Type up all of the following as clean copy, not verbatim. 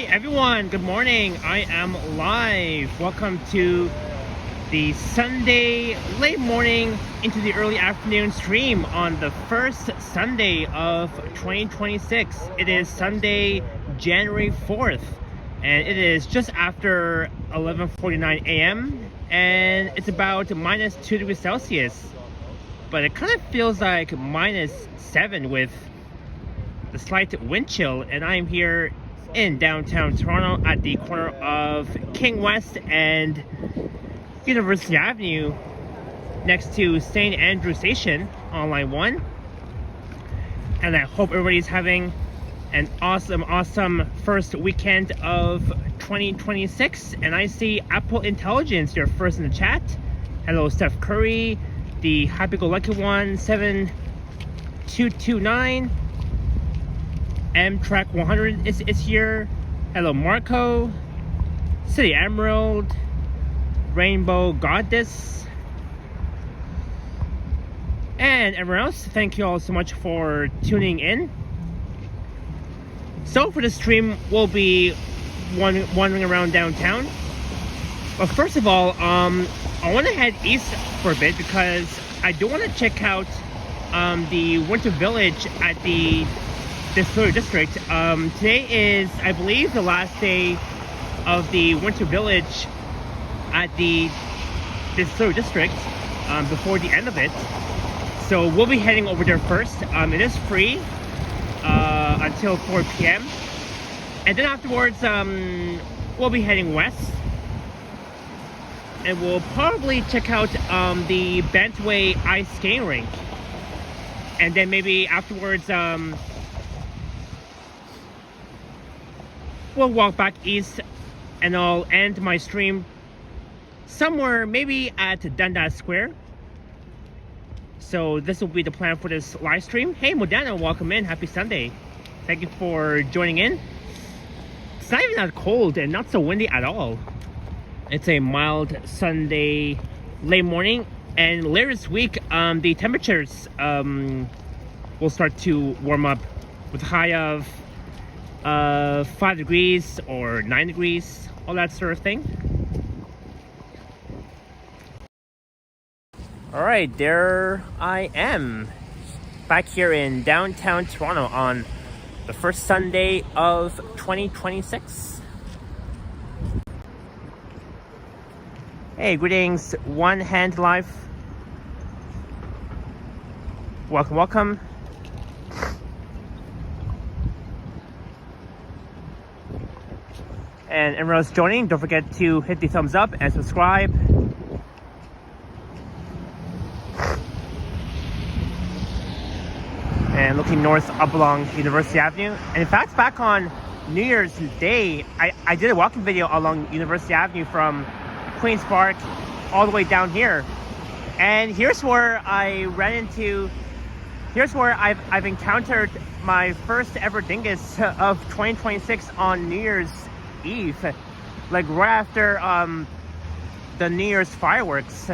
everyone, good morning. I am live. Welcome to the Sunday late morning into the early afternoon stream on the first Sunday of 2026. It is Sunday, January 4th, and it is just after 11:49 a.m. and it's about minus 2 degrees Celsius. But it kind of feels like minus 7 with the slight wind chill, and I'm here in downtown Toronto at the corner of King West and University Avenue next to St. Andrew Station on line 1. And I hope everybody's having an awesome first weekend of 2026. And I see Apple Intelligence, you're first in the chat. Hello, Steph Curry, the happy-go-lucky one, 7229. M-Track 100 is here. Hello, Marco. City Emerald. Rainbow Goddess. And everyone else, thank you all so much for tuning in. So for the stream, we'll be wandering around downtown. But first of all, I want to head east for a bit because I do want to check out the Winter Village at the Distillery District. Today is, I believe, the last day of the Winter Village at the Distillery District before the end of it. So we'll be heading over there first. It is free until 4 p.m. And then afterwards, we'll be heading west. And we'll probably check out the Bentway ice skating rink. And then maybe afterwards, we'll walk back east, and I'll end my stream somewhere maybe at Dundas Square. So this will be the plan for this live stream. Hey Modano, welcome in. Happy Sunday. Thank you for joining in. It's not even that cold and not so windy at all. It's a mild Sunday late morning, and later this week the temperatures will start to warm up with a high of 5 degrees or 9 degrees, all that sort of thing. Alright, there I am, back here in downtown Toronto on the first Sunday of 2026. Hey, greetings, One Hand Life. Welcome. And everyone else joining, don't forget to hit the thumbs up and subscribe. And looking north up along University Avenue. And in fact, back on New Year's Day, I did a walking video along University Avenue from Queen's Park all the way down here. And here's where I've encountered my first ever dingus of 2026 on New Year's Eve, like right after the New Year's fireworks.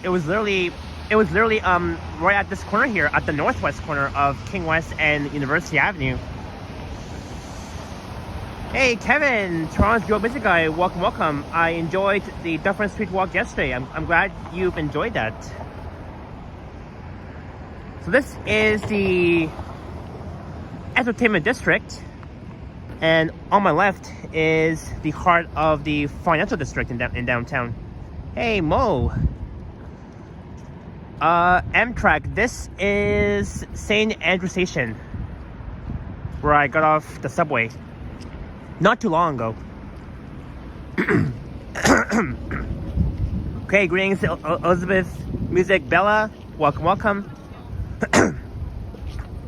It was literally right at this corner here, at the northwest corner of King West and University Avenue. Hey Kevin, Toronto's Joe Busy Guy, welcome. I enjoyed the Dufferin Street walk yesterday. I'm glad you've enjoyed that. So this is the Entertainment District, and on my left is the heart of the Financial District in downtown. Hey Mo. Amtrak, this is St. Andrew Station, where I got off the subway not too long ago. Okay, greetings Elizabeth Music Bella, welcome.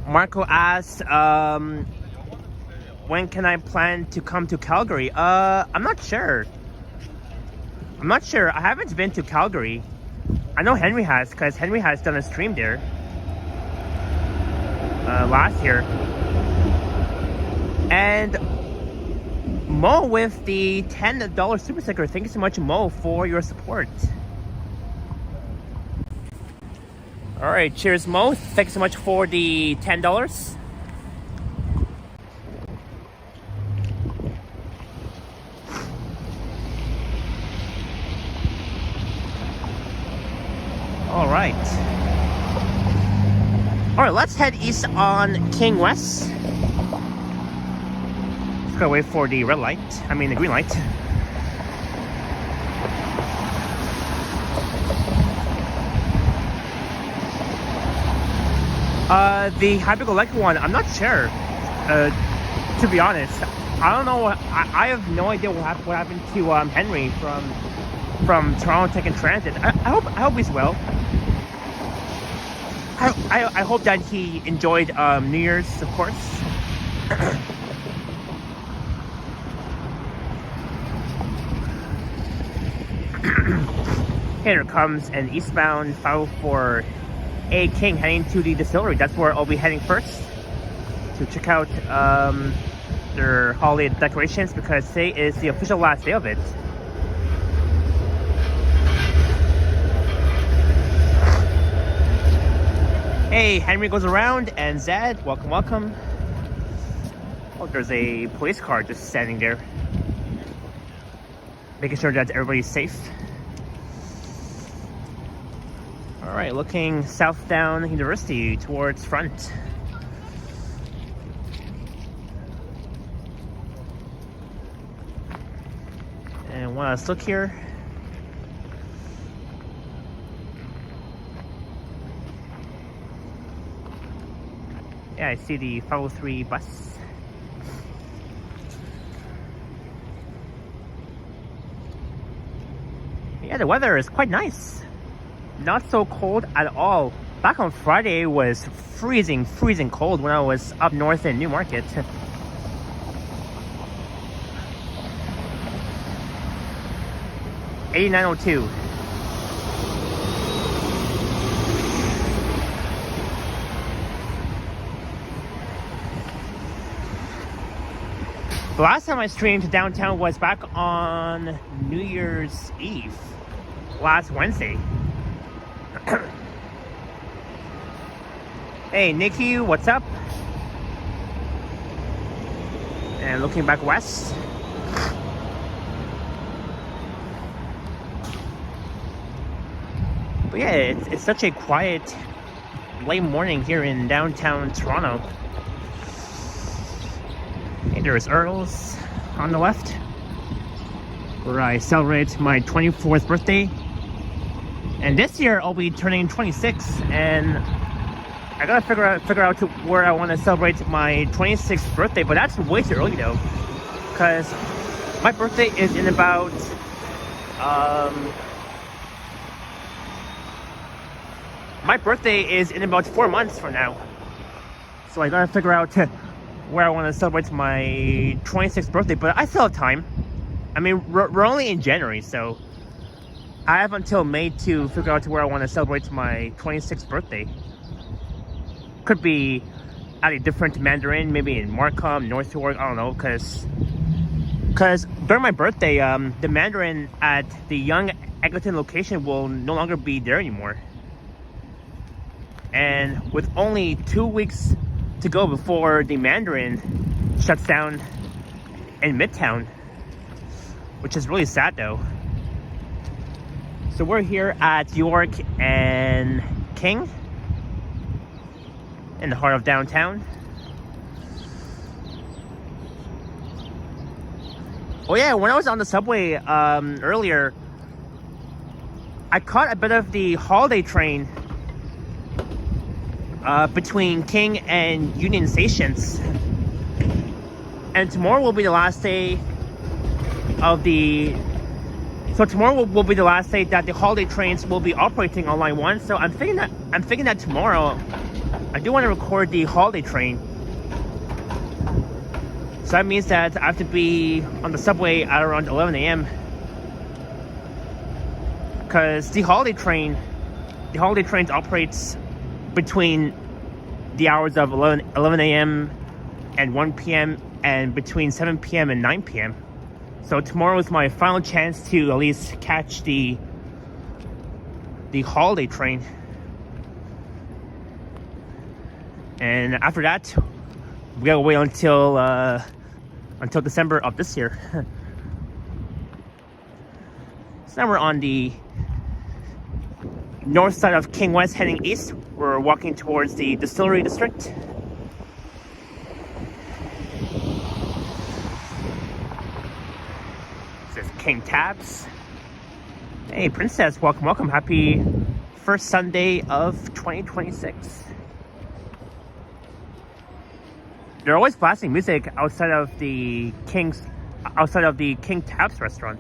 Marco asks, when can I plan to come to Calgary? I'm not sure. I haven't been to Calgary. I know Henry has, because Henry has done a stream there last year. And Mo with the $10 super sticker. Thank you so much, Mo, for your support. Alright, cheers Mo. Thanks so much for the $10. All right. All right, let's head east on King West. Just gotta wait for the red light. I mean, the green light. The hybrid electric one, I'm not sure. To be honest, I don't know. I have no idea what happened to Henry from Toronto Tech and Transit. I hope he's well. I hope that he enjoyed New Year's, of course. Here comes an eastbound 504A King heading to the Distillery. That's where I'll be heading first to check out their holiday decorations, because today is the official last day of it. Hey, Henry goes around, and Zed, welcome. Oh, there's a police car just standing there, making sure that everybody's safe. All right, looking south down University towards front. And when I look here, yeah, I see the 503 bus. Yeah, the weather is quite nice. Not so cold at all. Back on Friday, it was freezing cold when I was up north in Newmarket. $89.02. The last time I streamed downtown was back on New Year's Eve, last Wednesday. Hey Nikki, what's up? And looking back west. But yeah, it's such a quiet late morning here in downtown Toronto. And there's Earl's on the left, where I celebrate my 24th birthday. And this year I'll be turning 26, and I gotta figure out to where I want to celebrate my 26th birthday. But that's way too early though, because my birthday is in about my birthday is in about 4 months from now. So I gotta figure out where I want to celebrate my 26th birthday. But I still have time. I mean, we're only in January, so I have until May to figure out where I want to celebrate my 26th birthday. Could be at a different Mandarin, maybe in Markham, North York, I don't know, because during my birthday, the Mandarin at the Young Eglinton location will no longer be there anymore. And with only 2 weeks to go before the Mandarin shuts down in Midtown, which is really sad though. So we're here at York and King in the heart of downtown. Oh yeah, when I was on the subway earlier, I caught a bit of the holiday train between King and Union stations. And tomorrow will be the last day of the... So tomorrow will be the last day that the holiday trains will be operating on line 1. So I'm thinking that tomorrow I do want to record the holiday train. So that means that I have to be on the subway at around 11 a.m. Because the holiday train operates between the hours of 11 a.m. and 1 p.m. and between 7 p.m. and 9 p.m. So tomorrow is my final chance to at least catch the holiday train. And after that, we gotta wait until December of this year. So now we're on the north side of King West heading east. We're walking towards the Distillery District. This is King Tabs. Hey, Princess, welcome, welcome. Happy first Sunday of 2026. They're always blasting music outside of the King Tabs restaurant.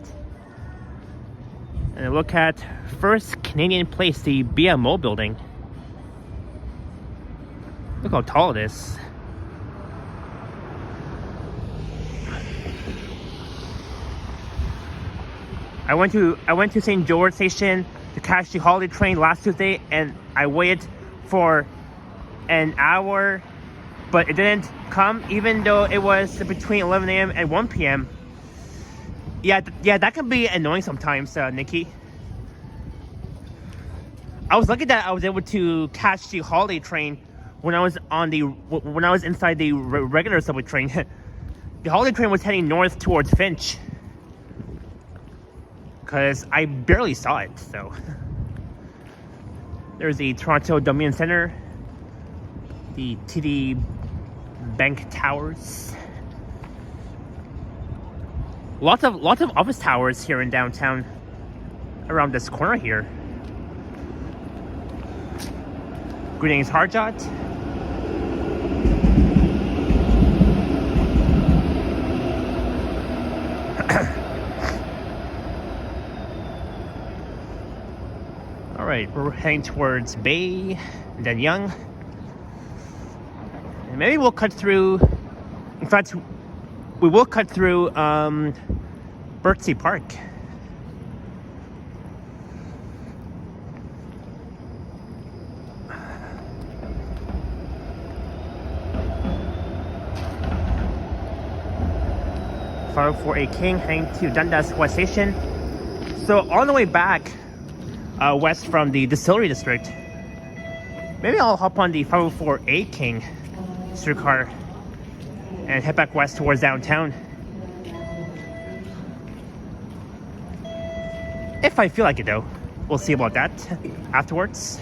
And look at First Canadian Place, the BMO building. Look how tall it is. I went to St. George Station to catch the holiday train last Tuesday, and I waited for an hour, but it didn't come, even though it was between 11 a.m. and 1 p.m. Yeah, that can be annoying sometimes, Nikki. I was lucky that I was able to catch the holiday train when I was inside the regular subway train. The holiday train was heading north towards Finch, because I barely saw it. So there's the Toronto Dominion Center, the TD Bank Towers. Lots of office towers here in downtown around this corner here. Greetings, Harjot. All right, we're heading towards Bay, and then Yonge. And maybe we'll cut through, in fact, we will cut through Birdsea Park. For a King heading to Dundas West Station. So on the way back west from the Distillery District, maybe I'll hop on the 504A King streetcar and head back west towards downtown. If I feel like it, though. We'll see about that afterwards.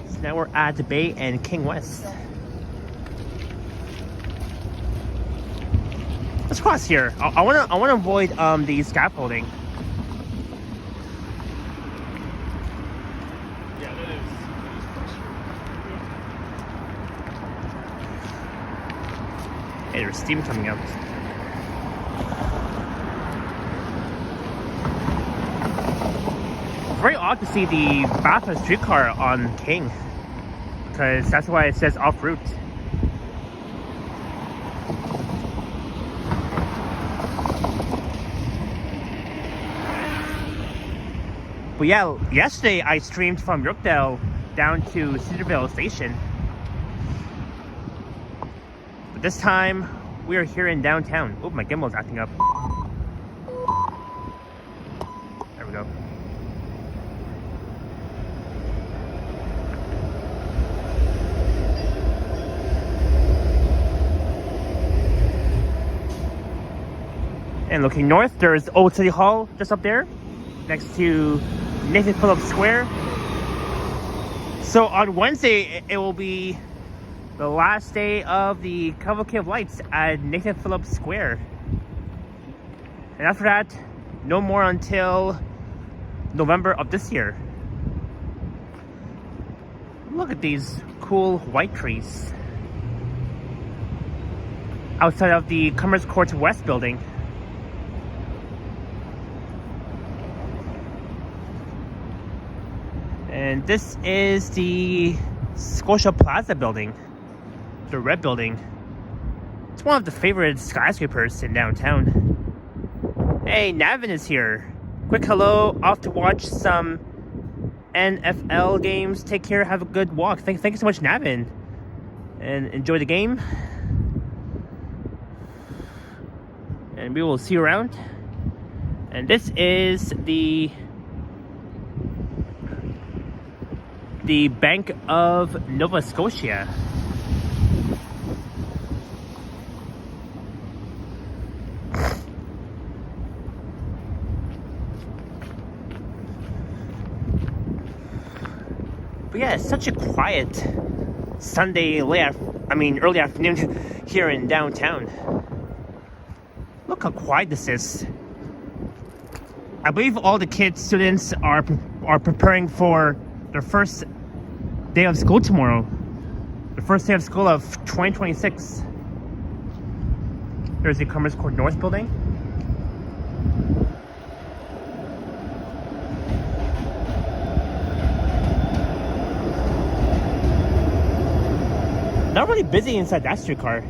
So now we're at the Bay and King West. Let's cross here. I wanna avoid the scaffolding. Yeah, that is Hey, there's steam coming out. Very odd to see the Bathurst streetcar on King, because that's why it says off route. But yeah, yesterday I streamed from Yorkdale down to Cedarville Station. But this time, we are here in downtown. Oh, my gimbal's acting up. There we go. And looking north, there's Old City Hall just up there, next to Nathan Phillips Square. So on Wednesday, it will be the last day of the Cavalcade of Lights at Nathan Phillips Square. And after that, no more until November of this year. Look at these cool white trees outside of the Commerce Court West building. And this is the Scotia Plaza building, the red building. It's one of the favorite skyscrapers in downtown. Hey, Navin is here. Quick hello, off to watch some NFL games. Take care, have a good walk. Thank you so much, Navin. And enjoy the game. And we will see you around. And this is the Bank of Nova Scotia. But yeah, it's such a quiet Sunday early afternoon here in downtown. Look how quiet this is. I believe all the students are preparing for their first day of school tomorrow. The first day of school of 2026. There's the Commerce Court North building. Not really busy inside that streetcar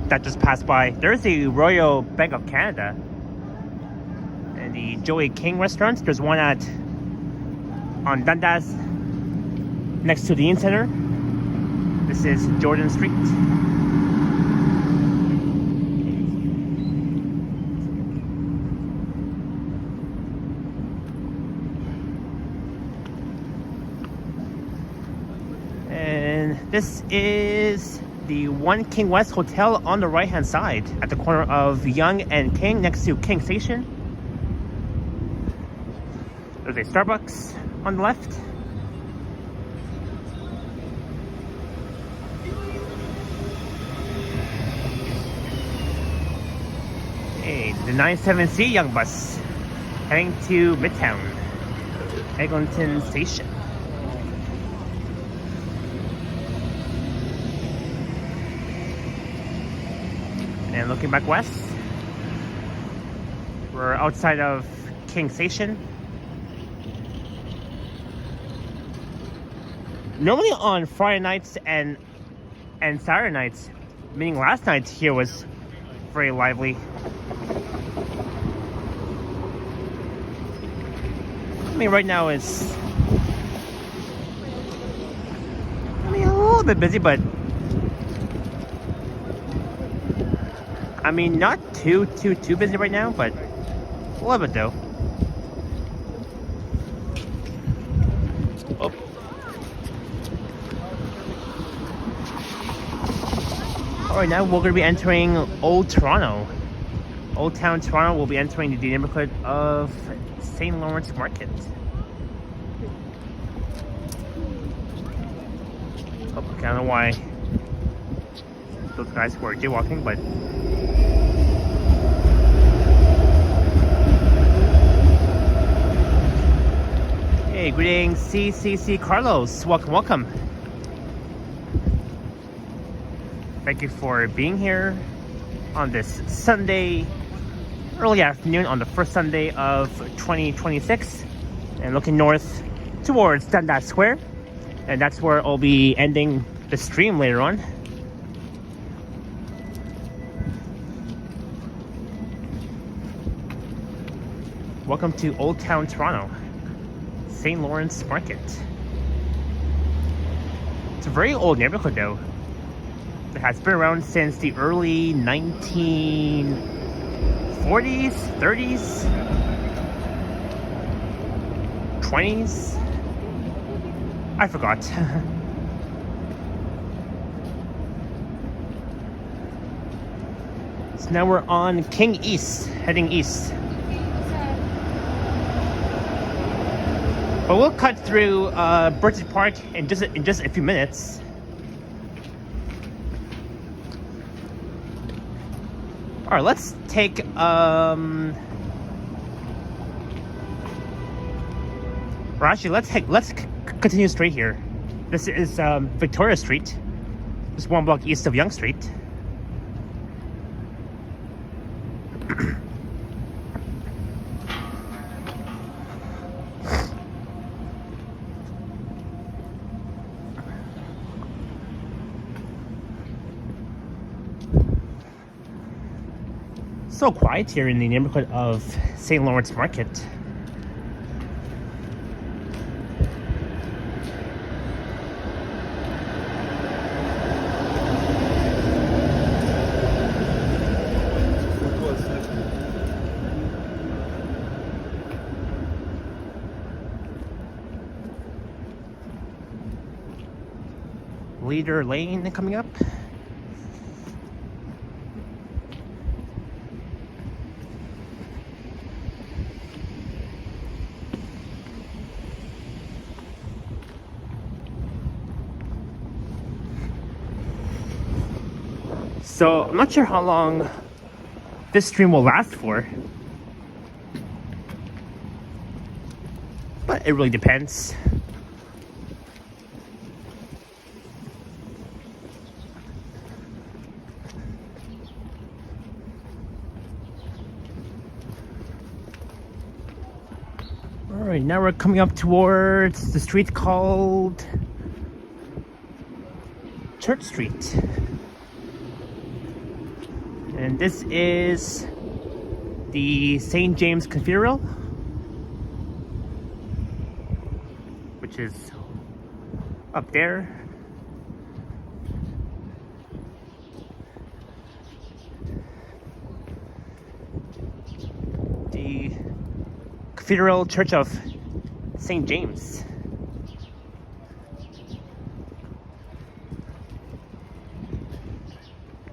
that just passed by. There's the Royal Bank of Canada and the Joey King restaurants. There's one on Dundas next to the Inn Center. This is Jordan Street. And this is the One King West Hotel on the right hand side at the corner of Yonge and King next to King Station. There's a Starbucks on the left. Hey, the 97C Young Bus heading to Midtown, Eglinton Station. And looking back west, we're outside of King Station. Normally on Friday nights and Saturday nights, meaning last night here was very lively. I mean, right now it's a little bit busy, but I mean, not too busy right now, but a little bit though. Oh. Alright, now we're going to be entering Old Toronto. Old Town Toronto will be entering the neighborhood of St. Lawrence Market. Oh, okay, I don't know why those guys were jaywalking, but hey, greetings, CCC Carlos. Welcome. Thank you for being here on this Sunday, early afternoon, on the first Sunday of 2026, and looking north towards Dundas Square, and that's where I'll be ending the stream later on. Welcome to Old Town Toronto, St. Lawrence Market. It's a very old neighborhood though. It has been around since the early 1940s, 30s, 20s. I forgot. So now we're on King East, heading east. But we'll cut through Birchwood Park in just a few minutes. All right, let's take or actually, let's continue straight here. This is Victoria Street, just one block east of Yonge Street. So quiet here in the neighborhood of St. Lawrence Market. Leader Lane coming up. So I'm not sure how long this stream will last for, but it really depends. Alright, now we're coming up towards the street called Church Street. And this is the St. James Cathedral, which is up there. The Cathedral Church of St. James.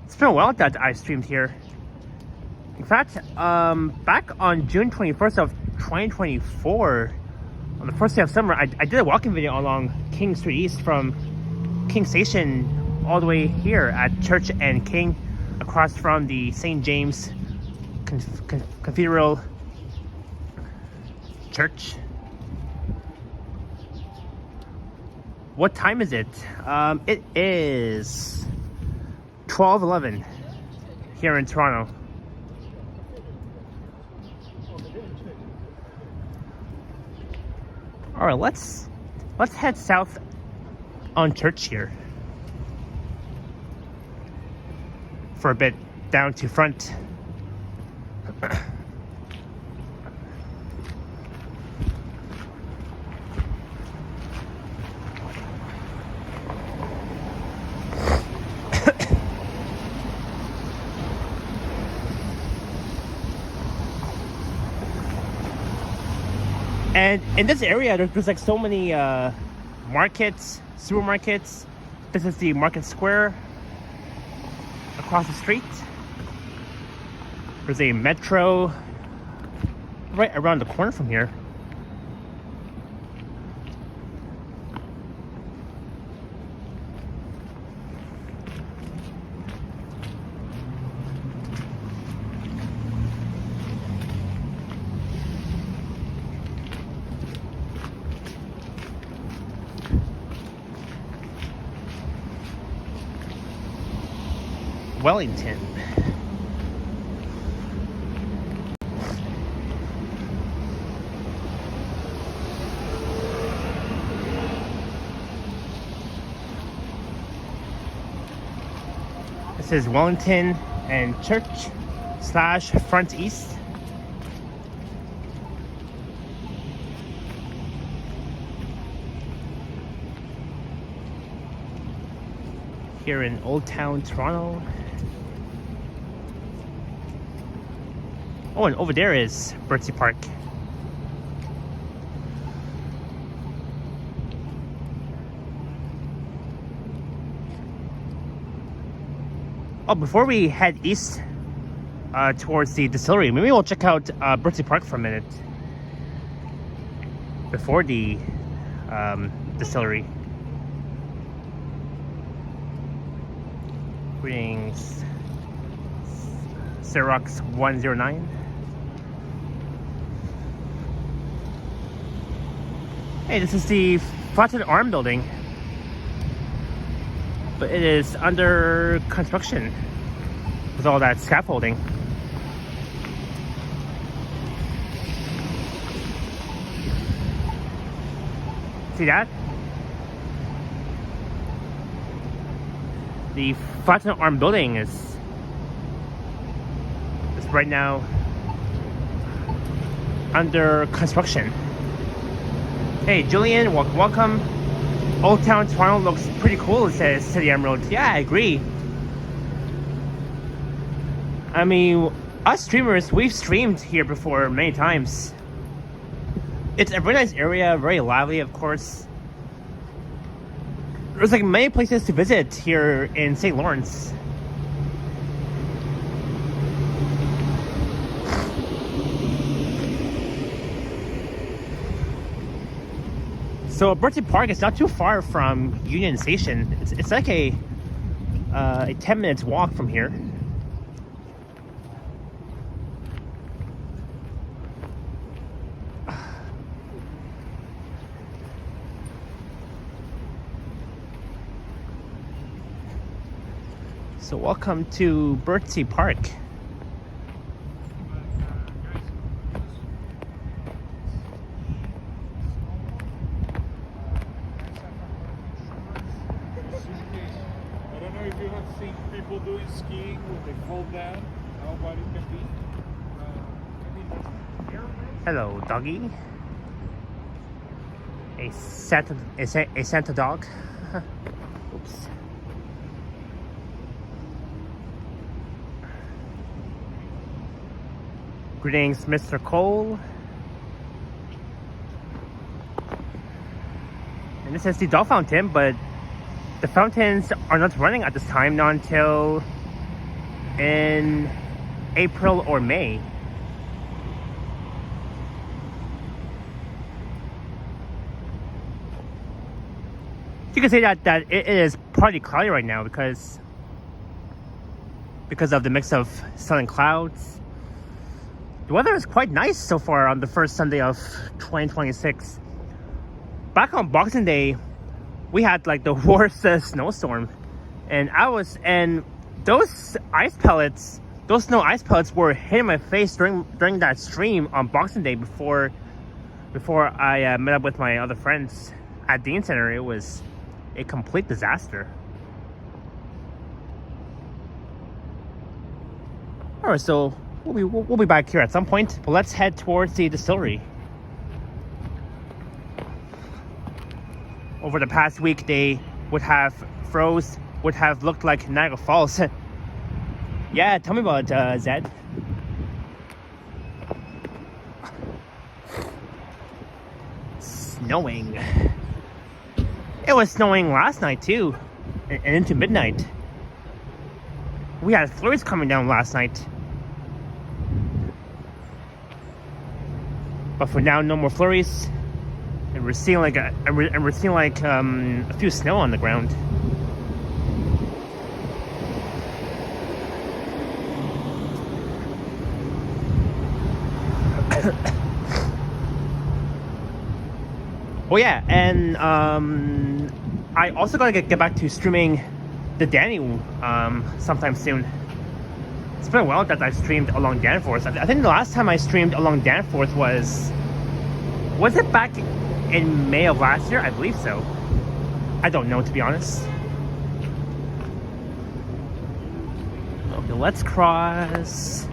It's been a while that I streamed here. In fact, back on June 21st of 2024, on the first day of summer, I did a walking video along King Street East from King Station all the way here at Church and King, across from the St. James Cathedral Church. What time is it? It is 12:11 here in Toronto. All right, let's head south on Church here for a bit down to Front. And in this area, there's like so many markets, supermarkets. This is the Market Square across the street. There's a metro right around the corner from here. Wellington. This is Wellington and Church / Front East. Here in Old Town Toronto. Oh, and over there is Birdsey Park. Oh, before we head east towards the distillery, maybe we'll check out Birdsey Park for a minute before the distillery. Greetings, Xerox 109. Hey, this is the Flatted Arm building, but it is under construction with all that scaffolding. See that? The Flatted Arm building is right now under construction. Hey Julian, welcome. Old Town Toronto looks pretty cool, it says City Emerald. Yeah, I agree. I mean, us streamers, we've streamed here before many times. It's a very nice area, very lively, of course. There's like many places to visit here in St. Lawrence. So Birdsey Park is not too far from Union Station. It's like a a 10 minutes walk from here. So welcome to Birdsea Park. I don't know if you have seen people doing skiing when they fall down, how bad it can be. Hello, doggy. A Santa dog. Oops. Greetings, Mr. Cole. And this is the dog fountain, but the fountains are not running at this time, not until in April or May. You can say that it is partly cloudy right now because of the mix of sun and clouds. The weather is quite nice so far on the first Sunday of 2026. Back on Boxing Day, we had like the worst snowstorm, and those snow ice pellets were hitting my face during that stream on Boxing Day before I met up with my other friends at Dean Center. It was a complete disaster. All right, so we'll be back here at some point, but let's head towards the distillery. Over the past week, they would have looked like Niagara Falls. Yeah, tell me about it, Zed. Snowing. It was snowing last night too, and into midnight. We had flurries coming down last night. But for now, no more flurries, and we're seeing like a few snow on the ground. Oh yeah, and I also gotta get back to streaming the Danny sometime soon. It's been a while that I've streamed along Danforth. I think the last time I streamed along Danforth was it back in May of last year? I believe so. I don't know, to be honest. Okay, let's cross.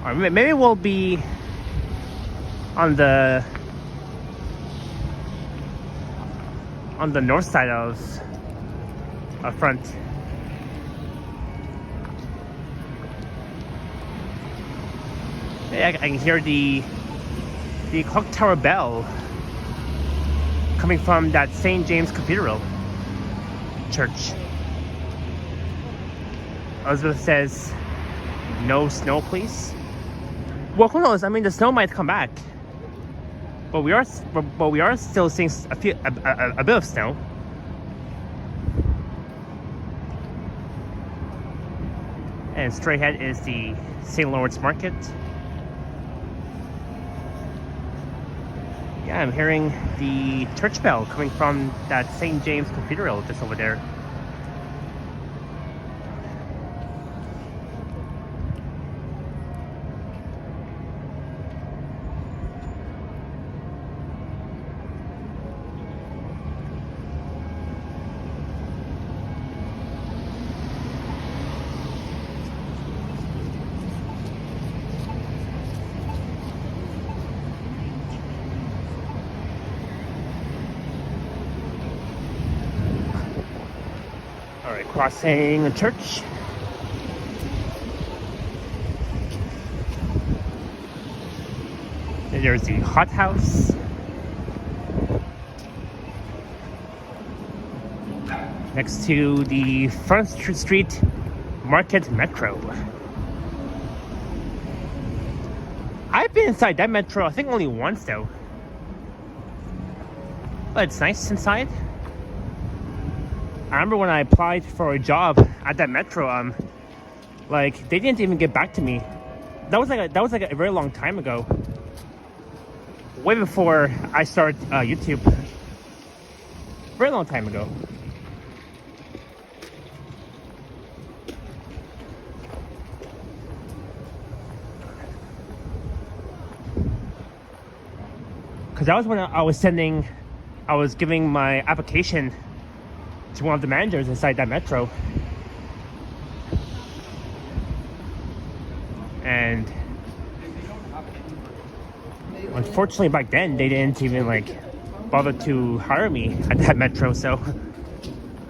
Or maybe we'll be on the north side of front. Yeah, I can hear the clock tower bell coming from that St. James Cathedral church. Elizabeth says, "No snow, please." Well, who knows? I mean, the snow might come back, but we are still seeing a bit of snow. And straight ahead is the St. Lawrence Market. Yeah, I'm hearing the church bell coming from that St. James Cathedral just over there. Alright, crossing a church. And there's the hot house. Next to the Front Street Market Metro. I've been inside that metro, I think only once though. But it's nice inside. I remember when I applied for a job at that metro, like they didn't even get back to me. That was like a very long time ago. Way before I started YouTube. Very long time ago. Because that was when I was giving my application to one of the managers inside that metro. And unfortunately back then they didn't even like bother to hire me at that metro. So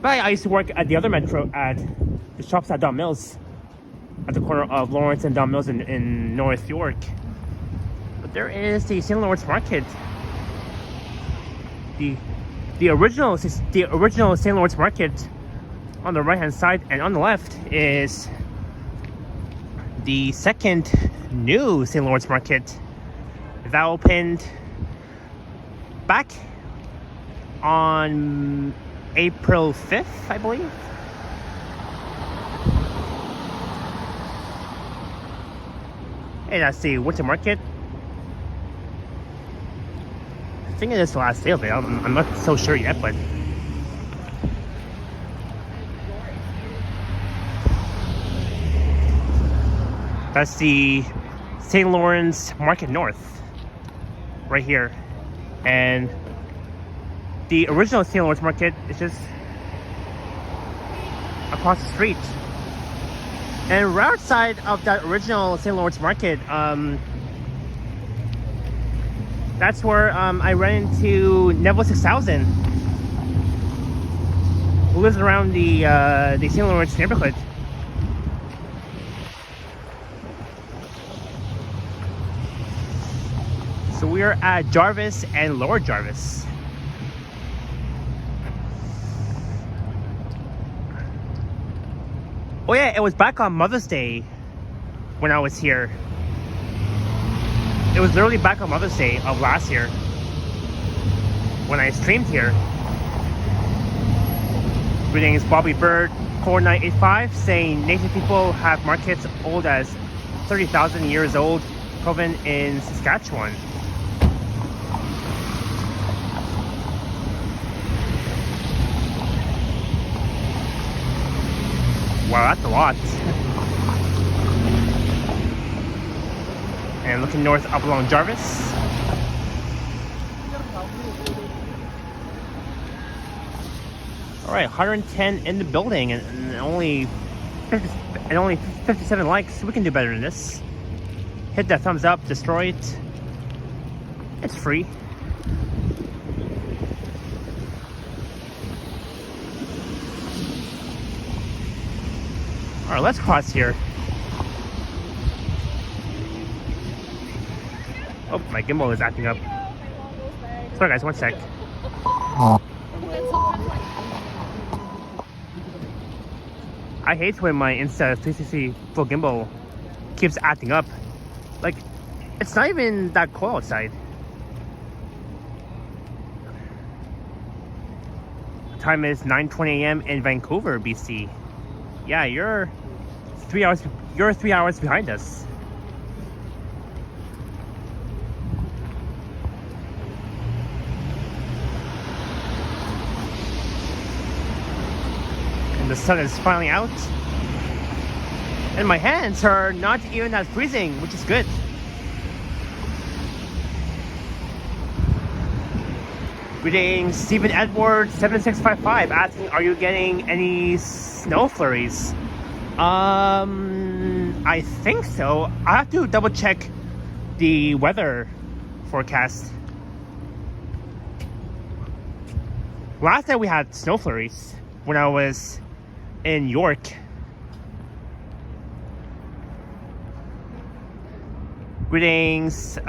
but I used to work at the other metro at the shops at Don Mills, at the corner of Lawrence and Don Mills in North York. But there is the St. Lawrence Market. The original St. Lawrence Market on the right hand side, and on the left is the second new St. Lawrence Market that opened back on April 5th, I believe. And that's the winter market. I think it is the last day of it. I'm not so sure yet, but that's the St. Lawrence Market North right here. And the original St. Lawrence Market is just across the street. And right outside of that original St. Lawrence Market, that's where I ran into Neville 6000, who lives around the St. Lawrence neighborhood. So we are at Jarvis and Lower Jarvis. Oh yeah, it was back on Mother's Day when I was here. It was literally back on Mother's Day of last year when I streamed here. Greetings, Bobby Bird 4985 saying Native people have markets old as 30,000 years old, proven in Saskatchewan. Wow, that's a lot. And looking north up along Jarvis. Alright, 110 in the building and only 57 likes. We can do better than this. Hit that thumbs up, destroy it. It's free. Alright, let's cross here. Oh, my gimbal is acting up. Sorry guys, one sec. I hate when my Insta360 full gimbal keeps acting up. Like, it's not even that cold outside. Time is 9:20 a.m. in Vancouver, BC. Yeah, you're 3 hours. You're 3 hours behind us. And the sun is finally out. And my hands are not even as freezing, which is good. Greetings, Stephen Edward 7655 asking, are you getting any snow flurries? I think so. I have to double check the weather forecast. Last night we had snow flurries when I was in York. Greetings,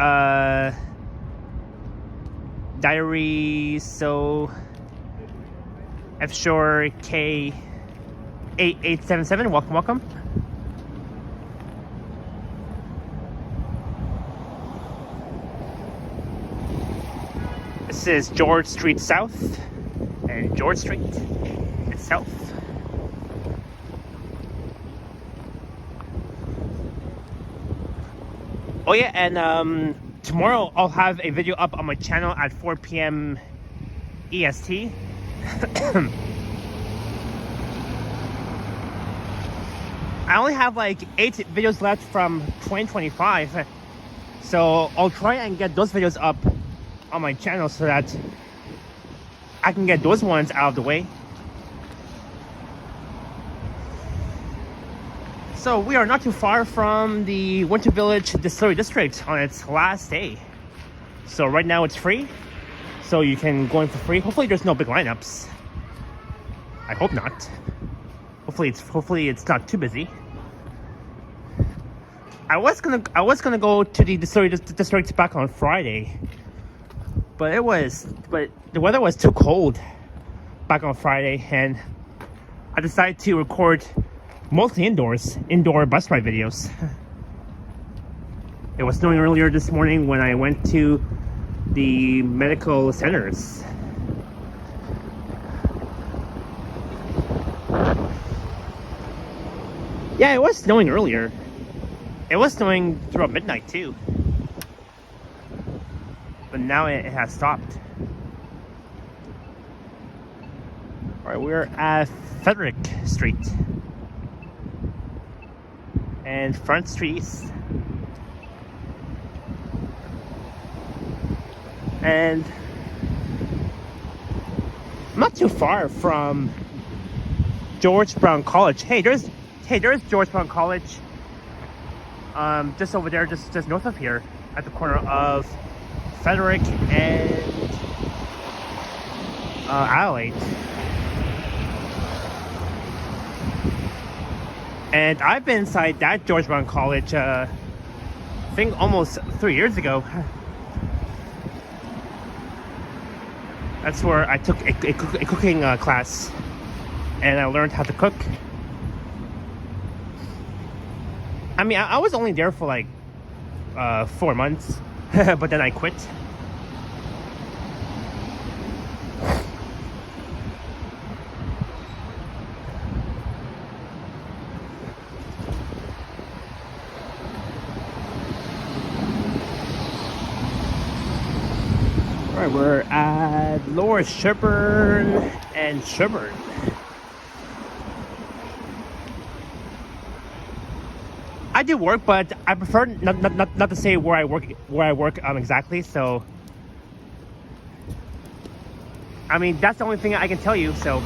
Diary, so F Shore K8877, welcome. This is George Street South and George Street. It's south. Oh yeah, and tomorrow I'll have a video up on my channel at 4 p.m. EST. I only have like 8 videos left from 2025, so I'll try and get those videos up on my channel so that I can get those ones out of the way. So we are not too far from the Winter Village Distillery District on its last day. So right now it's free, so you can go in for free. Hopefully there's no big lineups. I hope not. Hopefully it's not too busy. I was gonna go to the Distillery District back on Friday, but the weather was too cold back on Friday, and I decided to record mostly indoor bus ride videos. It was snowing earlier this morning when I went to the medical centers. Yeah, it was snowing earlier. It was snowing throughout midnight too. But now it has stopped. Alright, we're at Frederick Street and Front Street East. And I'm not too far from George Brown College. Hey, there's George Brown College. Just over there, just north of here, at the corner of Frederick and Adelaide. And I've been inside that George Brown College, I think almost 3 years ago. That's where I took a cooking class, and I learned how to cook. I mean, I was only there for like 4 months, but then I quit. Alright, we're at Lower Sherbourne and Sherbourne. I do work, but I prefer not to say where I work exactly. So, I mean, that's the only thing I can tell you. So,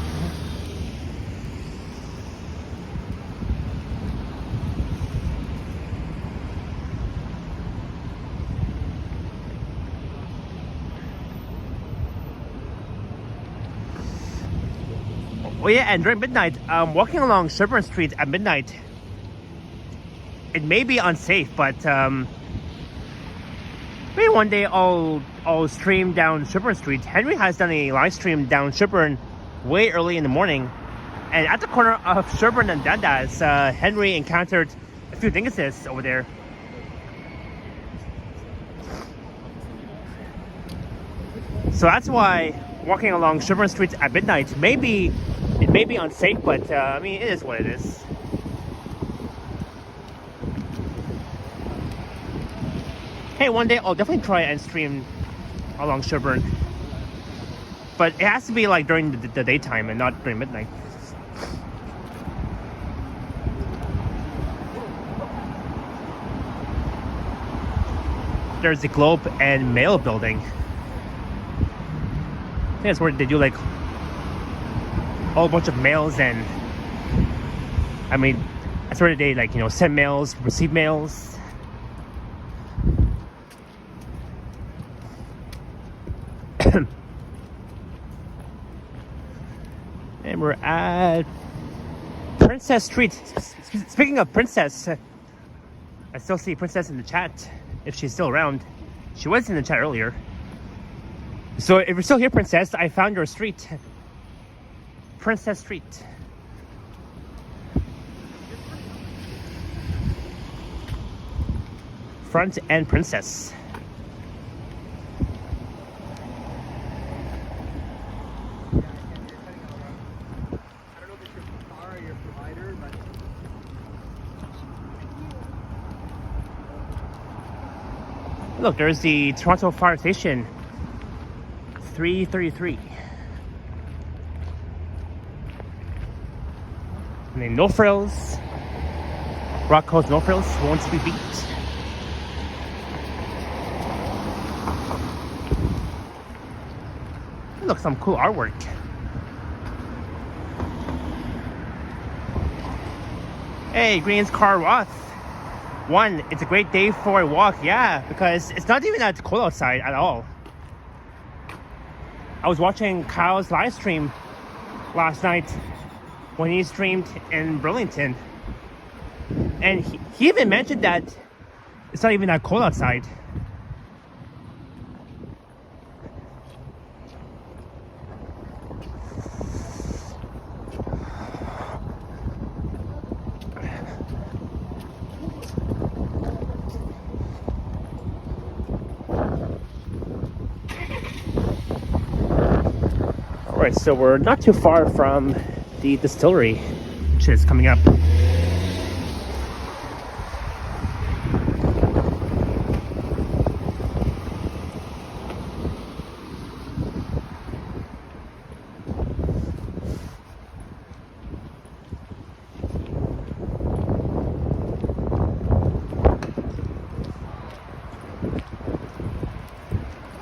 oh yeah, and during midnight, walking along Sherbourne Street at midnight, it may be unsafe, but maybe one day I'll stream down Sherbourne Street. Henry has done a live stream down Sherbourne way early in the morning, and at the corner of Sherbourne and Dundas, Henry encountered a few dinguses over there. So that's why walking along Sherbourne Street at midnight it may be unsafe, but I mean, it is what it is. Hey, one day I'll definitely try and stream along Sherbourne, but it has to be like during the daytime and not during midnight. There's the Globe and Mail building. I think that's where they do like a whole bunch of mails, and I mean, that's where they like, you know, send mails, receive mails. And we're at Princess Street. Speaking of Princess, I still see Princess in the chat, if she's still around. She was in the chat earlier. So if you're still here, Princess, I found your street. Princess Street. Front and Princess. Look, there's the Toronto Fire Station. 333. And then no frills. Rock Coast no frills won't be beat. Look, some cool artwork. Hey, Green's Car Roth. One, it's a great day for a walk. Yeah, because it's not even that cold outside at all. I was watching Kyle's live stream last night when he streamed in Burlington. And he even mentioned that it's not even that cold outside. Alright, so we're not too far from the distillery, which is coming up.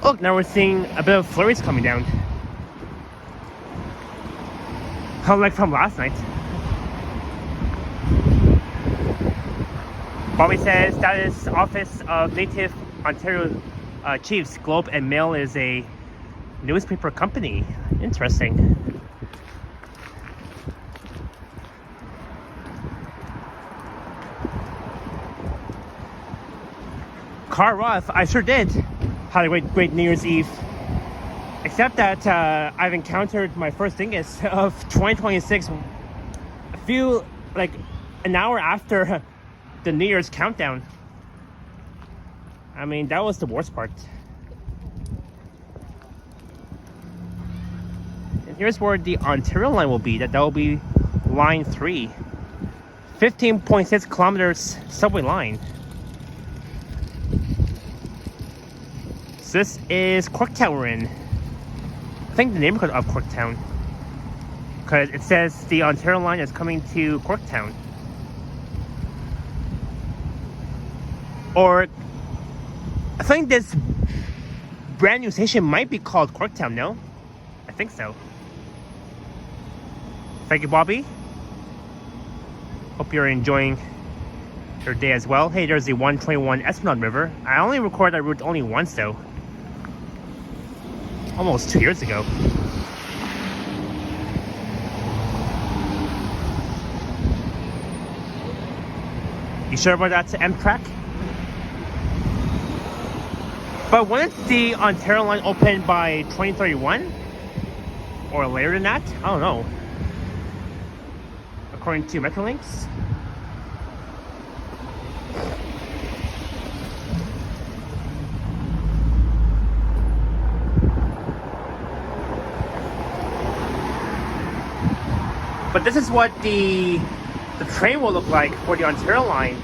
Look, now we're seeing a bit of flurries coming down. Like from last night. Bobby says status Office of Native Ontario Chiefs Globe and Mail is a newspaper company. Interesting. Car Roth, I sure did. Had a great New Year's Eve. Except that I've encountered my first dingus of 2026 a few, like an hour after the New Year's countdown. I mean, that was the worst part. And here's where the Ontario line will be. That will be line 3. 15.6 kilometers subway line. So this is Corktown we're in. I think the neighborhood of Corktown, because it says the Ontario line is coming to Corktown. Or I think this brand new station might be called Corktown, no? I think so. Thank you, Bobby. Hope you're enjoying your day as well. Hey, there's the 121 Esplanade River. I only recorded that route only once though. Almost 2 years ago. You sure about that Amtrak? But when is the Ontario line open by 2031? Or later than that? I don't know. According to Metrolinx. But this is what the train will look like for the Ontario line.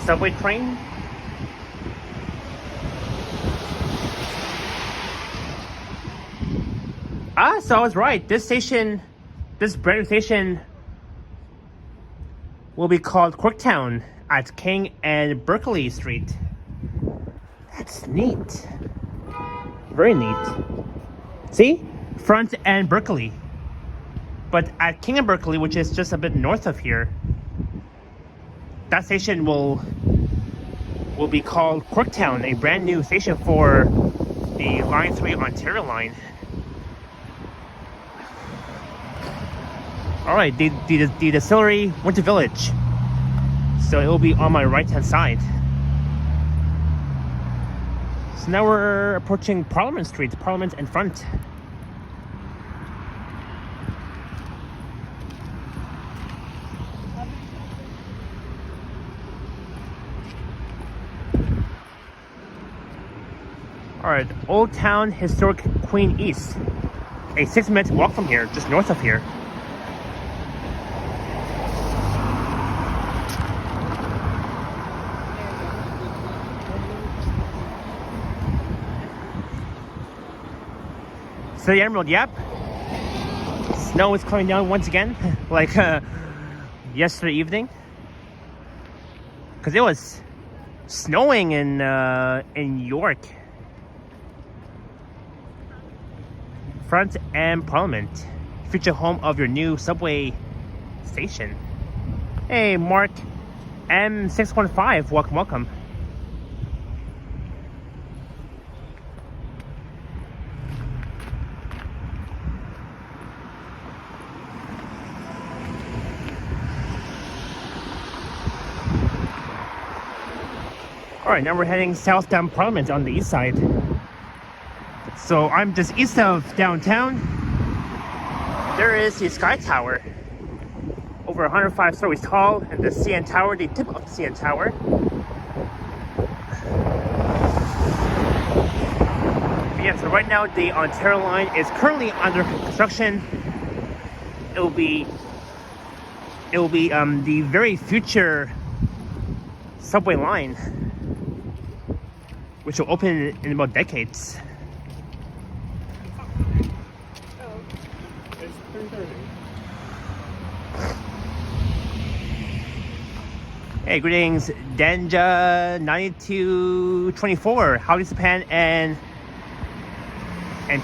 Subway train. So I was right. This station, this brand new station, will be called Corktown at King and Berkeley Street. That's neat. Very neat. See? Front and Berkeley. But at King and Berkeley, which is just a bit north of here, that station will be called Corktown, a brand new station for the Line 3 Ontario line. Alright, the distillery Winter Village. So it will be on my right hand side. So now we're approaching Parliament Street, Parliament and Front. Alright, Old Town Historic Queen East. A 6-minute walk from here, just north of here. City Emerald, yep. Snow is coming down once again, like yesterday evening. Because it was snowing in York. Front and Parliament, future home of your new subway station. Hey, Mark M615, welcome. Alright, now we're heading south down Parliament on the east side. So I'm just east of downtown. There is the Sky Tower, over 105 stories tall, and the CN Tower, the tip of the CN Tower. But yeah, so right now the Ontario line is currently under construction. It will be the very future subway line, which will open in about decades. It's 3:30. Hey, greetings, Danja9224. Howdy, Japan, and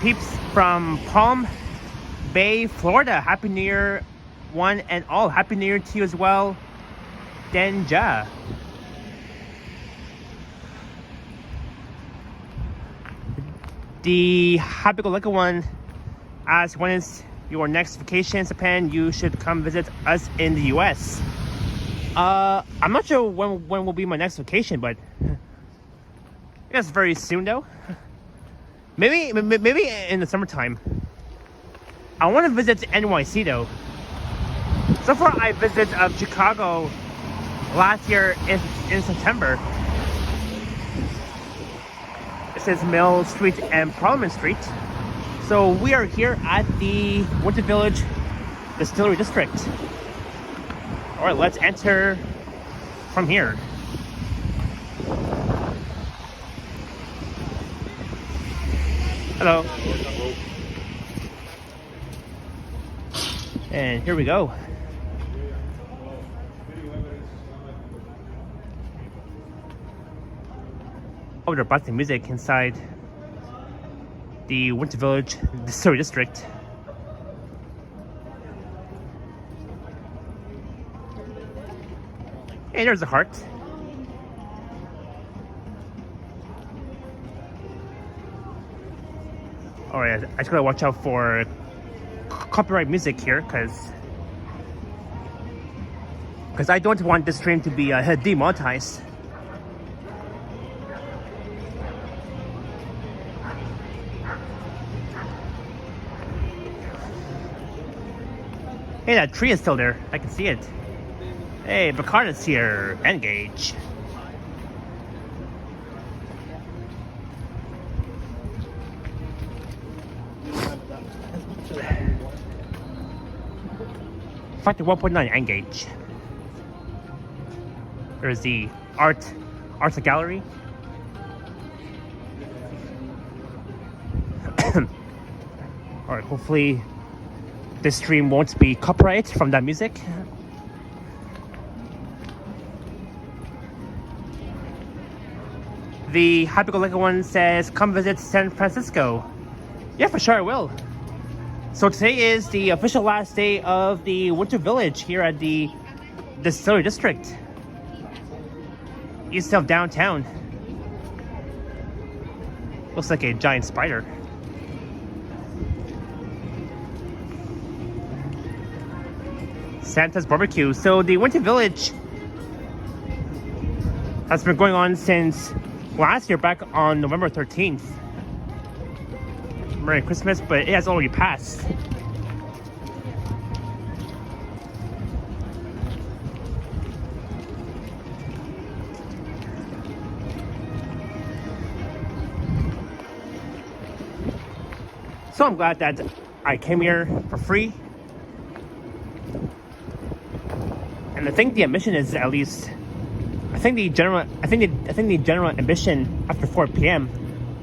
peeps from Palm Bay, Florida. Happy New Year, one and all. Happy New Year to you as well, Danja. The happy-go-lucky one asks, when is your next vacation in Japan? You should come visit us in the US. I'm not sure when will be my next vacation, but I guess very soon though. Maybe in the summertime. I want to visit NYC though. So far I visited Chicago last year in September. It says Mill Street and Parliament Street. So we are here at the Winter Village Distillery District. Alright, let's enter from here. Hello. And here we go. Oh, they're blasting music inside the Winter Village Distillery District. Hey, there's a heart. Alright, I just gotta watch out for copyright music here, because I don't want this stream to be demonetized. Hey, that tree is still there. I can see it. Hey, Picard is here. Engage. Factor 1.9, engage. There's the art gallery. Alright, hopefully this stream won't be copyright from that music. The happy-go-lucky one says, come visit San Francisco. Yeah, for sure I will. So today is the official last day of the Winter Village here at the Distillery District, east of downtown. Looks like a giant spider. Santa's Barbecue. So the Winter Village has been going on since last year, back on November 13th. Merry Christmas, but it has already passed. So I'm glad that I came here for free. And I think the admission is at least, I think the general admission after 4 p.m.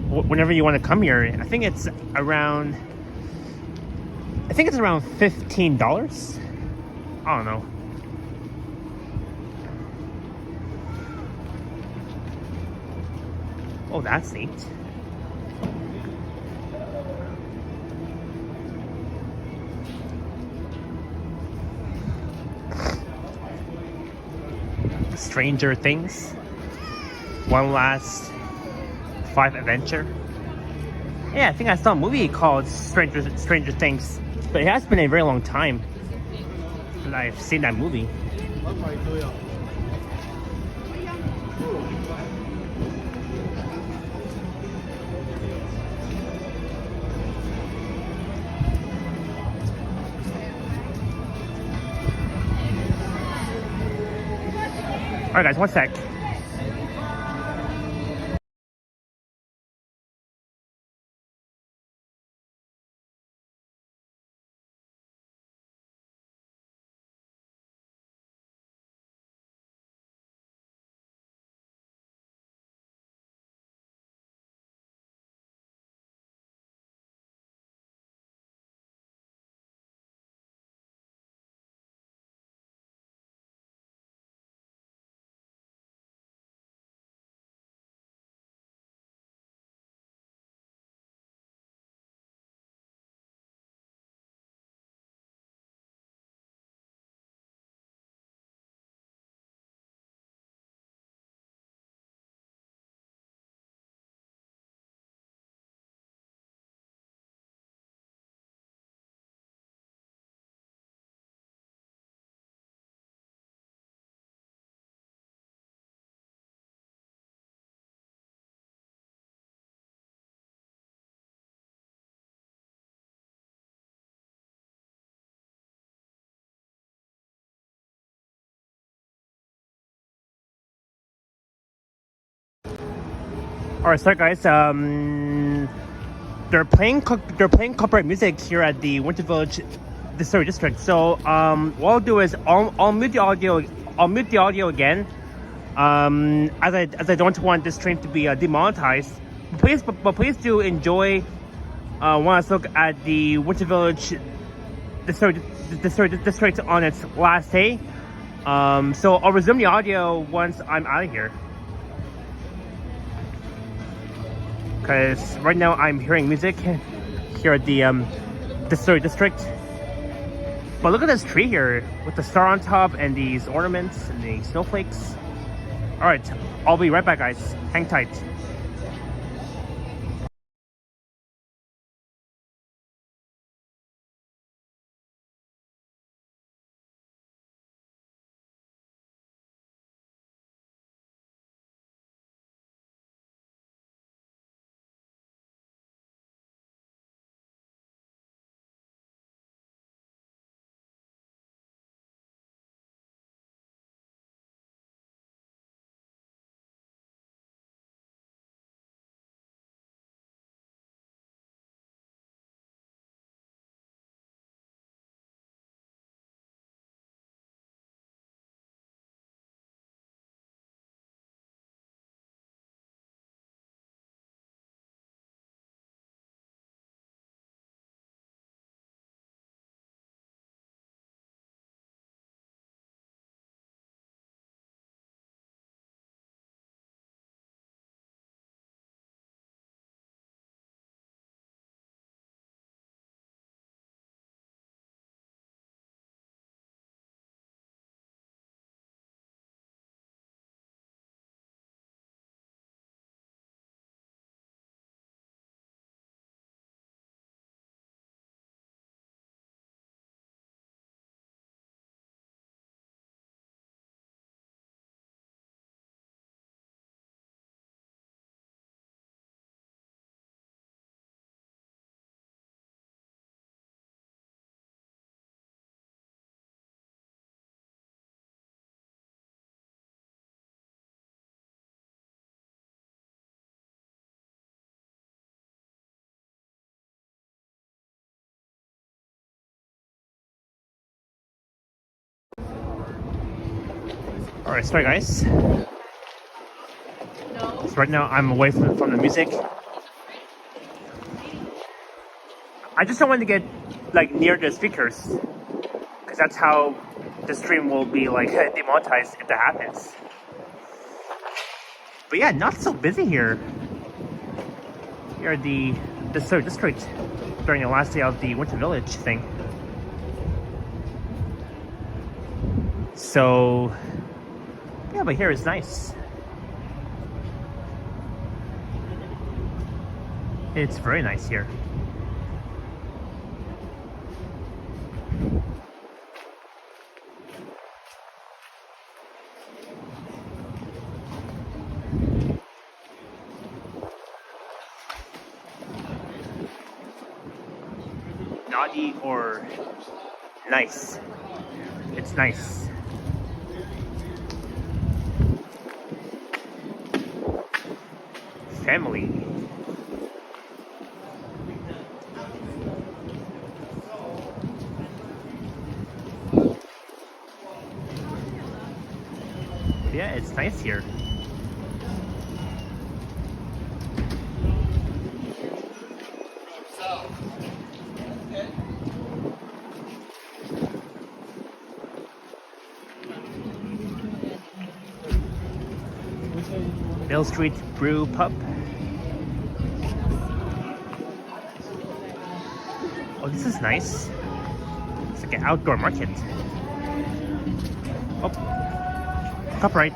whenever you want to come here, I think it's around think it's around $15. I don't know. Oh, that's neat. Stranger Things. One Last Five Adventure. Yeah, I think I saw a movie called Stranger Things, but it has been a very long time that I've seen that movie. Alright guys, one sec. Alright, sorry guys. They're playing copyright music here at the Winter Village Distillery District. So what I'll do is I'll mute the audio. I'll mute the audio again. As I don't want this stream to be demonetized. But please do enjoy one last look at the Winter Village Distillery District on its last day. So I'll resume the audio once I'm out of here. Because right now I'm hearing music here at the Distillery District. But look at this tree here with the star on top and these ornaments and the snowflakes. Alright, I'll be right back guys. Hang tight. Alright, sorry guys. So right now I'm away from the music. I just don't want to get like near the speakers, because that's how the stream will be like demonetized if that happens. But yeah, not so busy here. Here are the Distillery District during the last day of the Winter Village thing. So yeah, but here is nice. It's very nice here. Naughty or nice? It's nice. Family. Yeah, it's nice here. Mill Street Brew Pub. Oh, this is nice. It's like an outdoor market. Oh, copyright.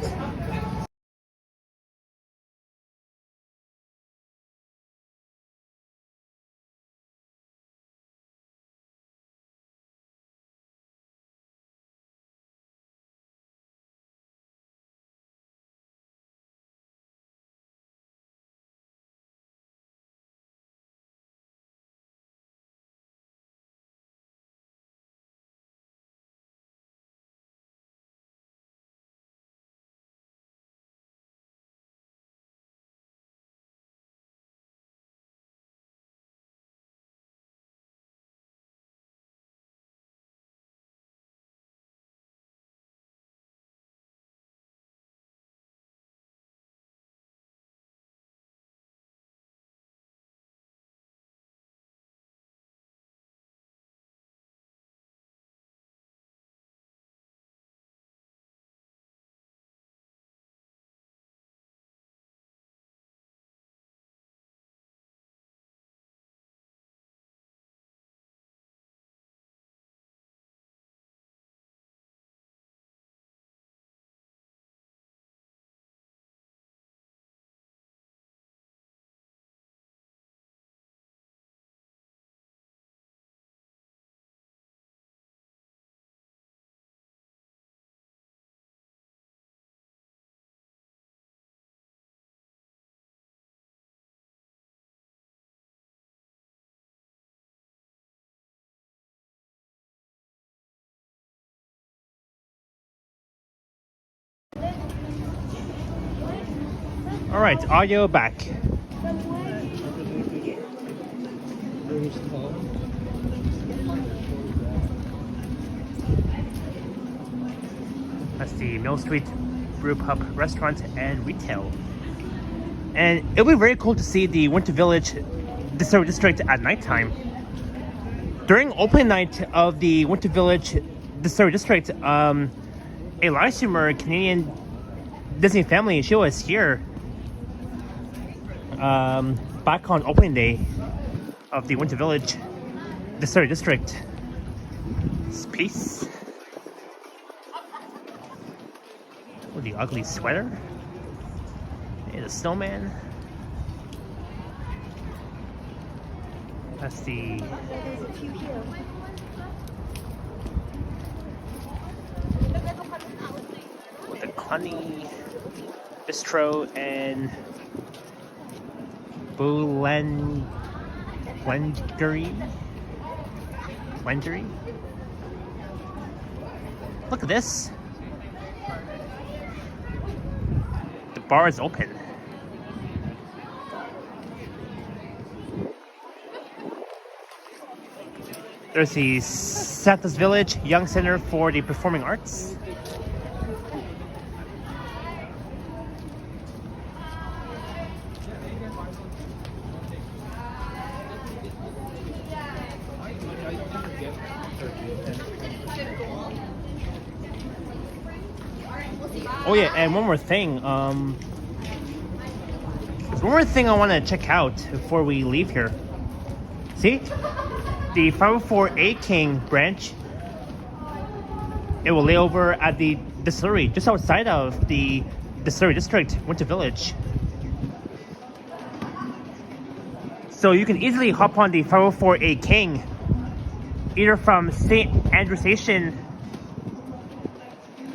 All right, audio back. That's the Mill Street Brew Pub restaurant and retail. And it'll be very cool to see the Winter Village Distillery District at nighttime. During opening night of the Winter Village Distillery District, a live streamer, Canadian Disney family, she was here back on opening day of the Winter Village Distillery District. Peace. Oh, the ugly sweater. And the snowman. That's the Honey Bistro and Blendery. Look at this. The bar is open. There's the Santa's Village Young Center for the Performing Arts. Oh yeah, and one more thing. There's one more thing I want to check out before we leave here. See, the 504A King branch. It will lay over at the distillery, just outside of the Distillery District, Winter Village. So you can easily hop on the 504A King, either from St. Andrew Station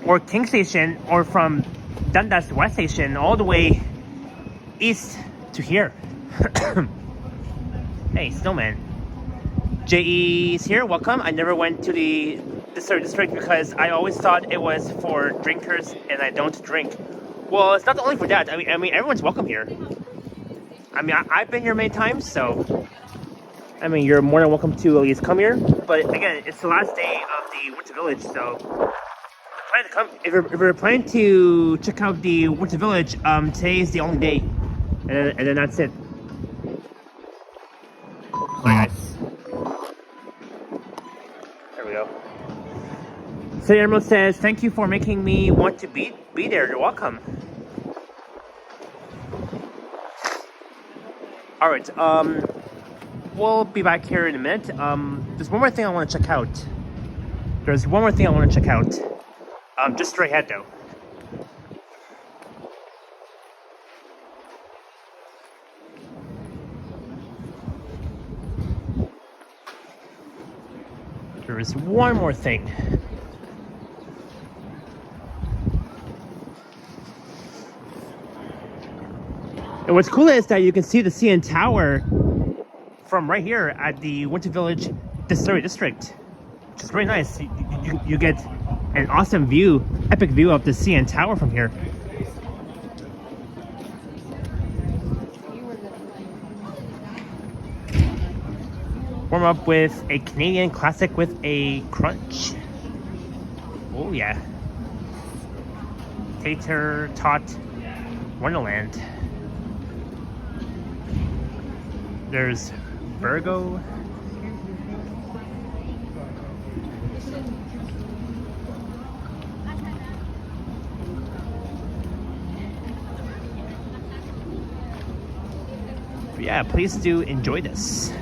or King Station, or from Dundas West Station, all the way east to here. Hey, Snowman. JE's here, welcome. I never went to the Distillery District because I always thought it was for drinkers and I don't drink. Well, it's not only for that. I mean, everyone's welcome here. I mean, I've been here many times, so I mean, you're more than welcome to at least come here. But again, it's the last day of the Winter Village, so plan to come. If you're planning to check out the Winter Village, today is the only day, and then that's it. Sorry, guys. There we go. City Emerald says, "Thank you for making me want to be there. You're welcome." All right. We'll be back here in a minute. There's one more thing I want to check out. Just straight ahead though. There is one more thing. And what's cool is that you can see the CN Tower from right here at the Winter Village Distillery District, which is very nice. You get an awesome view, epic view of the CN Tower from here. Warm up with a Canadian classic with a crunch. Oh yeah. Tater Tot Wonderland. There's Virgo. Yeah, please do enjoy this.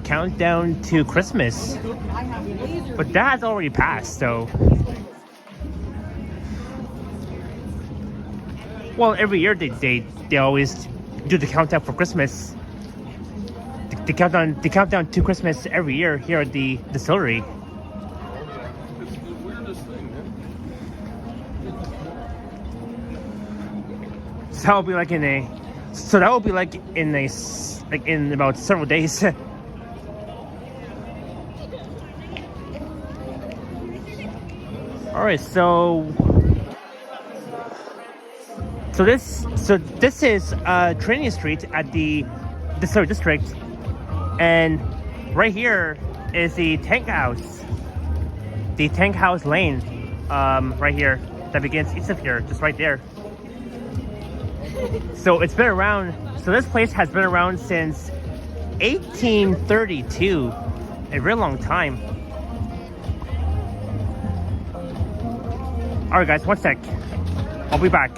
Countdown to Christmas, but that has already passed, so well, every year they always do the countdown for Christmas, the countdown to Christmas every year here at the distillery. It's the weirdest thing, man. So that will be like in about several days. All right, so this is Trinity Street at the Distillery District, and right here is the Tank House Lane, right here that begins east of here, just right there. So it's been around. So this place has been around since 1832, a very long time. All right, guys, one sec. I'll be back.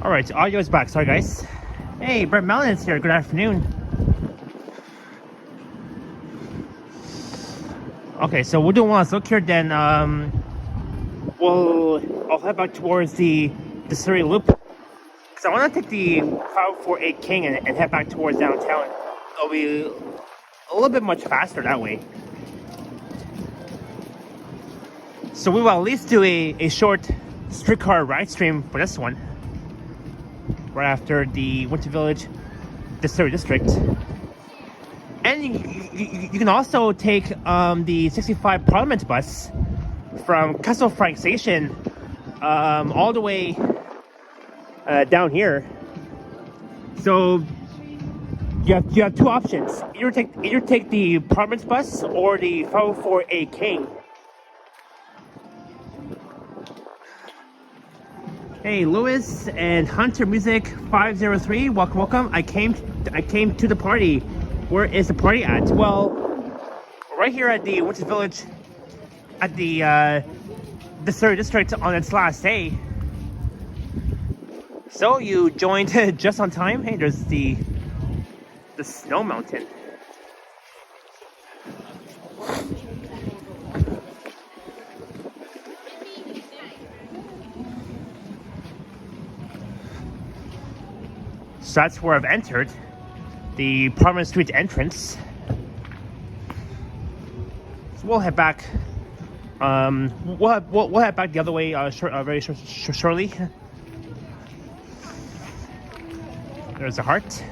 Alright, audio is back. Sorry, guys. Hey, Brett Mellon is here. Good afternoon. Okay, so we'll do one last look here, then I'll head back towards the Distillery Loop. Because I want to take the 548 King and head back towards downtown. It'll be a little bit much faster that way. So we will at least do a short streetcar ride stream for this one. Right after the Winter Village Distillery District. And you can also take the 65 Parliament bus from Castle Frank Station all the way down here. So you have two options. Either take the Parliament bus or the 504A King. Hey, Lewis and Hunter Music 503, welcome. I came to the party. Where is the party at? Well, right here at the Winter Village, at the Distillery District on its last day. So you joined just on time. Hey, there's the snow mountain. So that's where I've entered. The Parliament Street entrance. So we'll head back. We'll head back the other way very shortly. There's a heart.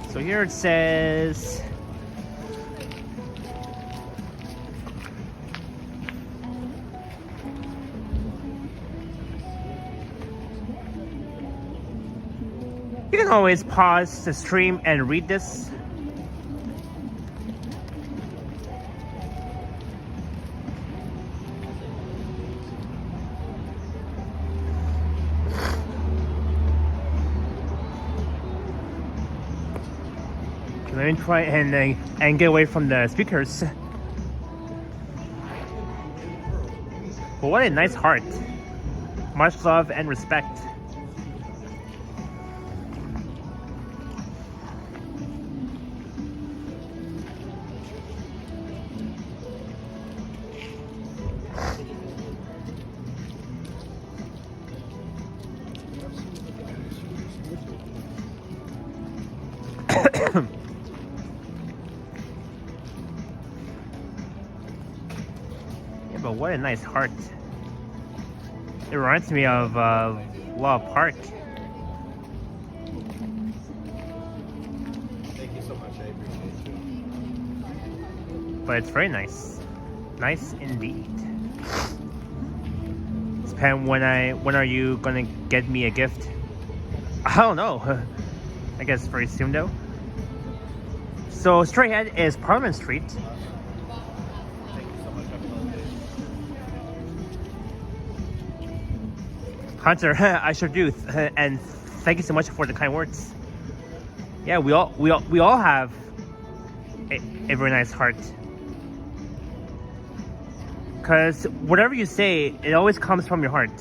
So here it says you can always pause the stream and read this. Let me try and get away from the speakers. But what a nice heart. Much love and respect. But what a nice heart. It reminds me of Law Park. Thank you so much, I appreciate you. But it's very nice. Nice indeed. Pam, when are you gonna get me a gift? I don't know. I guess very soon though. So straight ahead is Parliament Street. Hunter, I sure do, and thank you so much for the kind words. Yeah, we all have a very nice heart. Cause whatever you say, it always comes from your heart.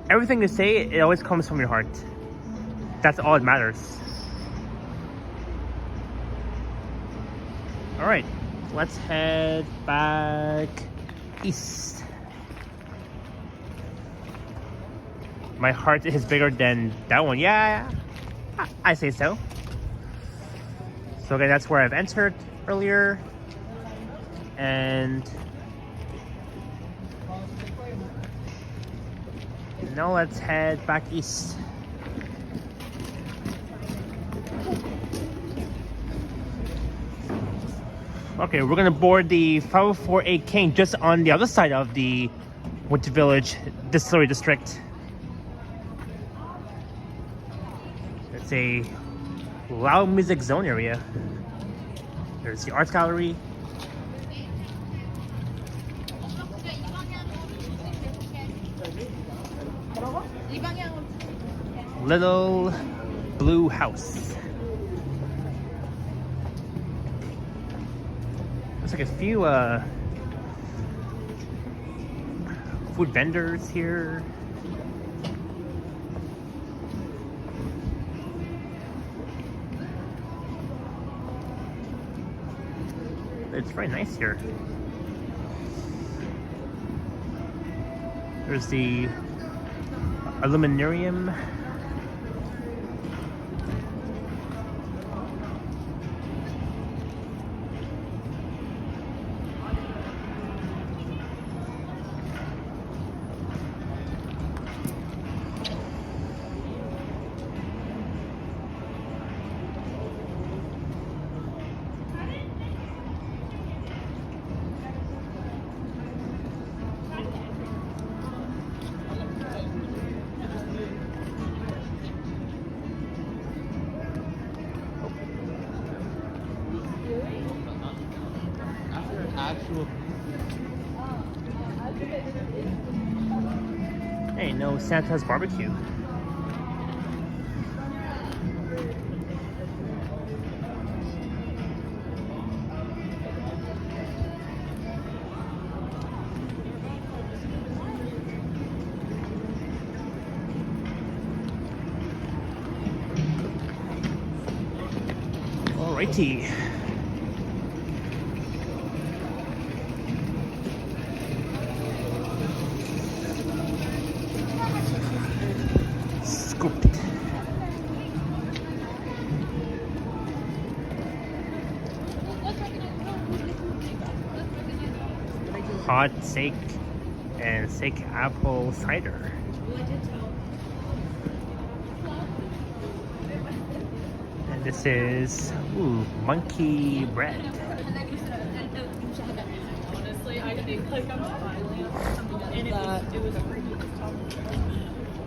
Everything you say, it always comes from your heart. That's all that matters. All right, let's head back east. My heart is bigger than that one. Yeah, I say so. So again, that's where I've entered earlier. And now let's head back east. Okay, we're gonna board the 504A King just on the other side of the Winter Village Distillery District. It's a loud music zone area. There's the arts gallery. Little Blue House. Looks like a few food vendors here. It's very nice here. There's the aluminarium. Actual. Hey, no Santa's barbecue. Alrighty. Scooped. Hot steak and steak apple cider. And this is monkey bread. Honestly, I think like I'm smiling and it was free.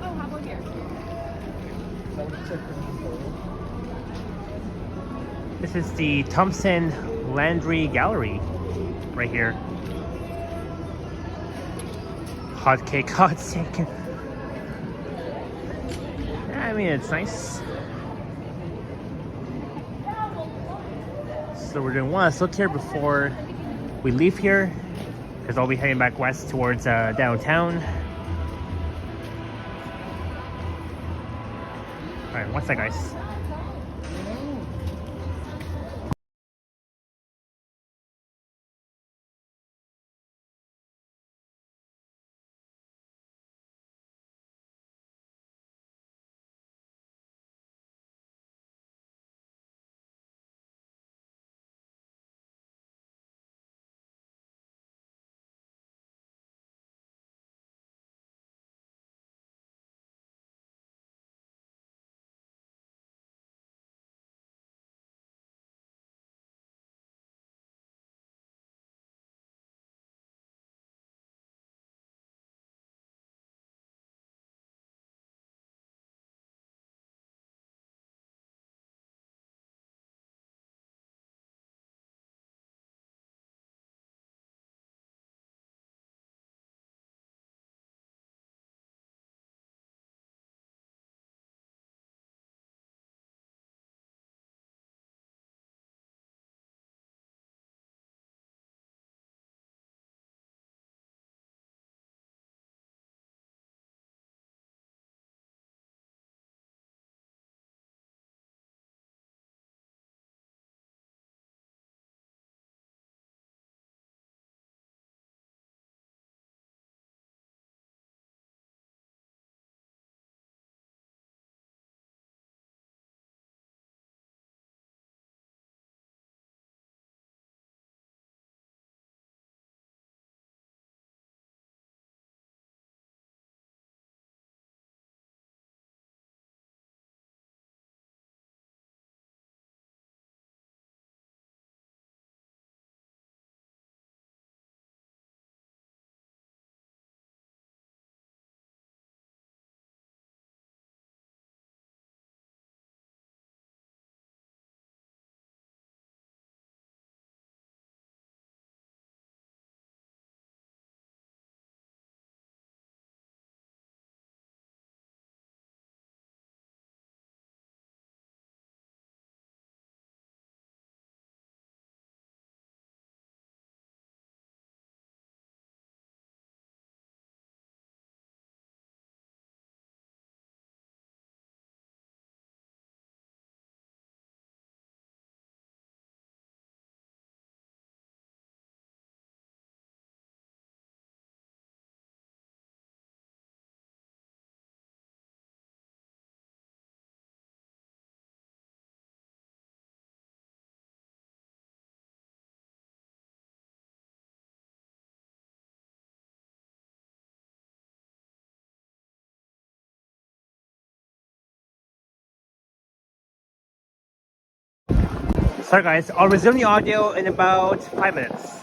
Oh, how about here? This is the Thompson Landry Gallery right here. Hot cake, hot steak. Yeah, I mean, it's nice. So we're doing one last look here before we leave here, because I'll be heading back west towards downtown. Alright, what's that, guys? Sorry guys, I'll resume the audio in about 5 minutes.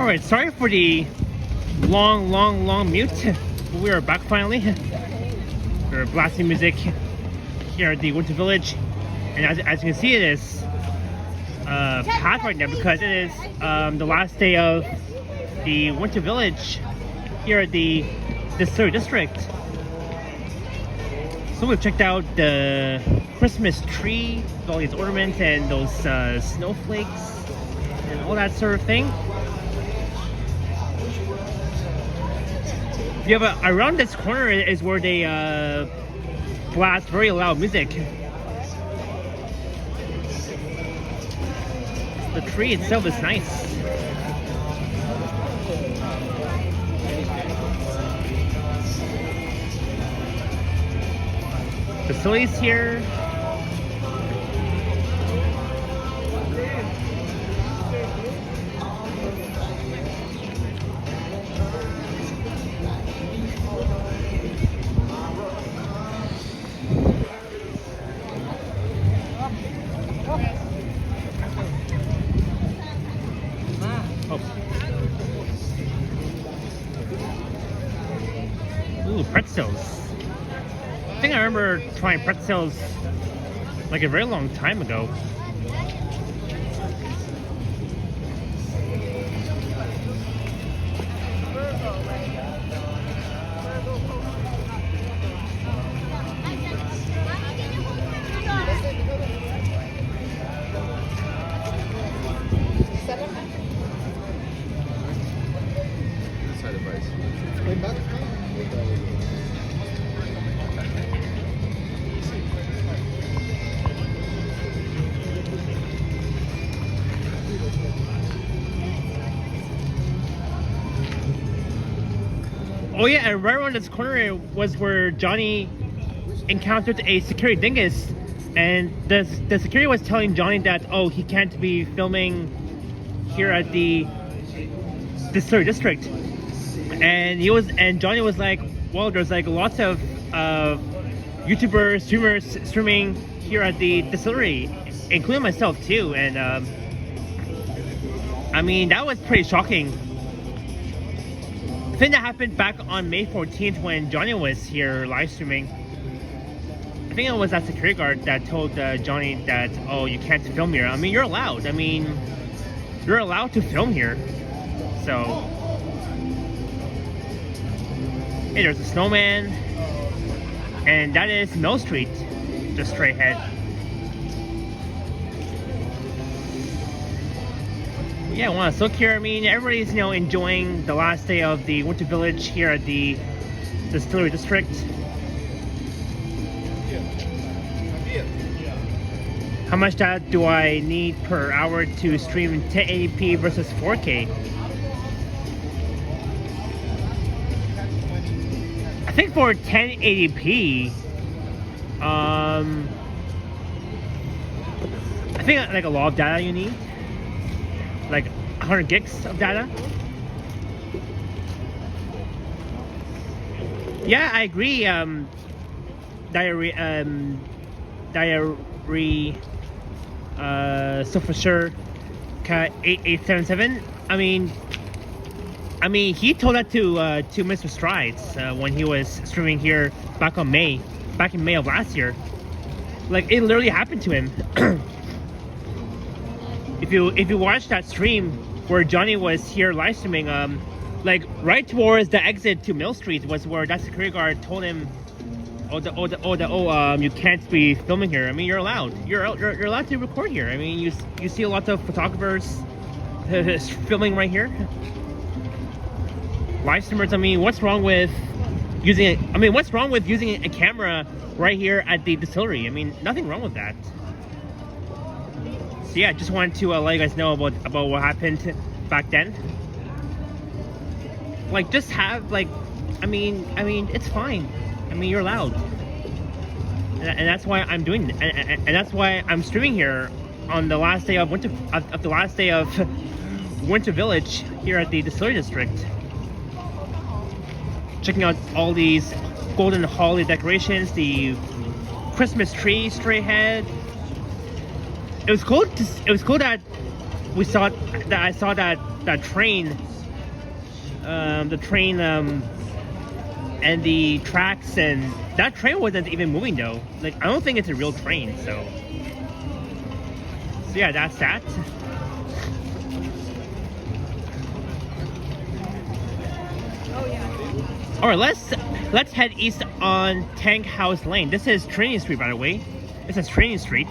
Alright, sorry for the long mute. We are back finally. We're blasting music here at the Winter Village. And as you can see, it is packed right now because it is the last day of the Winter Village here at the Distillery District. So we've checked out the Christmas tree with all these ornaments and those snowflakes and all that sort of thing. Yeah, but around this corner is where they blast very loud music. The tree itself is nice. Facilities here. Ooh, pretzels. I think I remember trying pretzels like a very long time ago. Oh yeah, and right around this corner was where Johnny encountered a security dingus, and the security was telling Johnny that, oh, he can't be filming here at the Distillery District, and Johnny was like, well, there's like lots of YouTubers, streamers streaming here at the distillery, including myself too, and I mean, that was pretty shocking. I think that happened back on May 14th when Johnny was here live streaming. I think it was that security guard that told Johnny that, oh, you can't film here. I mean, you're allowed. I mean, you're allowed to film here. So, hey, there's a snowman. And that is Mill Street, just straight ahead. Yeah, I want to look here. I mean, everybody's, you know, enjoying the last day of the Winter Village here at the Distillery District. How much data do I need per hour to stream 1080p versus 4K? I think for 1080p, I think like a lot of data you need. Like 100 gigs of data. Yeah, I agree. So for sure, 8877. I mean, he told that to Mr. Strides when he was streaming here back in May of last year. Like, it literally happened to him. If you watch that stream where Johnny was here live streaming, like right towards the exit to Mill Street was where that security guard told him, you can't be filming here. I mean, you're allowed. You're allowed to record here. I mean, you see a lot of photographers filming right here. Live streamers. I mean, what's wrong with using a camera right here at the distillery? I mean, nothing wrong with that. So yeah, just wanted to let you guys know about what happened back then. Like, just have like, I mean, it's fine. I mean, you're allowed, and that's why I'm doing it, and that's why I'm streaming here on the last day of Winter Village here at the Distillery District. Checking out all these golden holiday decorations, the Christmas tree straight ahead. It was cool that we saw that I saw that train, the train and the tracks, and that train wasn't even moving though. Like I don't think it's a real train. So yeah, that's that. Oh yeah. All right, let's head east on Tank House Lane. This is Training Street, by the way. This is Training Street.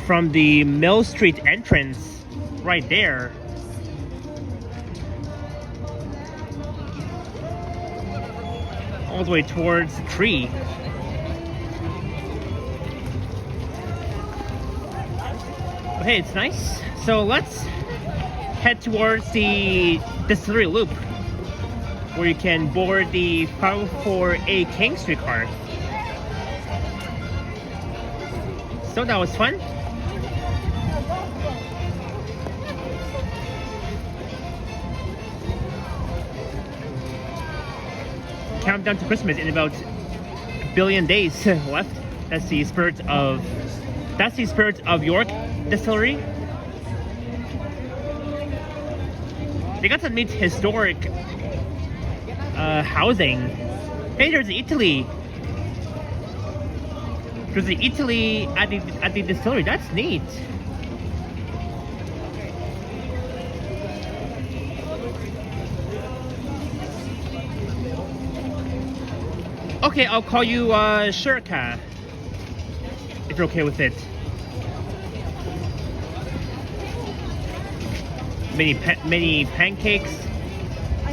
From the Mill Street entrance, right there. All the way towards the tree. But hey, it's nice. So let's head towards the Distillery Loop, where you can board the 504A King Streetcar. So that was fun. Countdown to Christmas in about a billion days left. That's the spirit of York Distillery. They got some neat historic housing. Hey, there's Italy. There's the Italy at the distillery. That's neat. Okay, I'll call you Shirka, if you're okay with it. Many pancakes,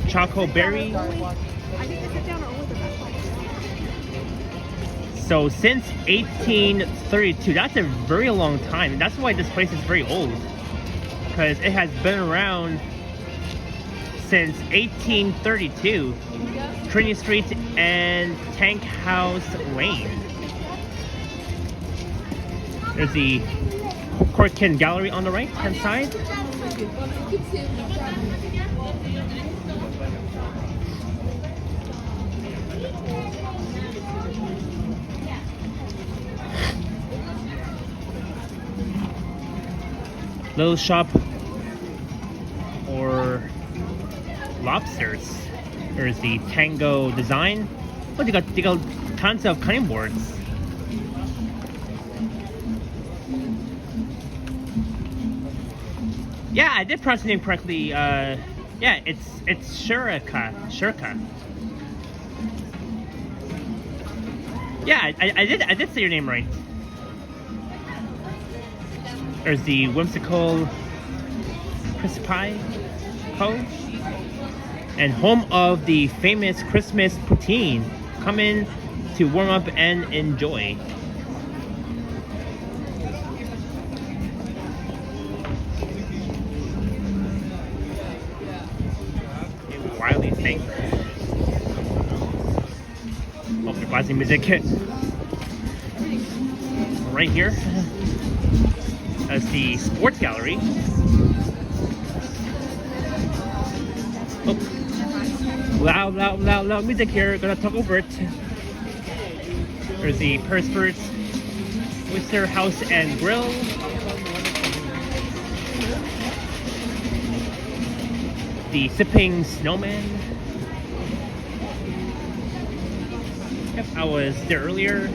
choco berry. I think they sit down or only the best one. So since 1832, that's a very long time. That's why this place is very old, because it has been around since 1832. Trinity Street and Tank House Lane. There's the Corkin Gallery on the right hand side. Little shop or lobsters. There's the Tango design. Oh, they got tons of cutting boards. Yeah, I did pronounce the name correctly. Yeah, it's Shirka. Yeah, I did say your name right. There's the whimsical crisp pie co. And home of the famous Christmas poutine. Come in to warm up and enjoy. Wiley thing. Oh, they're blasting music. Right here. That's the sports gallery. Oh. Loud music here. Gonna talk over it. There's the Perspert Oyster House and Grill. The Sipping Snowman. Yep, I was there earlier.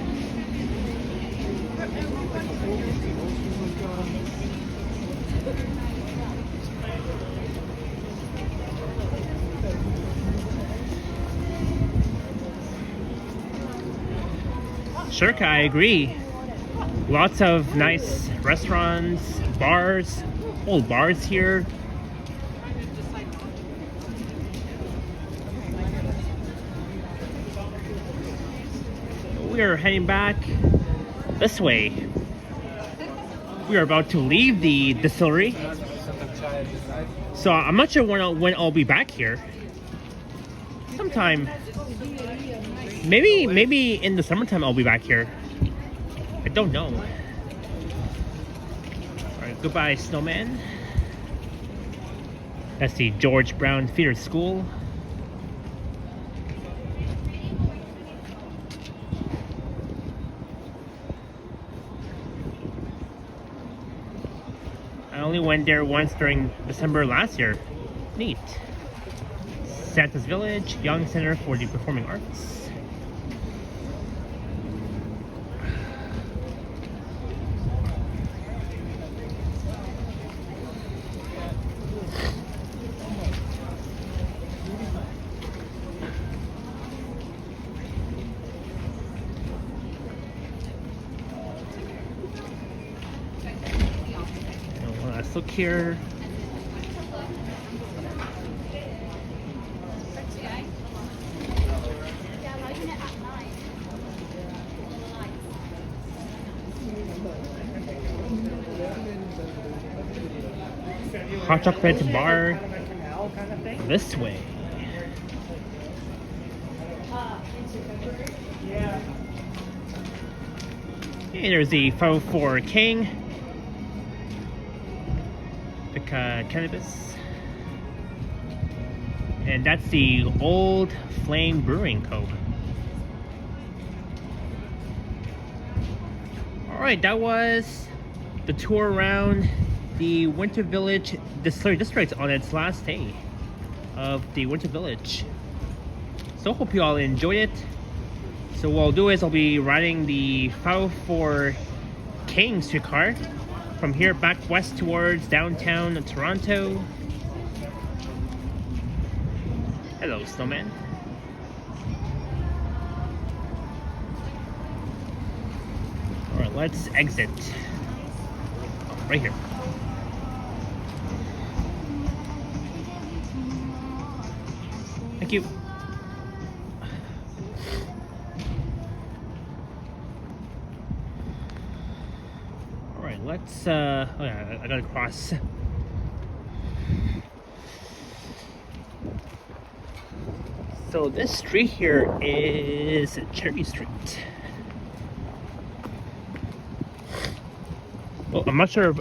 Shirka, I agree. Lots of nice restaurants, bars, old bars here. We are heading back this way. We are about to leave the distillery. So I'm not sure when I'll be back here. Sometime. Maybe in the summertime I'll be back here. I don't know. Alright, goodbye Snowman. That's the George Brown Theater School. only went there once during December last year. Neat. Santa's Village, Young Center for the Performing Arts. Let's look here. Hot chocolate bar this way. Hey, there's the 504 King. The cannabis. And that's the Old Flame Brewing Co. Alright, that was the tour around the Winter Village Distillery District on its last day of the Winter Village. So hope you all enjoyed it. So what I'll do is I'll be riding the 504 King Streetcar from here back west towards downtown Toronto. Hello, snowman. Alright, let's exit. Right here. Thank you. Alright, let's oh yeah, I gotta cross. So this street here is Cherry Street. Well, I'm not sure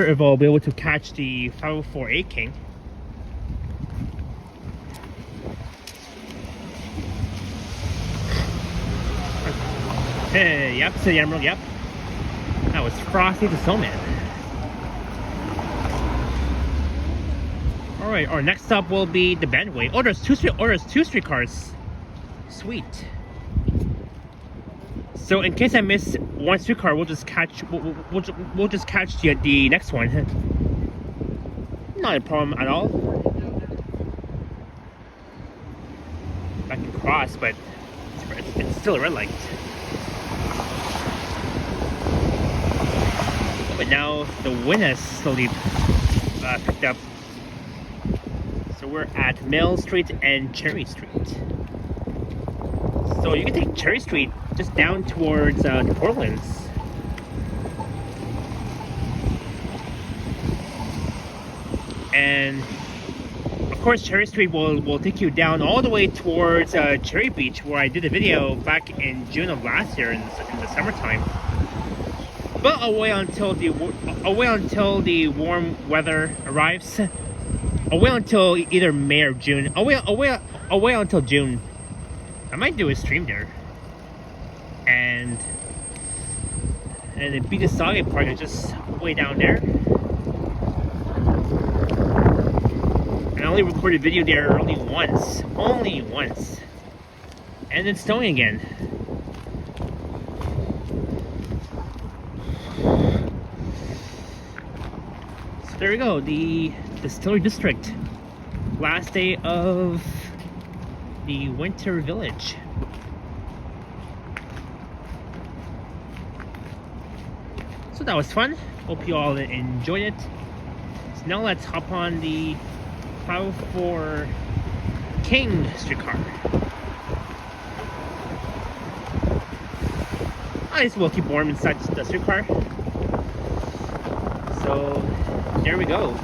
if I'll be able to catch the 504A King. Hey, yep, City Emerald, yep. That was Frosty the Snowman. Alright, our next stop will be the Bentway. Oh, there's two streetcars. Sweet. So in case I miss one streetcar, we'll just catch the next one. Not a problem at all. I can cross, but it's still a red light. But now the wind has slowly picked up. So we're at Mill Street and Cherry Street. So you can take Cherry Street just down towards New Orleans. And of course Cherry Street will take you down all the way towards Cherry Beach, where I did a video back in June of last year in the summertime. But I'll wait until the warm weather arrives. I'll wait until either May or June. I'll wait until June. I might do a stream there. And the Beatasage Park is just way down there. And I only recorded video there only once. And it's snowing again. So there we go, the Distillery District. Last day of the Winter Village. So that was fun. Hope you all enjoyed it. So now let's hop on the 504 King Streetcar. I just will keep warm inside the streetcar. So there we go.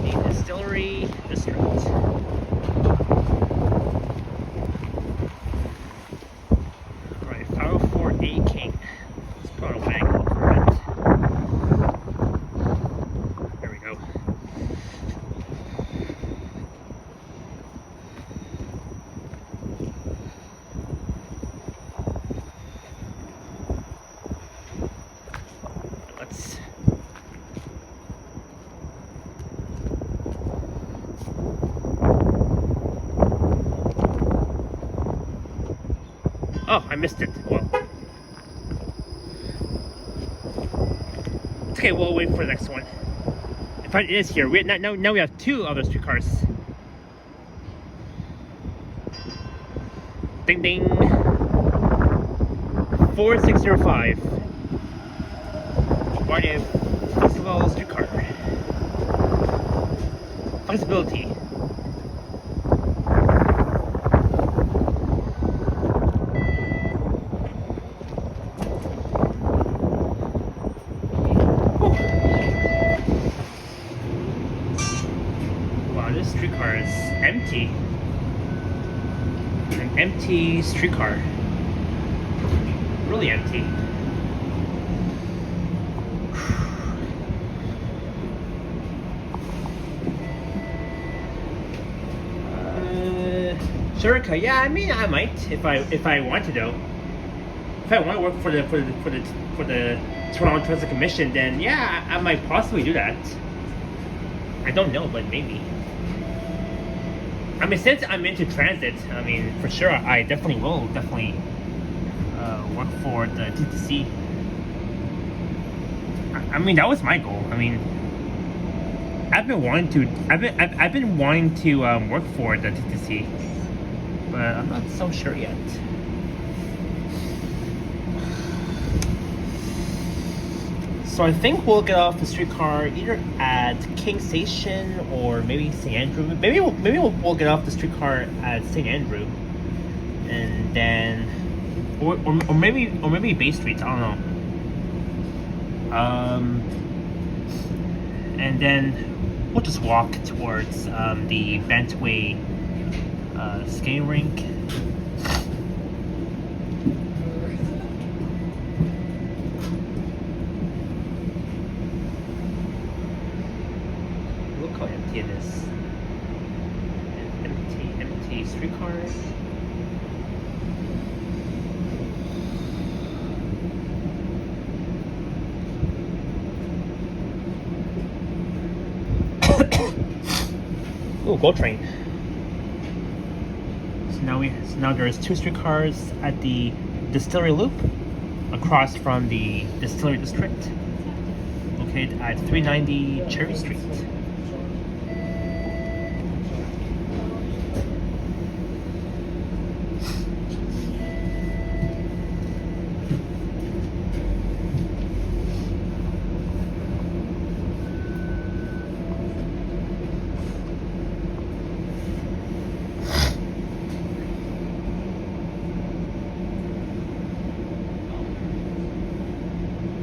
The Distillery District. Alright, 504A King. Let's put on a wagon for it. There we go. Oh, I missed it. Well, it's okay. We'll wait for the next one. In fact, it is here. Now we have two other streetcars. Ding ding. 4605. Guardian Festival streetcar. Flexibility. Wow, this streetcar is empty. An empty streetcar. Really empty. Sure, yeah. I mean, I might if I want to though. If I want to work for the Toronto Transit Commission, then yeah, I might possibly do that. I don't know, but maybe. I mean, since I'm into transit, I mean, for sure, I definitely will work for the TTC. I mean, that was my goal. I mean, I've been wanting to work for the TTC, but I'm not so sure yet. So I think we'll get off the streetcar either at King Station or maybe St. Andrew. Maybe we'll get off the streetcar at St. Andrew, and then or maybe Bay Street. I don't know. And then we'll just walk towards the Bentway skating rink. Look how empty it is. Empty streetcars. Ooh, GO train. So now there's two streetcars at the Distillery Loop across from the Distillery District, located at 390 Cherry Street.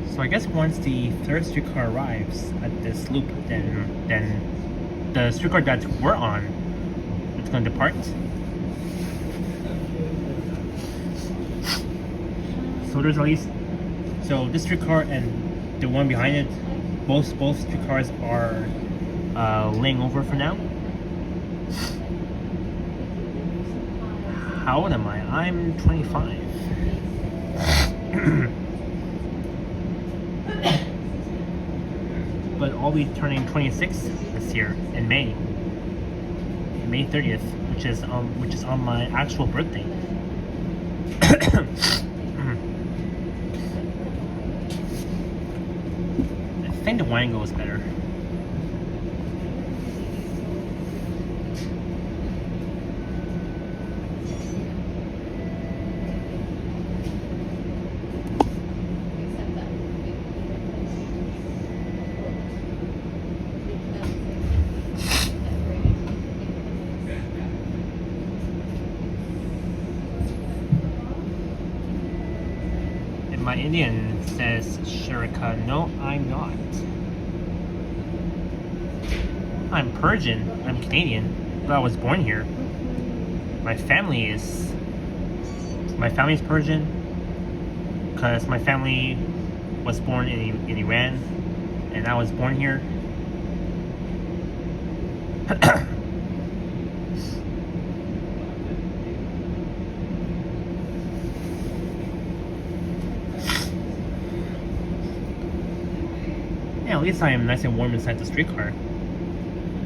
So I guess once the third streetcar arrives at this loop, then the streetcar that we're on, it's going to depart. So there's at least, so this streetcar and the one behind it, both streetcars are laying over for now. How old am I? I'm 25. But I'll be turning 26 this year in May 30th, which is on my actual birthday. I think the wine goes better. My Indian says, Sharika, no, I'm not. I'm Persian, I'm Canadian, but I was born here. My family is Persian, because my family was born in Iran, and I was born here. Yeah, at least I am nice and warm inside the streetcar.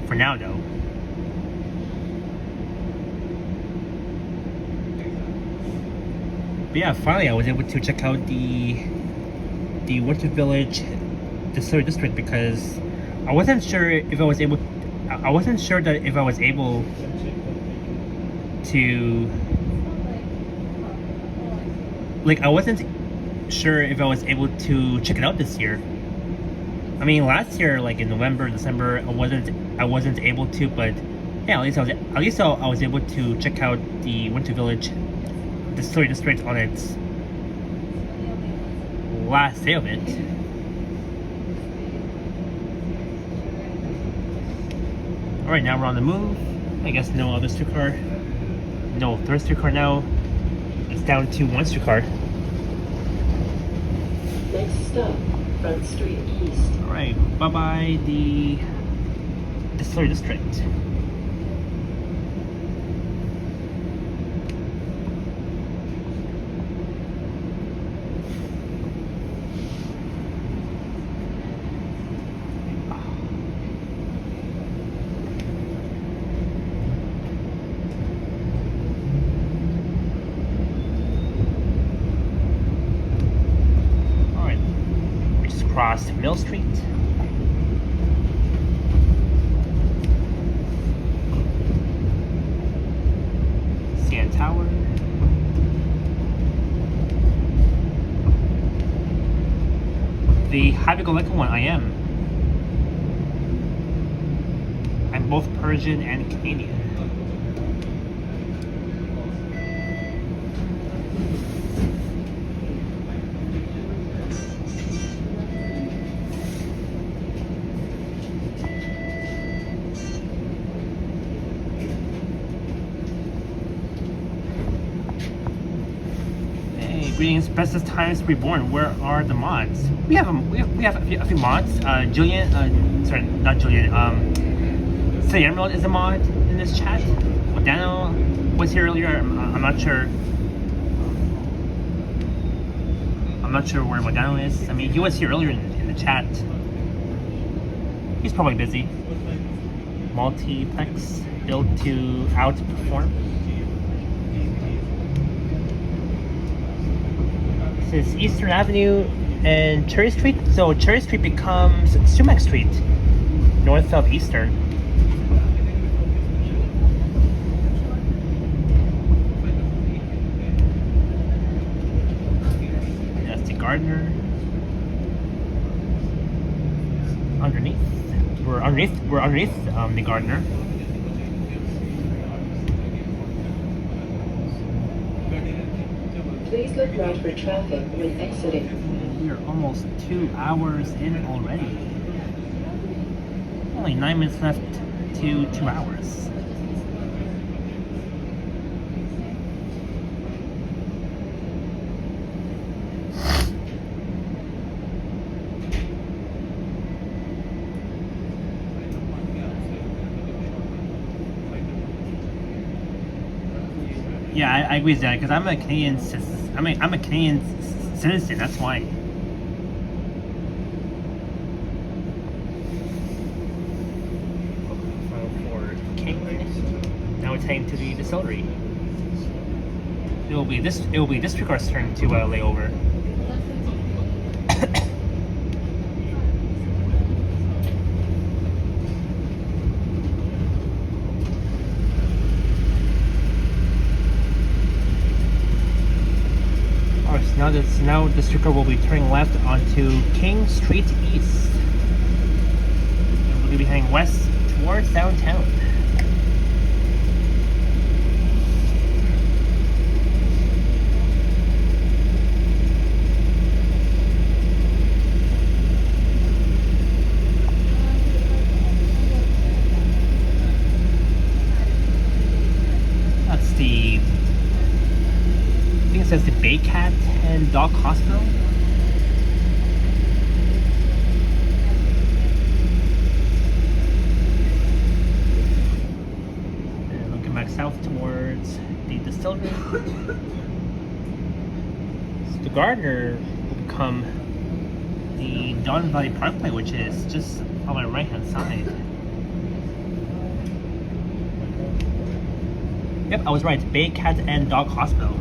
For now, though. But yeah, finally I was able to check out the Winter Village Distillery District because I wasn't sure if I was able. I wasn't sure that if I was able to. Like, I wasn't sure if I was able to check it out this year. I mean, last year, like in November, December, I wasn't able to, but yeah, at least I was able to check out the Winter Village Distillery District on its last day of it. All right, now we're on the move. I guess no other streetcar. No third streetcar now. It's down to one streetcar. Next stop, Front Street East. All right, bye bye the Distillery District. Across Mill Street. CN Tower. The happy-go-lucky one, I am. I'm both Persian and Canadian. Greetings, Bestest Times Reborn. Where are the mods? We have a few mods. Julian, sorry, not Julian. Say Emerald is a mod in this chat. Modano was here earlier. I'm not sure. I'm not sure where Modano is. I mean, he was here earlier in the chat. He's probably busy. Multiplex built to outperform. This is Eastern Avenue and Cherry Street. So Cherry Street becomes Sumac Street, north of Eastern. That's the Gardner. We're underneath the Gardner. Please look right for traffic when exiting. We are almost 2 hours in already. Only 9 minutes left to 2 hours. Yeah, I agree with that because I'm a Canadian citizen. I'm a Canadian citizen. That's why. For King. Now it's heading to the distillery. It will be Streetcar's turn to lay over. Now the Streetcar will be turning left onto King Street East. And we'll be heading west towards downtown. That's the, I think it says the Bay Cat and Dog Hospital. And looking back south towards the distillery. So the Gardner will become the Don Valley Parkway, which is just on my right hand side. Yep, I was right. Bay Cat and Dog Hospital.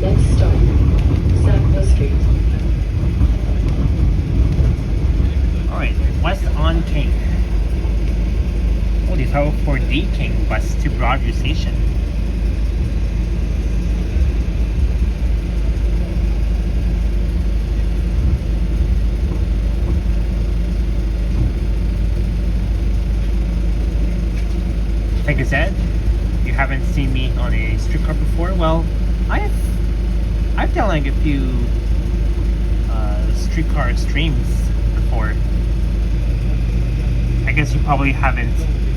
Next stop, Sackville Street. Alright, west on King. Oh, they travel for the King bus to Broadview Station. Like I said, you haven't seen me on a streetcar before. Well, I've done like a few streetcar streams before. I guess you probably haven't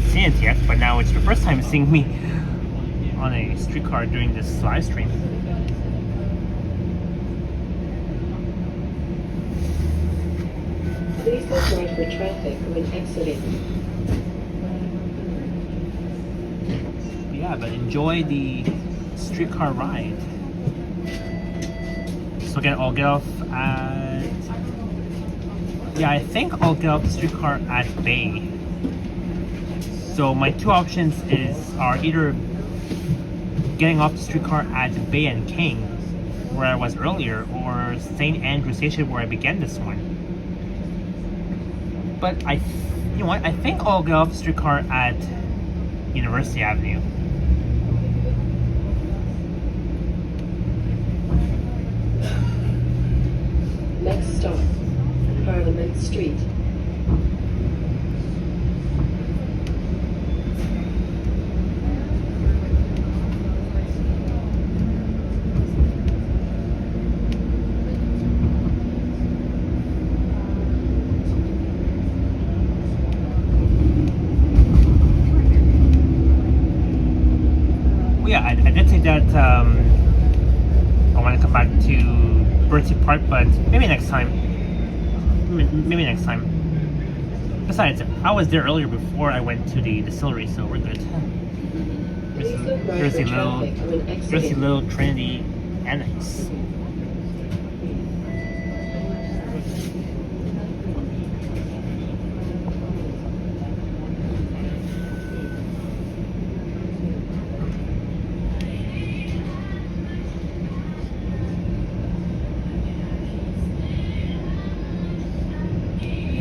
seen it yet, but now it's your first time seeing me on a streetcar doing this live stream. Please look right for traffic when exiting. Yeah, but enjoy the streetcar ride. So again, I'll get off at... Yeah, I think I'll get off the streetcar at Bay. So my two options are either getting off the streetcar at Bay and King, where I was earlier, or St. Andrew Station, where I began this one. But you know what? I think I'll get off the streetcar at University Avenue. Next stop, Parliament Street. Well, yeah, I did say that I want to come back to Bertie Park, but maybe next time. Maybe next time. Besides, I was there earlier before I went to the distillery, so we're good. There's the little Trinity Annex.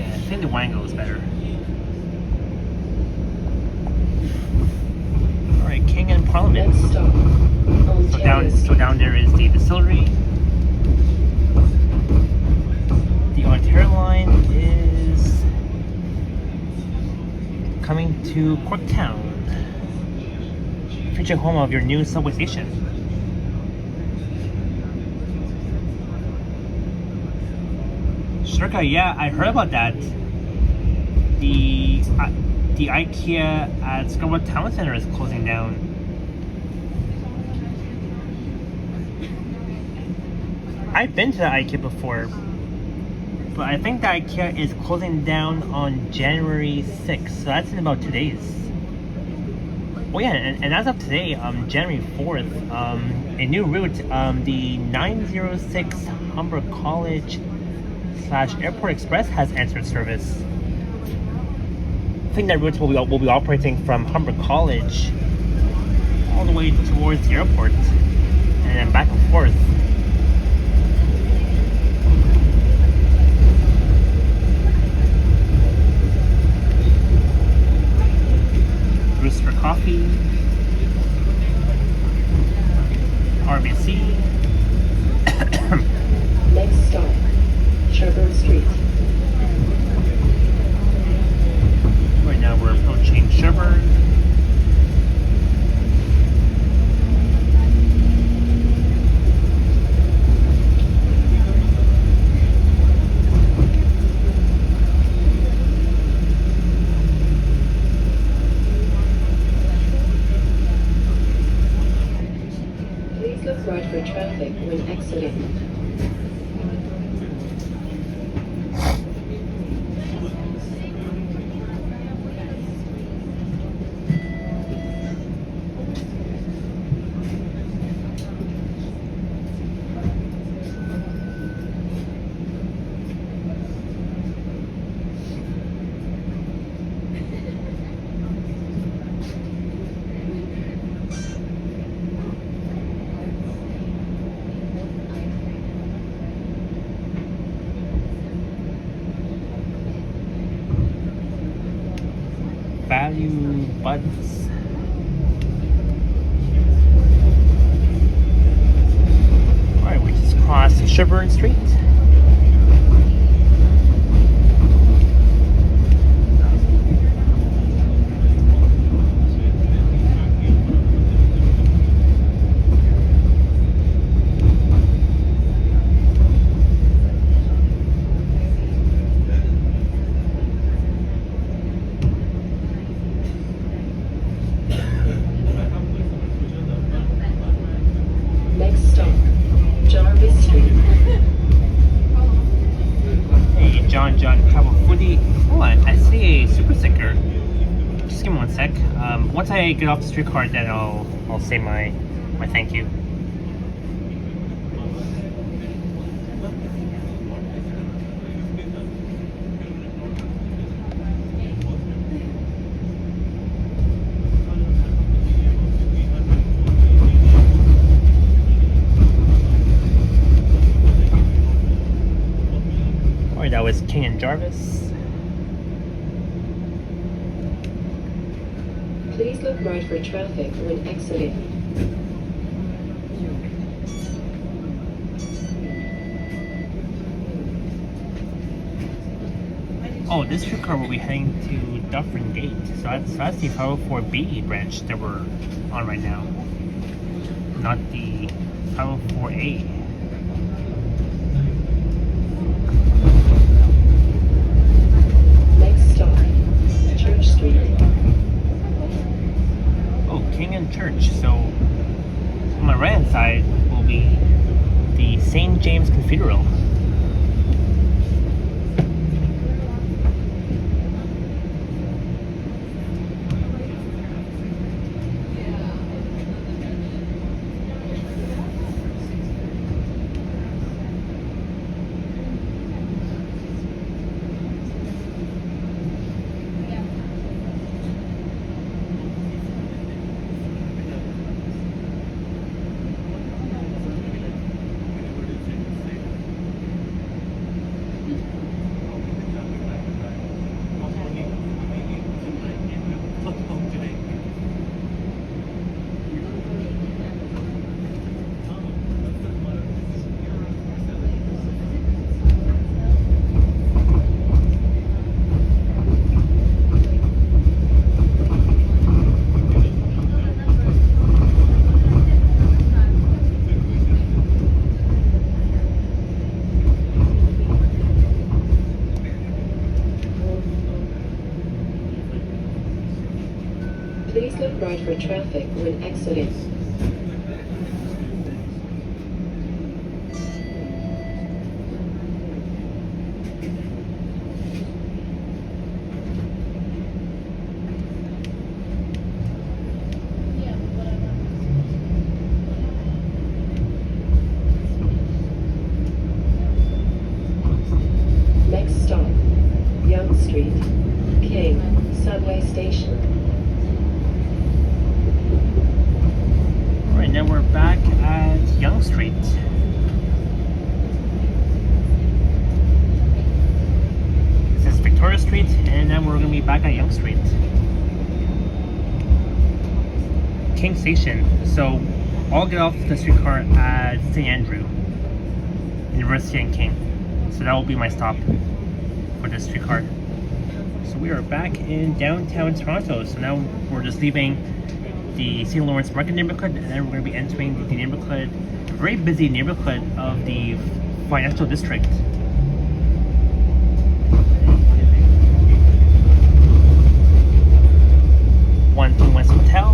I think the Wango is better. Alright, King and Parliament. Next stop, Ontario Street. So down there is the distillery. The Ontario line is coming to Corktown, future home of your new subway station. Streetcar, yeah, I heard about that. The IKEA at Scarborough Town Center is closing down. I've been to the IKEA before, but I think the IKEA is closing down on January 6th, so that's in about 2 days. Oh yeah, and as of today, January 4th, a new route, the 906 Humber College / Airport Express has entered service. I think that route will be operating from Humber College all the way towards the airport and then back and forth. Rooster Coffee, RBC. Next stop, Sherbourne Street. Right now we're approaching Sherbourne. Please look right for traffic when exiting. Value Buds. Alright, we just crossed Sherburne Street. Next stop, Jarvis Street. Hey, John Travel Foodie. Hold on, I see a super sticker. Just give me one sec. Once I get off the streetcar, then I'll say my thank you. Alright, that was King and Jarvis. Please look right for traffic when exiting. Oh, this streetcar will be heading to Dufferin Gate. So that's the 504B branch that we're on right now. Not the 504A. Next stop, Church Street. Oh, King and Church. So on my right hand side will be the St. James Cathedral. Please look right for traffic when exiting. Next stop, Yonge Street, King, Subway Station. Alright, now we're back at Yonge Street. This is Victoria Street, and then we're going to be back at Yonge Street. King Station. So I'll get off the streetcar at St. Andrew, University and King. So that will be my stop for this streetcar. So we are back in downtown Toronto. So now we're just leaving the St. Lawrence Market neighborhood, and then we're going to be entering the neighborhood, a very busy neighborhood of the Financial District. One King West Hotel.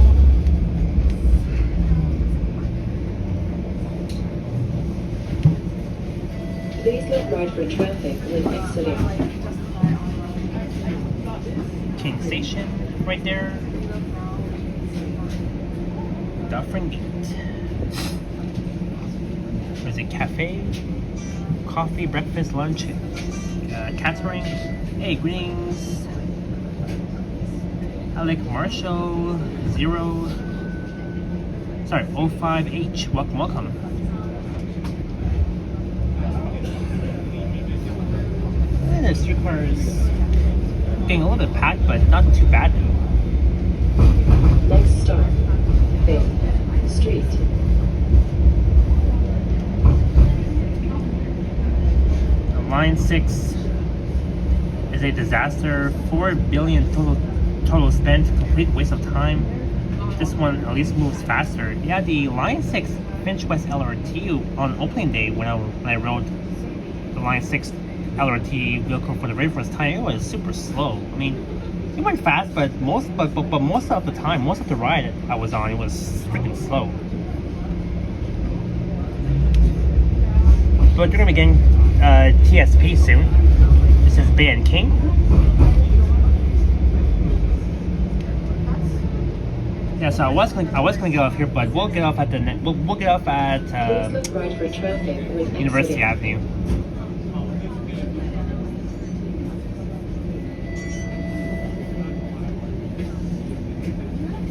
Please look right for traffic when exiting. King Station right there. Dufferin Gate. There's a cafe, coffee, breakfast, lunch, catering. Hey, greetings. Alec Marshall, 05H. Welcome. And the streetcar is getting a little bit packed, but not too bad. Next stop, Bay Street. Line 6 is a disaster. 4 billion total spent. Complete waste of time. This one at least moves faster. Yeah, the Line 6 Finch West LRT on opening day when I rode the Line 6 LRT vehicle for the very first time, it was super slow. I mean, it went fast, but most of the time, most of the ride I was on, it was freaking slow. But you're gonna be getting TSP soon. This is Bay and King. Yeah, so I was gonna get off here, but we'll get off at we'll get off at Please look right for traffic when University exiting. Avenue.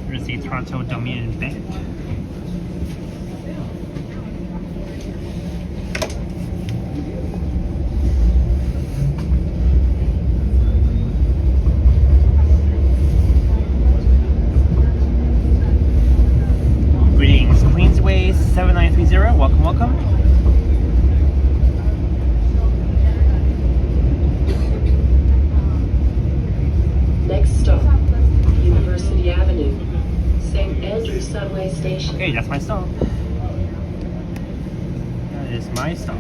There's the Toronto Dominion Bank. Greetings, Queensway 7930. Welcome, welcome. Next stop, University Avenue, St. Andrews Subway Station. Okay, that's my stop. That is my stop.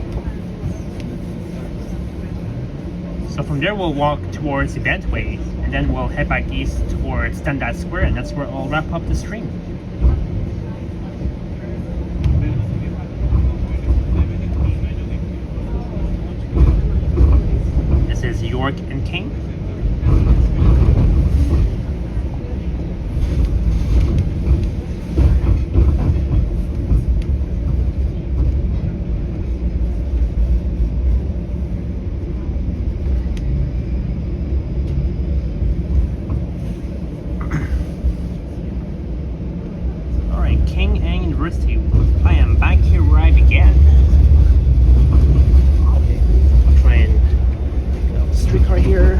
So from there we'll walk towards the Bentway, and then we'll head back east towards Dundas Square, and that's where I'll wrap up the stream. This is York and King. King and University. I am back here where I began. I'll try and get out the streetcar here.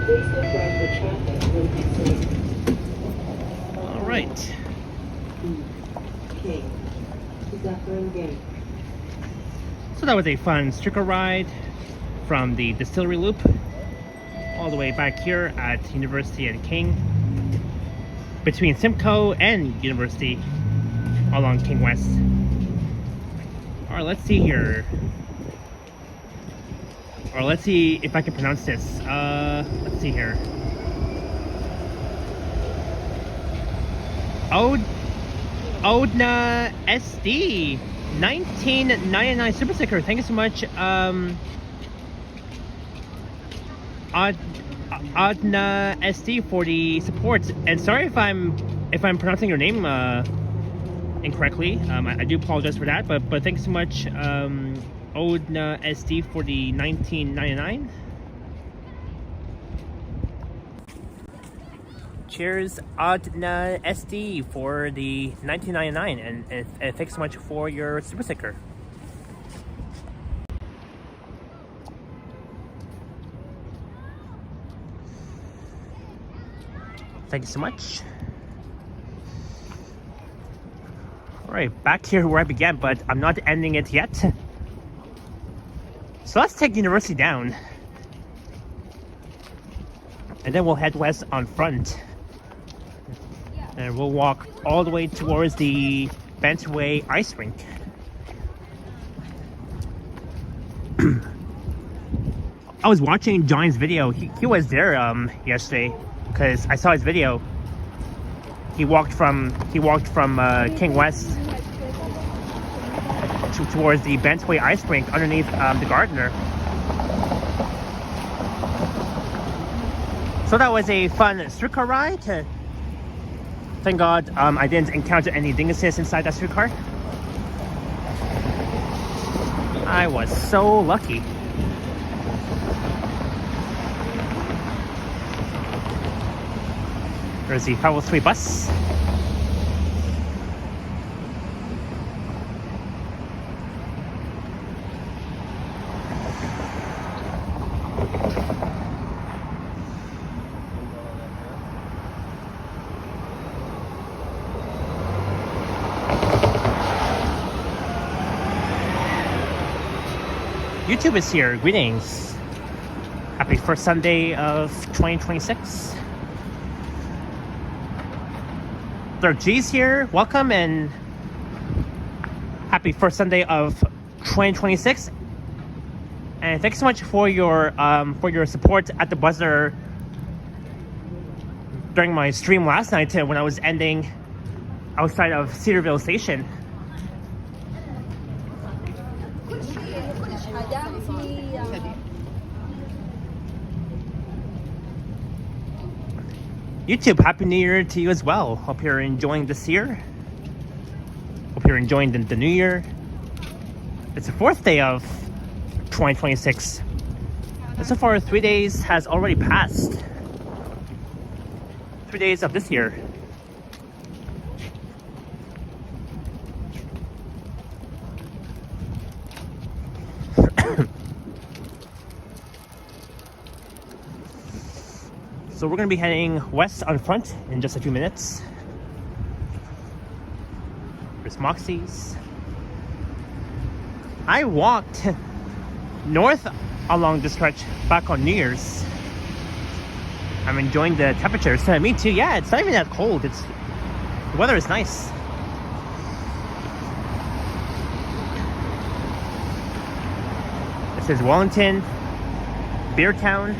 Please look right for traffic when exiting. All right. King. Dufferin Gate. So that was a fun streetcar ride from the Distillery Loop all the way back here at University and King, between Simcoe and University along King West. All right, let's see here. Or let's see if I can pronounce this. Let's see here. Odna SD 1999 super sticker. Thank you so much. Odna SD for the support. And sorry if I'm pronouncing your name incorrectly. I do apologize for that. But thanks so much, Odna SD for the 1999. Cheers, Odna SD for the 1999, and thanks so much for your super sticker. Thank you so much. Alright, back here where I began, but I'm not ending it yet. So let's take University down. And then we'll head west on front. And we'll walk all the way towards the Bentway ice rink. I was watching John's video. He was there yesterday because I saw his video. He walked from King West towards the Bentway ice rink underneath the Gardner. So that was a fun streetcar ride. Thank God I didn't encounter any dinguses inside that streetcar. I was so lucky. There's the 503 bus. YouTube is here. Greetings. Happy first Sunday of 2026. Third G's here. Welcome and happy first Sunday of 2026. And thanks so much for your support at the buzzer during my stream last night when I was ending outside of Cedarville Station. YouTube, Happy New Year to you as well. Hope you're enjoying this year. Hope you're enjoying the new year. It's the fourth day of 2026. And so far, 3 days has already passed. 3 days of this year. So we're going to be heading west on front in just a few minutes. There's Moxie's. I walked north along this stretch back on New Year's. I'm enjoying the temperatures. Me too. Yeah, it's not even that cold. The weather is nice. This is Wellington, Beer Town.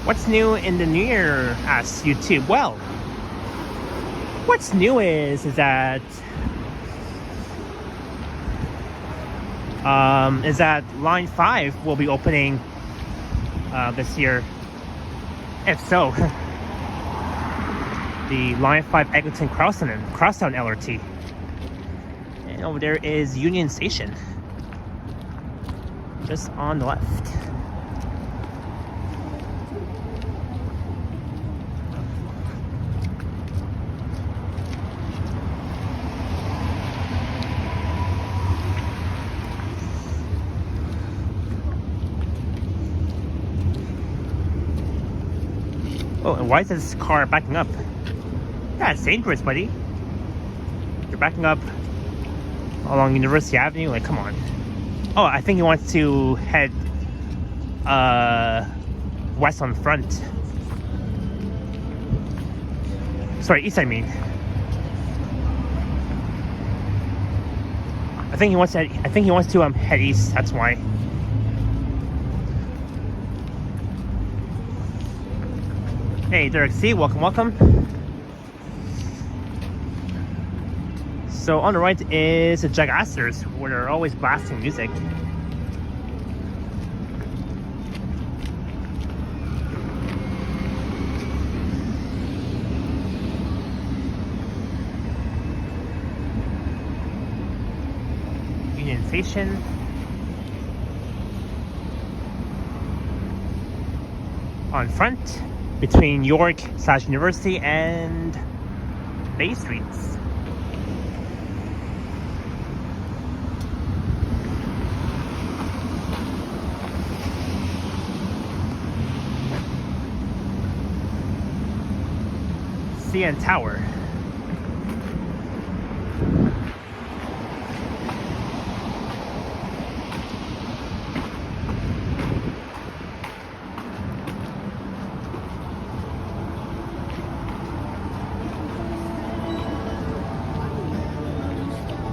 What's new in the new year? Asks YouTube. Well, what's new is that Line 5 will be opening this year. If so, the Line 5 Eglinton Crosstown LRT. And over there is Union Station, just on the left. Oh, and why is this car backing up? Yeah, it's dangerous, buddy. You're backing up along University Avenue. Like, come on. Oh, I think he wants to head west on front. Sorry, east, I mean. I think he wants to head east. That's why. Hey, Derek C, welcome. So on the right is the Jack Astor's, where they're always blasting music. Union Station. On front, between York/University and Bay Streets. CN Tower.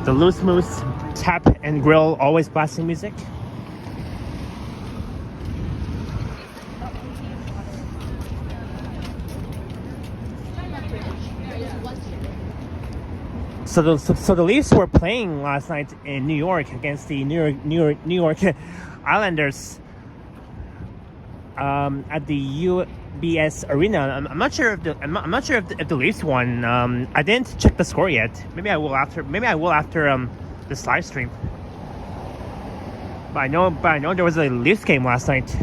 The Loose Moose Tap and Grill, always blasting music. So the Leafs were playing last night in New York against the New York Islanders at the UBS Arena. I'm not sure if the Leafs won. I didn't check the score yet. Maybe I will after this live stream. But I know there was a Leafs game last night.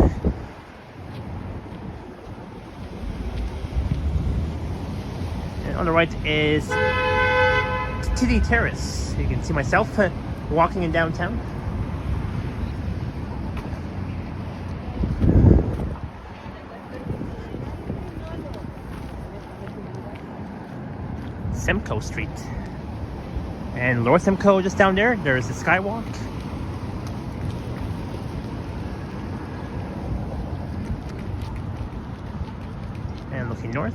And on the right is TD Terrace. You can see myself walking in downtown. Simcoe Street. And Lower Simcoe just down there, there's the Skywalk. And looking north.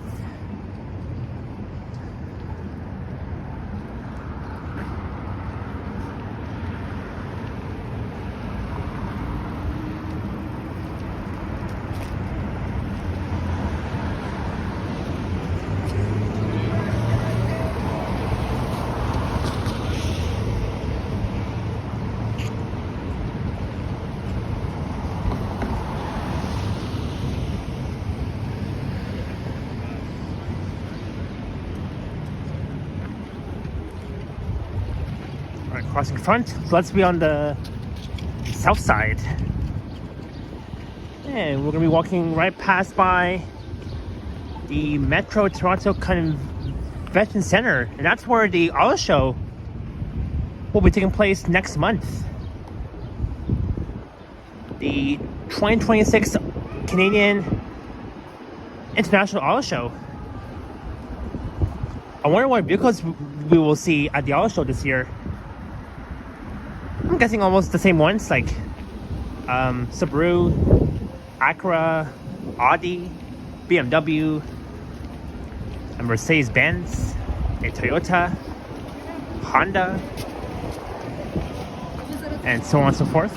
Crossing front, so let's be on the south side. And we're gonna be walking right past by the Metro Toronto Convention Center, and that's where the auto show will be taking place next month. The 2026 Canadian International Auto Show. I wonder what vehicles we will see at the auto show this year. I'm guessing almost the same ones, like Subaru, Acura, Audi, BMW, a Mercedes-Benz, a Toyota, Honda, and so on and so forth.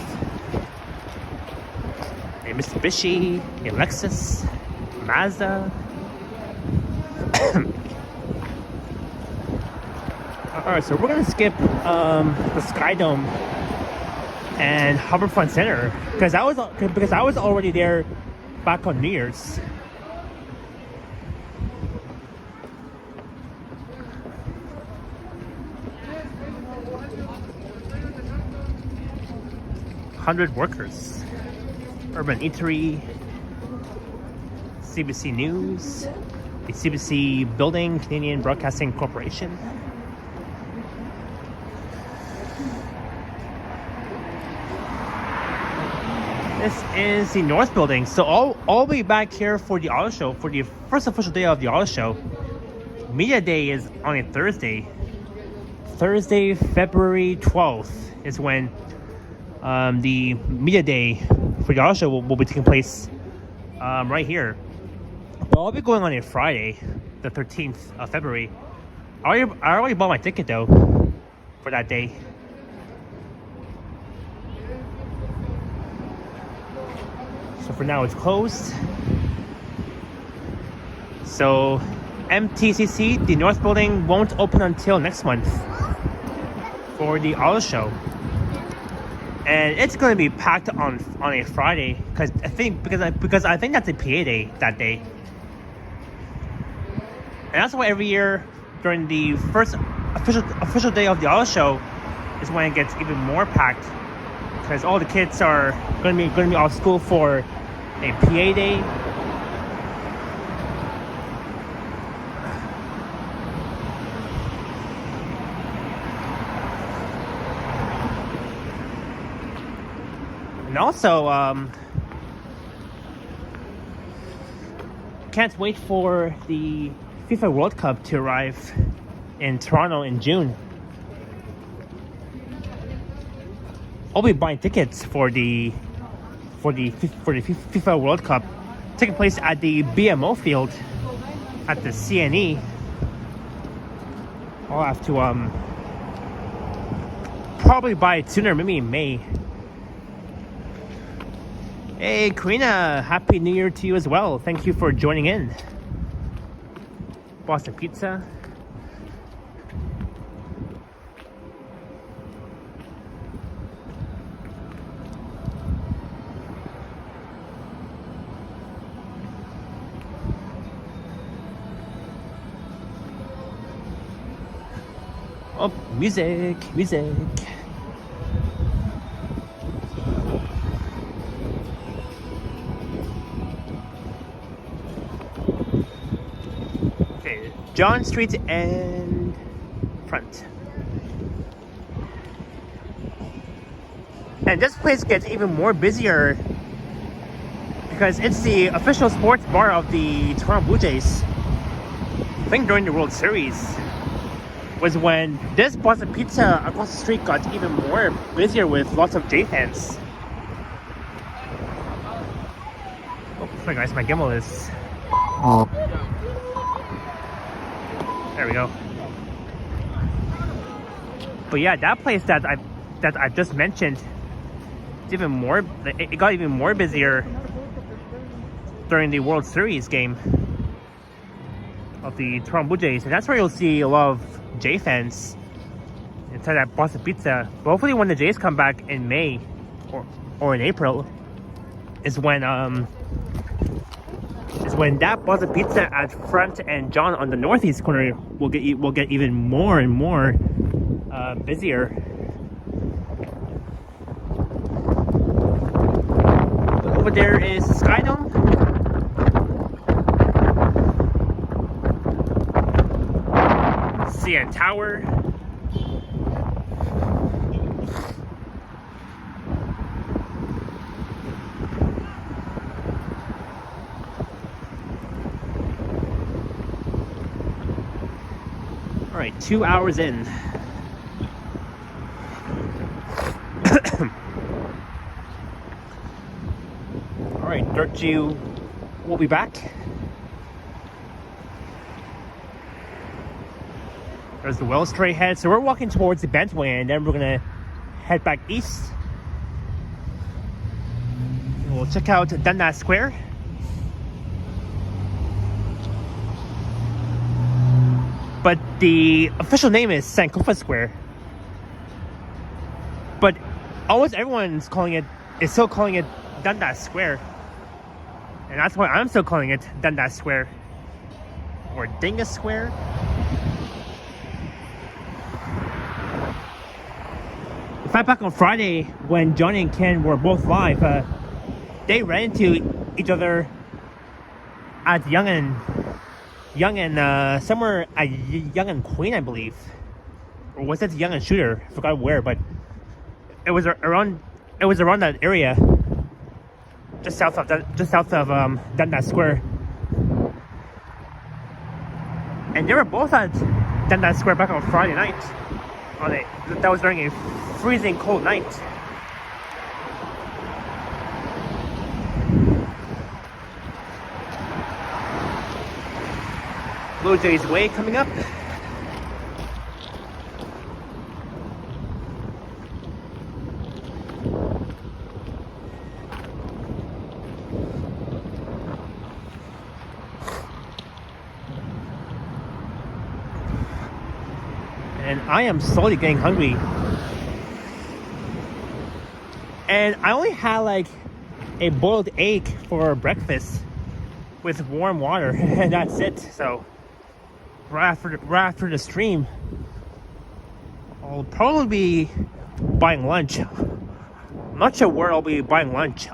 A Mitsubishi, a Lexus, Mazda. Alright, so we're gonna skip the Sky Dome and Harbourfront Center because I was already there back on New Year's. "100 Workers," Urban Eatery, CBC News, the CBC Building, Canadian Broadcasting Corporation. This is the North Building, so I'll be back here for the auto show, for the first official day of the auto show. Media Day is on a Thursday. Thursday, February 12th is when the Media Day for the auto show will be taking place right here. But I'll be going on a Friday, the 13th of February. I already bought my ticket though for that day. So for now it's closed. So MTCC, the North Building, won't open until next month for the auto show. And it's going to be packed on a Friday because I think that's a PA day that day. And that's why every year during the first official day of the auto show is when it gets even more packed because all the kids are going to be off school for a PA day. And also, can't wait for the FIFA World Cup to arrive in Toronto in June. I'll be buying tickets for the FIFA World Cup taking place at the BMO field at the CNE. I'll have to probably buy it sooner, maybe in May. Hey Karina, Happy New Year to you as well. Thank you for joining in. Boston Pizza. Oh, music. Okay, John Street and front. And this place gets even more busier because it's the official sports bar of the Toronto Blue Jays. I think during the World Series. was when this Boston Pizza across the street got even more busier with lots of J fans. Oh, sorry guys, my gimbal is... There we go. But yeah, that place that I just mentioned, it's even more. It got even more busier during the World Series game of the Toronto Blue Jays, and that's where you'll see a lot of Jay fans inside that Boston Pizza. But hopefully, when the Jays come back in May or in April, is when that Boston Pizza at Front and John on the northeast corner will get even more and more busier. Over there is Skydome. CN Tower. All right, 2 hours in. All right, Dirt Jew will be back. There's the well straight ahead. So we're walking towards the Bentway, and then we're gonna head back east. And we'll check out Dundas Square. But the official name is Sankofa Square. But almost everyone's still calling it Dundas Square. And that's why I'm still calling it Dundas Square. Or Dingus Square. In fact, back on Friday, when Johnny and Ken were both live, they ran into each other at Young and somewhere at Young and Queen, I believe, or was it Young and Shooter? I forgot where, but it was around that area, just south of Dundas Square, and they were both at Dundas Square back on Friday night. That was during a freezing cold night. Blue Jays Way coming up. And I am slowly getting hungry. And I only had like a boiled egg for breakfast with warm water, and that's it. So right after the stream, I'll probably be buying lunch. I'm not sure where I'll be buying lunch.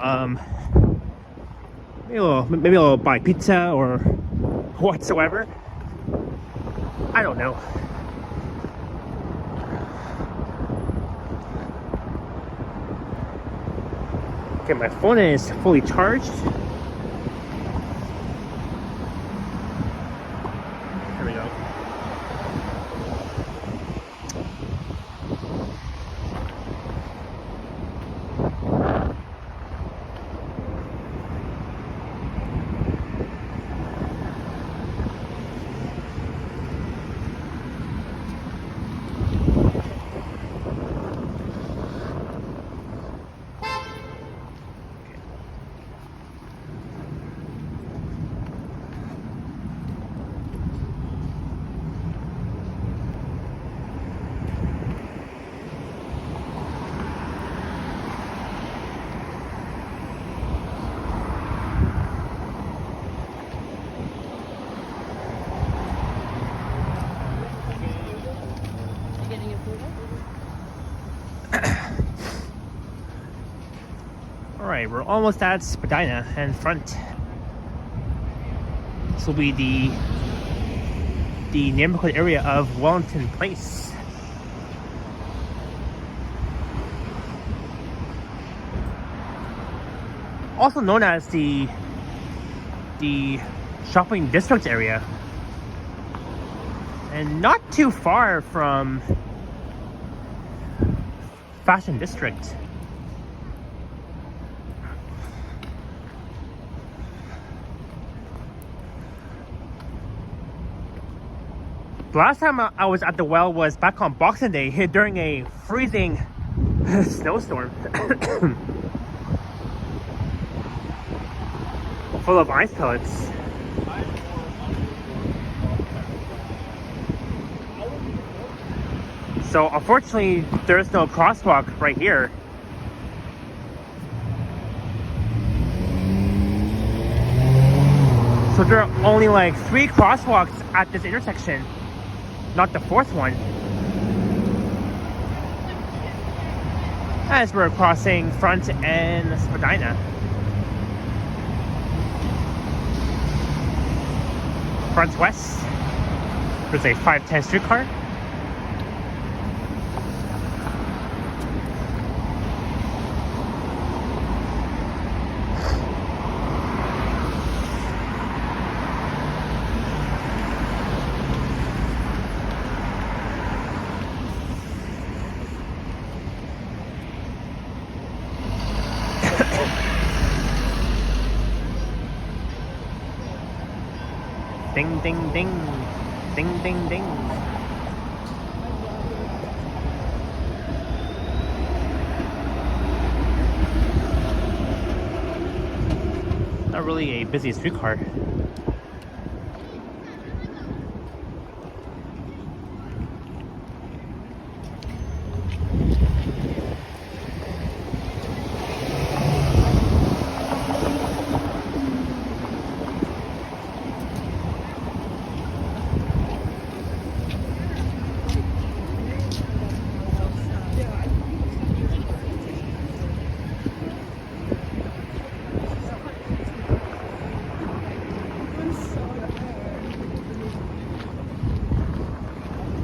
Maybe I'll buy pizza or whatsoever. I don't know. Okay, my phone is fully charged. There we go. Alright, we're almost at Spadina and Front. This will be the neighborhood area of Wellington Place. Also known as the shopping district area. And not too far from Fashion District. The last time I was at the well was back on Boxing Day during a freezing snowstorm. Full of ice pellets. So unfortunately, there's no crosswalk right here. So there are only like 3 crosswalks at this intersection, not the 4th one. As we're crossing Front and Spadina. Front west, there's a 510 streetcar. Ding, ding, ding. Ding, ding, ding. Not really a busy streetcar.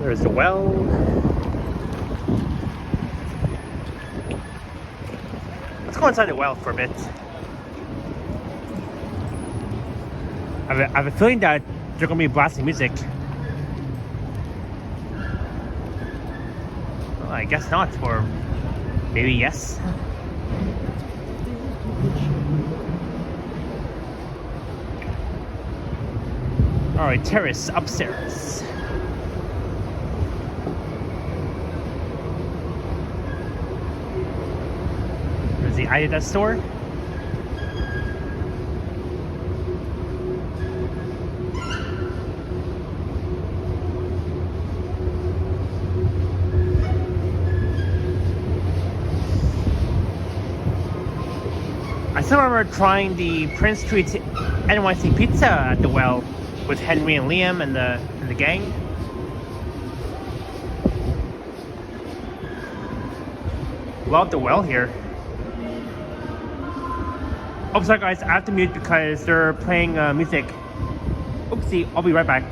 There's the well. Let's go inside the well for a bit. I have a feeling that they're going to be blasting music. Well, I guess not, or maybe yes. Alright, terrace upstairs. There's the Adidas store. I still remember trying the Prince Street NYC pizza at the well with Henry and Liam and the gang. Love the well here. Oh, sorry guys, I have to mute because they're playing music. Oopsie, I'll be right back.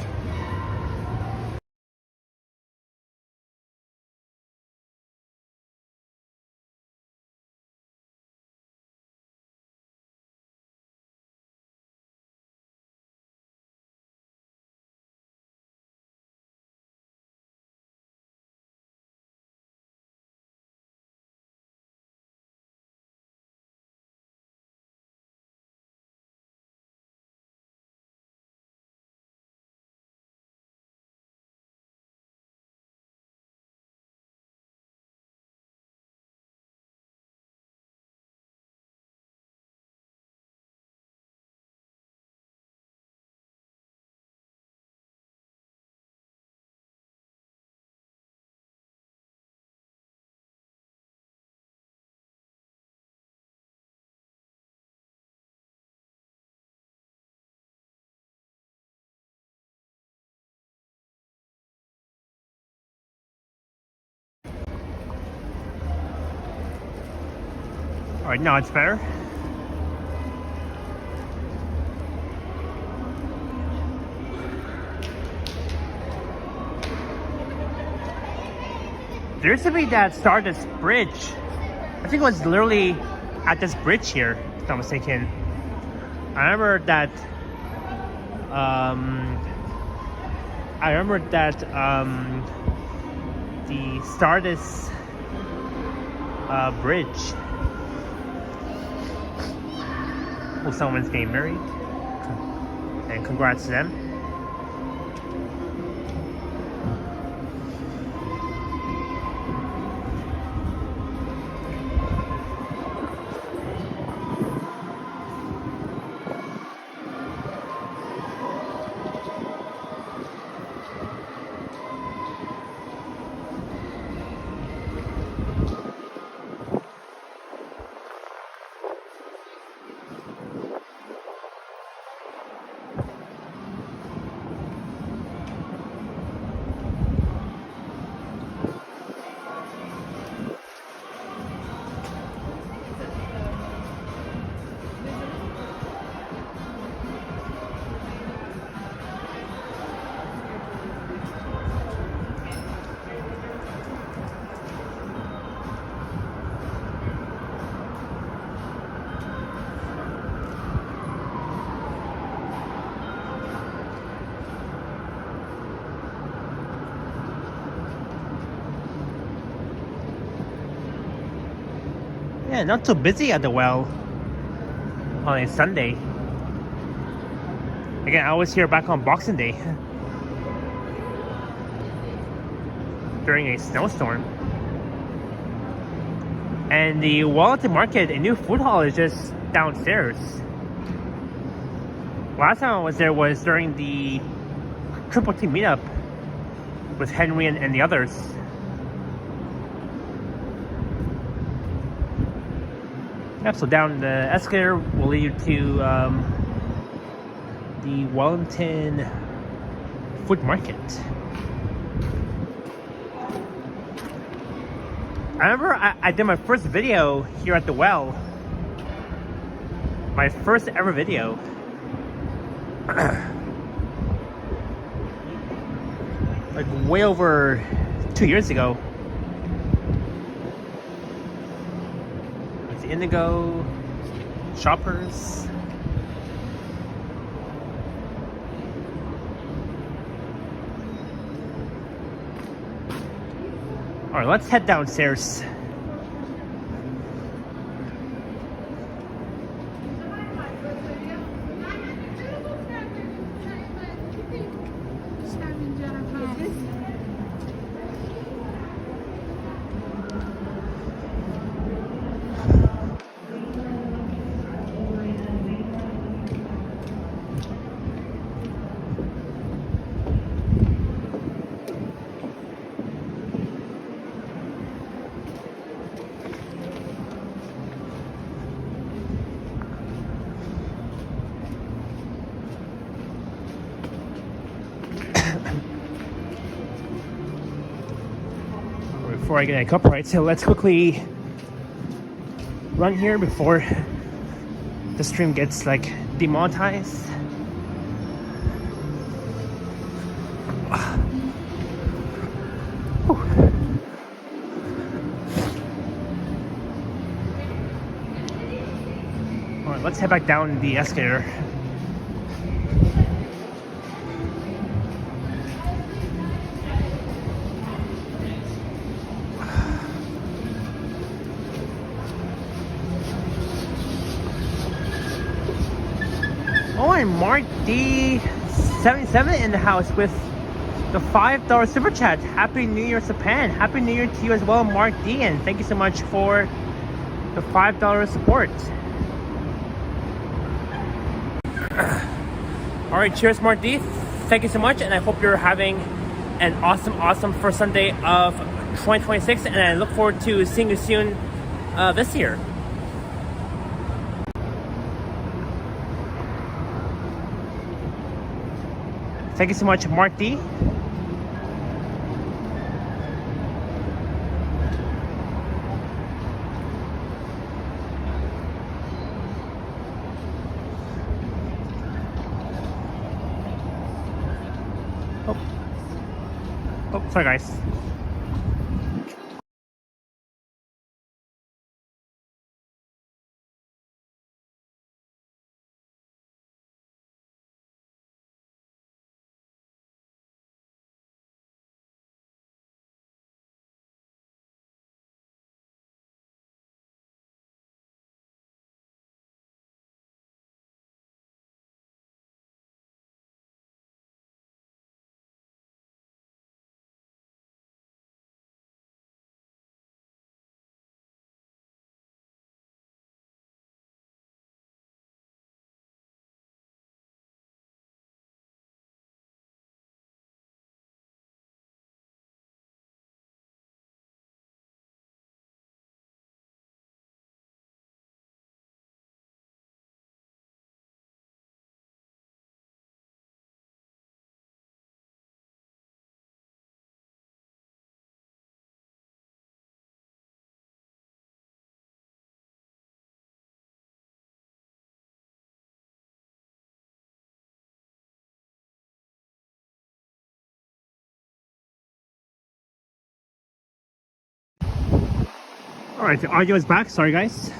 Alright, now it's better. There used to be that Stardust Bridge. I think it was literally at this bridge here, if I'm not mistaken. I remember that I remember that the Stardust bridge. Well, someone's getting married, and congrats to them. Yeah, not too busy at the well on a Sunday. Again, I was here back on Boxing Day during a snowstorm. And the Wellington Market, a new food hall, is just downstairs. Last time I was there was during the Triple T meetup with Henry and the others. Yep, so down the escalator will lead you to the Wellington Food Market. I remember I did my first video here at the well. My first ever video. Like way over 2 years ago. With the Indigo shoppers. Alright, let's head downstairs. Before I get a copyright, so let's quickly run here before the stream gets like demonetized. All right, let's head back down the escalator. Oh, and Mark D77 in the house with the $5 super chat. Happy New Year, Japan. Happy New Year to you as well, Mark D. And thank you so much for the $5 support. All right, cheers, Mark D. Thank you so much, and I hope you're having an awesome first Sunday of 2026. And I look forward to seeing you soon this year. Thank you so much, Mark D. Oh, sorry guys. Alright, the audio is back. Sorry, guys.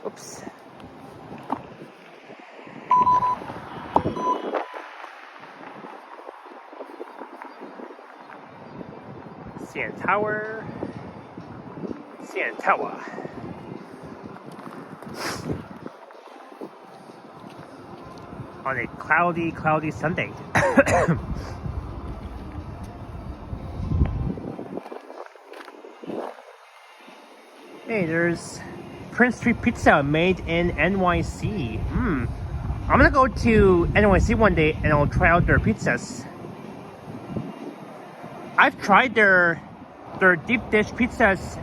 Oops. CN Tower. CN Tower. On a cloudy Sunday. Hey, there's Prince Street Pizza made in NYC. I'm gonna go to NYC one day and I'll try out their pizzas. I've tried their deep dish pizzas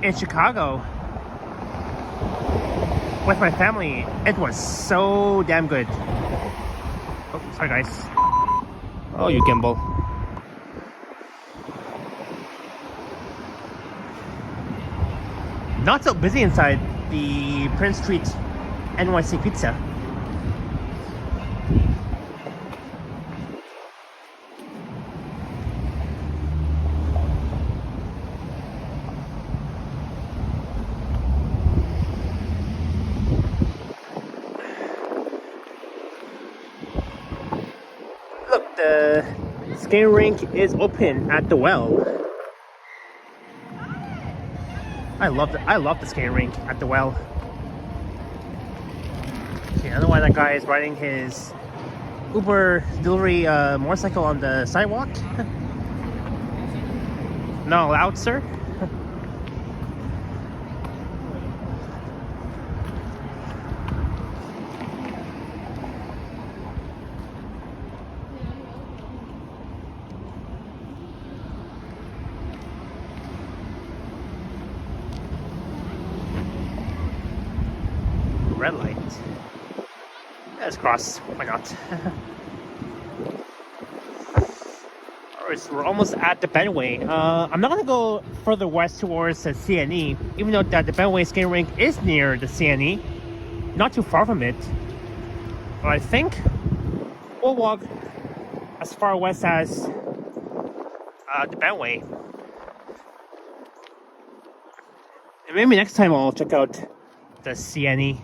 in Chicago with my family. It was so damn good. Oh, sorry guys. Oh, you gimbal. Not so busy inside the Prince Street NYC Pizza. Look, the skating rink is open at the well. I love the skating rink at the well. Okay, I don't know why that guy is riding his Uber delivery motorcycle on the sidewalk. Not allowed, sir. Red light. Let's cross. Why not? Alright, so we're almost at the Bentway. I'm not gonna go further west towards the CNE, even though that the Bentway skating rink is near the CNE, not too far from it. But I think we'll walk as far west as the Bentway. And maybe next time I'll check out the CNE.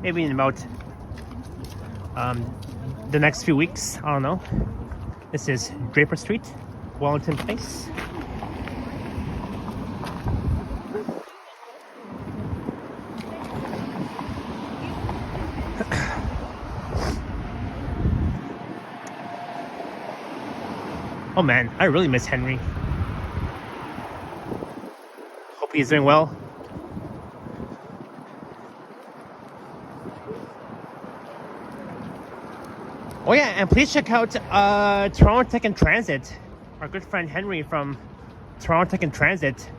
Maybe in about the next few weeks. I don't know. This is Draper Street, Wellington Place. Oh man, I really miss Henry. Hope he's doing well. Oh yeah, and please check out Toronto Tech and Transit. Our good friend Henry from Toronto Tech and Transit.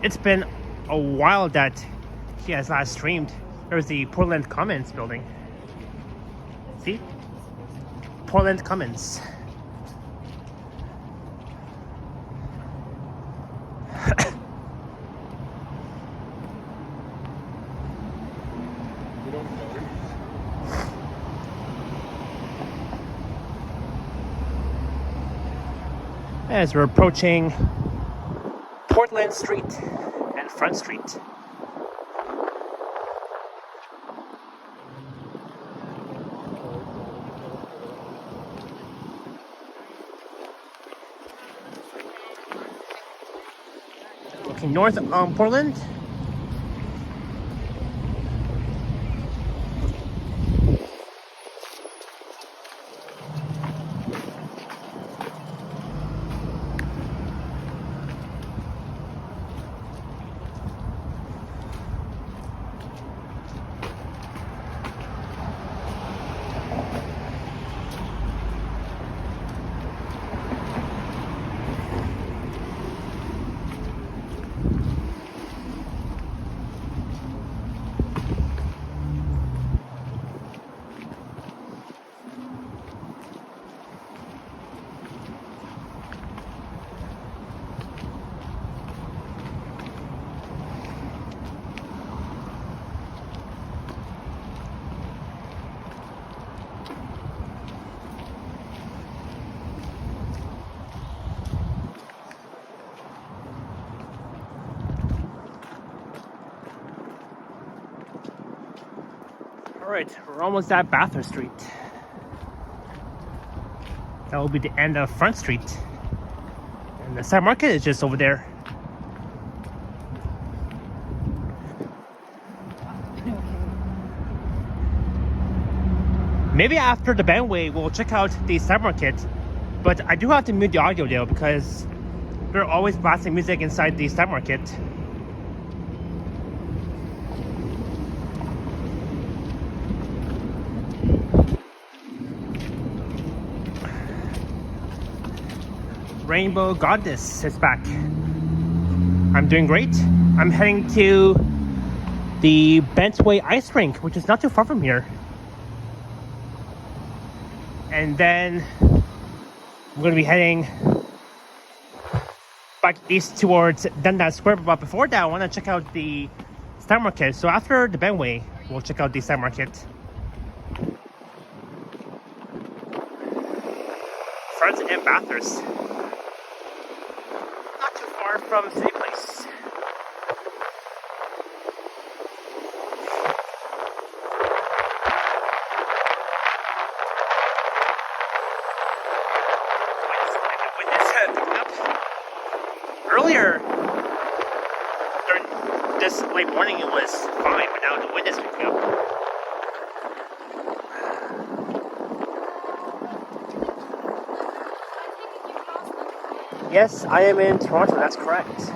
It's been a while that he has last streamed. There's the Portland Commons building. See? Portland Commons. As we're approaching Portland Street and Front Street. Looking north on Portland. Alright, we're almost at Bathurst Street. That will be the end of Front Street. And the side market is just over there. Maybe after the Bentway, we'll check out the side market. But I do have to mute the audio though, because they're always blasting music inside the side market. Rainbow Goddess is back. I'm doing great. I'm heading to the Bentway ice rink, which is not too far from here. And then I'm going to be heading back east towards Dundas Square. But before that, I want to check out the stock market. So after the Bentway, we'll check out the stock market. Front and Bathurst. Not too far from City Place. Earlier, during this late morning, it was fine, but now the wind is picking up. Yes, I am in Toronto, that's correct.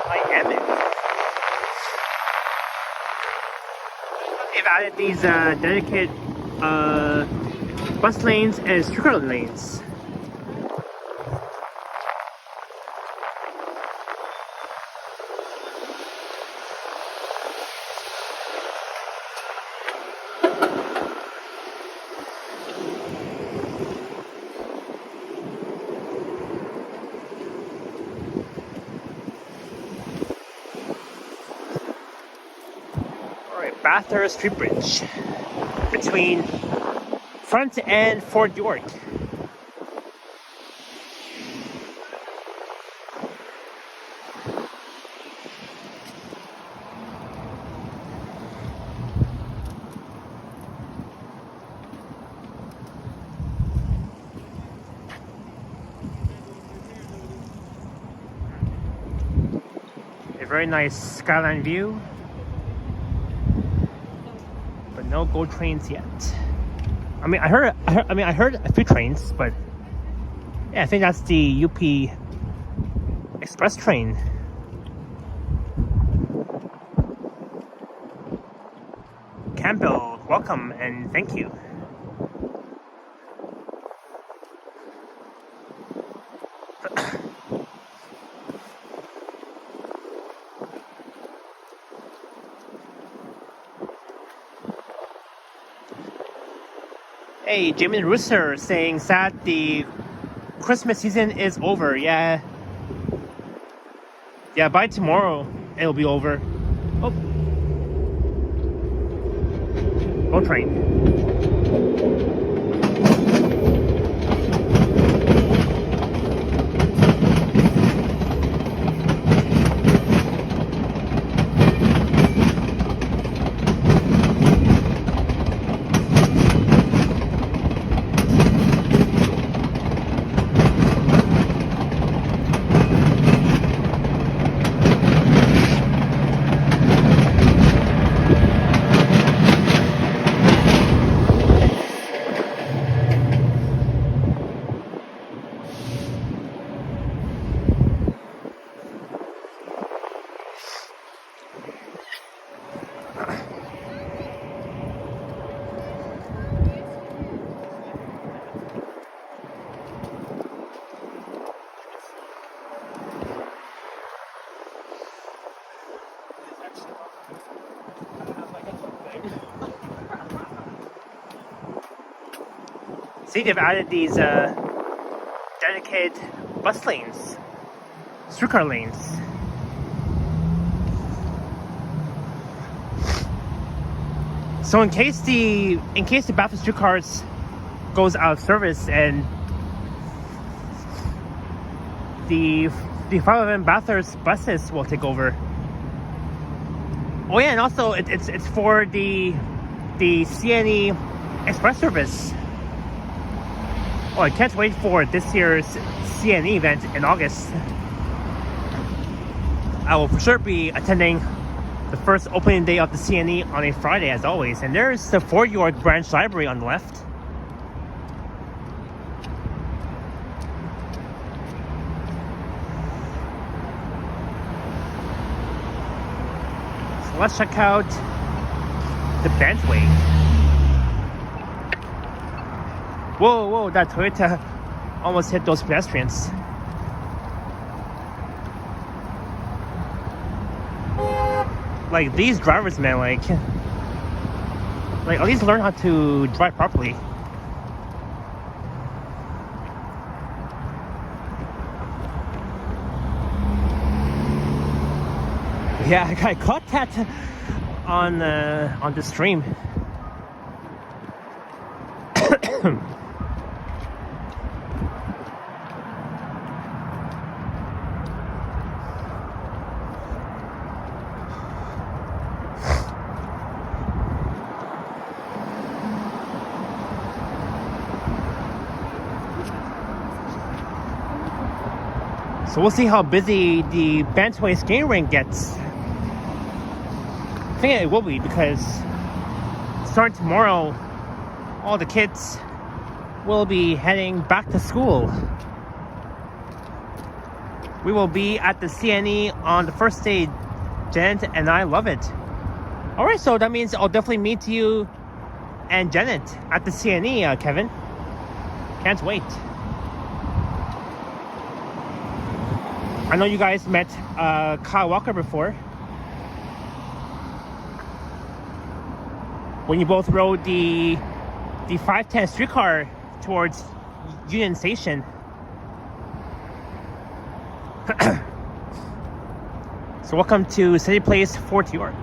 I am in. They've added these dedicated bus lanes and streetcar lanes. Bathurst Street Bridge between Front and Fort York. A very nice skyline view. No GO trains yet. I mean, I heard a few trains, but yeah, I think that's the UP Express train. Campbell, welcome and thank you. Hey, Jamie Rooster saying sad the Christmas season is over. Yeah, by tomorrow it'll be over. Oh, GO train. See, they've added these dedicated bus lanes, streetcar lanes. So in case the Bathurst streetcars goes out of service and the 5 of them Bathurst buses will take over. Oh yeah, and also it's for the CNE Express service. Oh, I can't wait for this year's CNE event in August. I will for sure be attending the first opening day of the CNE on a Friday, as always. And there's the Fort York Branch Library on the left. So let's check out the Bentway. Whoa, that Toyota almost hit those pedestrians. Like, these drivers, man, like at least learn how to drive properly. Yeah, I caught that on the stream. So we'll see how busy the Bentway skating rink gets. I think it will be, because starting tomorrow, all the kids will be heading back to school. We will be at the CNE on the first day, Janet and I love it. Alright, so that means I'll definitely meet you and Janet at the CNE, Kevin. Can't wait. I know you guys met Kyle Walker before, when you both rode the 510 streetcar towards Union Station. So welcome to City Place, Fort York.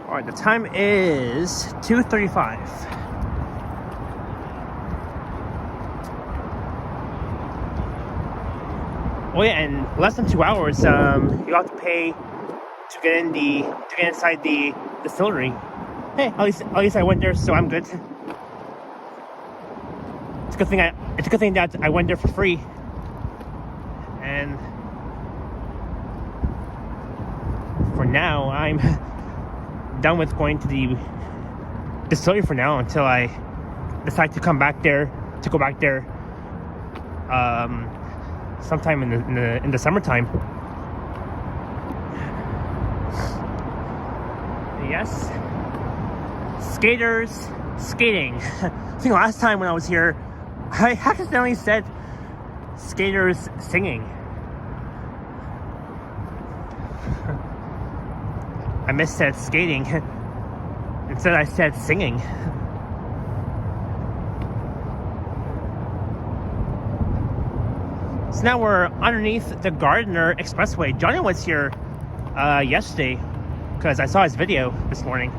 Alright, the time is 2:35. Oh yeah, and less than 2 hours, you have to pay to get inside the distillery. Hey, at least I went there, so I'm good. It's a good thing that I went there for free. And for now, I'm done with going to the distillery for now, until I decide to go back there sometime in the summertime. Yes, skaters skating. I think last time when I was here, I accidentally said skaters singing. I missaid skating. Instead I said singing. So now we're underneath the Gardner Expressway. Johnny was here yesterday, because I saw his video this morning.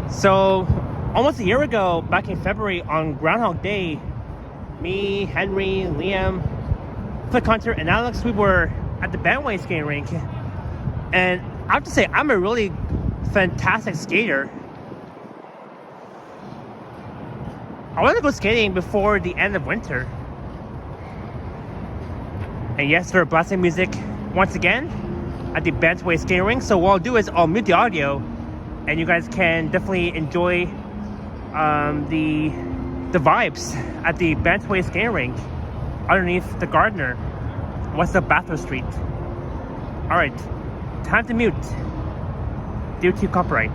So almost a year ago, back in February, on Groundhog Day, me, Henry, Liam, Flick Hunter, and Alex, we were at the Bentway skating rink. And I have to say, I'm a really fantastic skater. I want to go skating before the end of winter. And yes, they're blasting music once again at the Bentway skating rink. So what I'll do is I'll mute the audio, and you guys can definitely enjoy the vibes at the Bentway skating rink underneath the Gardner, west of Bathurst Street. Alright, time to mute due to copyright.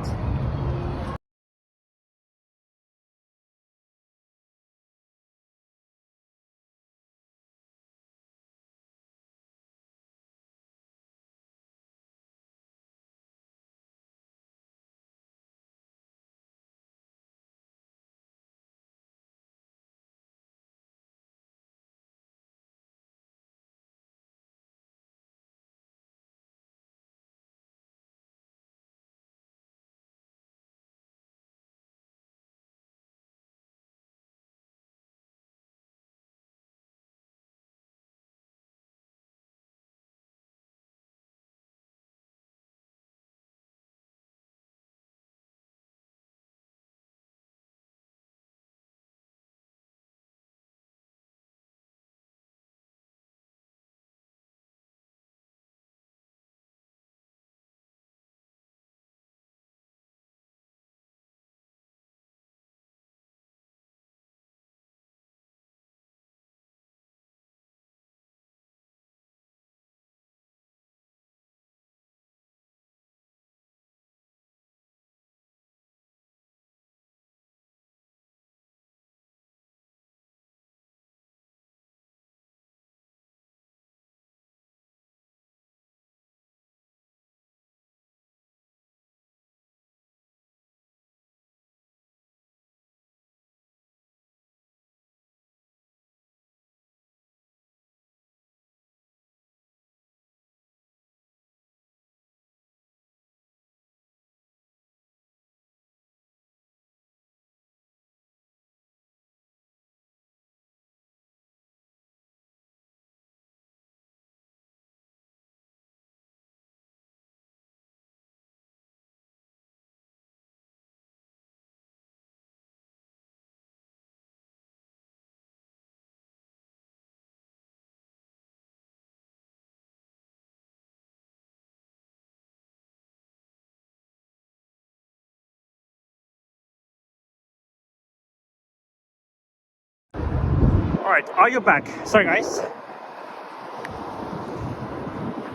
Alright, audio back. Sorry guys.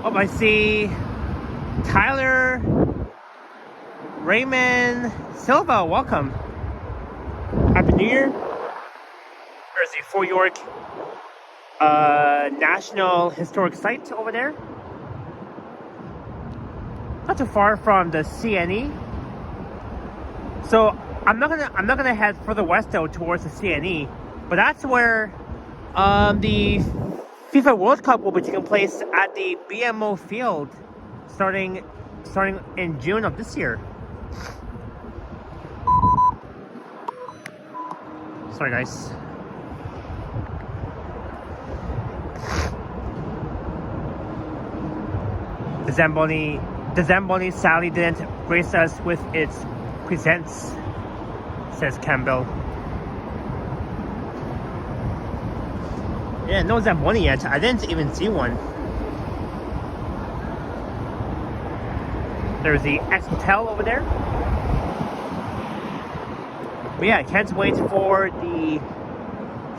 Oh, I see Tyler, Raymond, Silva, welcome. Happy New Year. There's the Fort York National Historic Site over there. Not too far from the CNE. So I'm not gonna head further west though towards the CNE, but that's where the FIFA World Cup will be taking place at the BMO field starting in June of this year. Sorry guys. The Zamboni Sally didn't grace us with its presents, says Campbell. Yeah, no Zamboni yet. I didn't even see one. There's the X Hotel over there. But yeah, I can't wait for the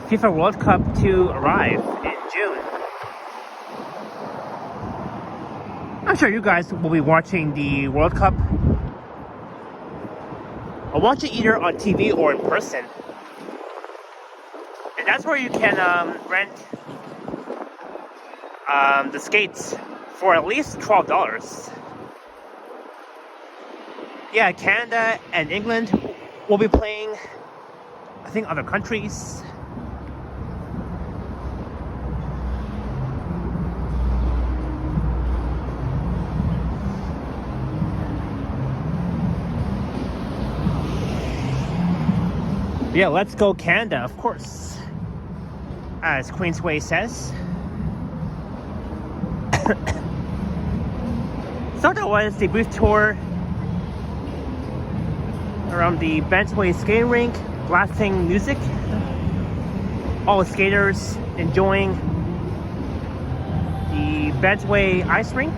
FIFA World Cup to arrive in June. I'm sure you guys will be watching the World Cup. I'll watch it either on TV or in person. And that's where you can rent the skates for at least $12. Yeah, Canada and England will be playing, I think, other countries. Yeah, let's go Canada, of course. As Queensway says. So that was the brief tour around the Bentway skating rink, blasting music. All the skaters enjoying the Bentway ice rink.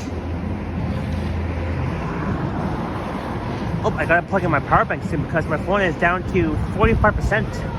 Oh, I gotta plug in my power bank soon because my phone is down to 45%.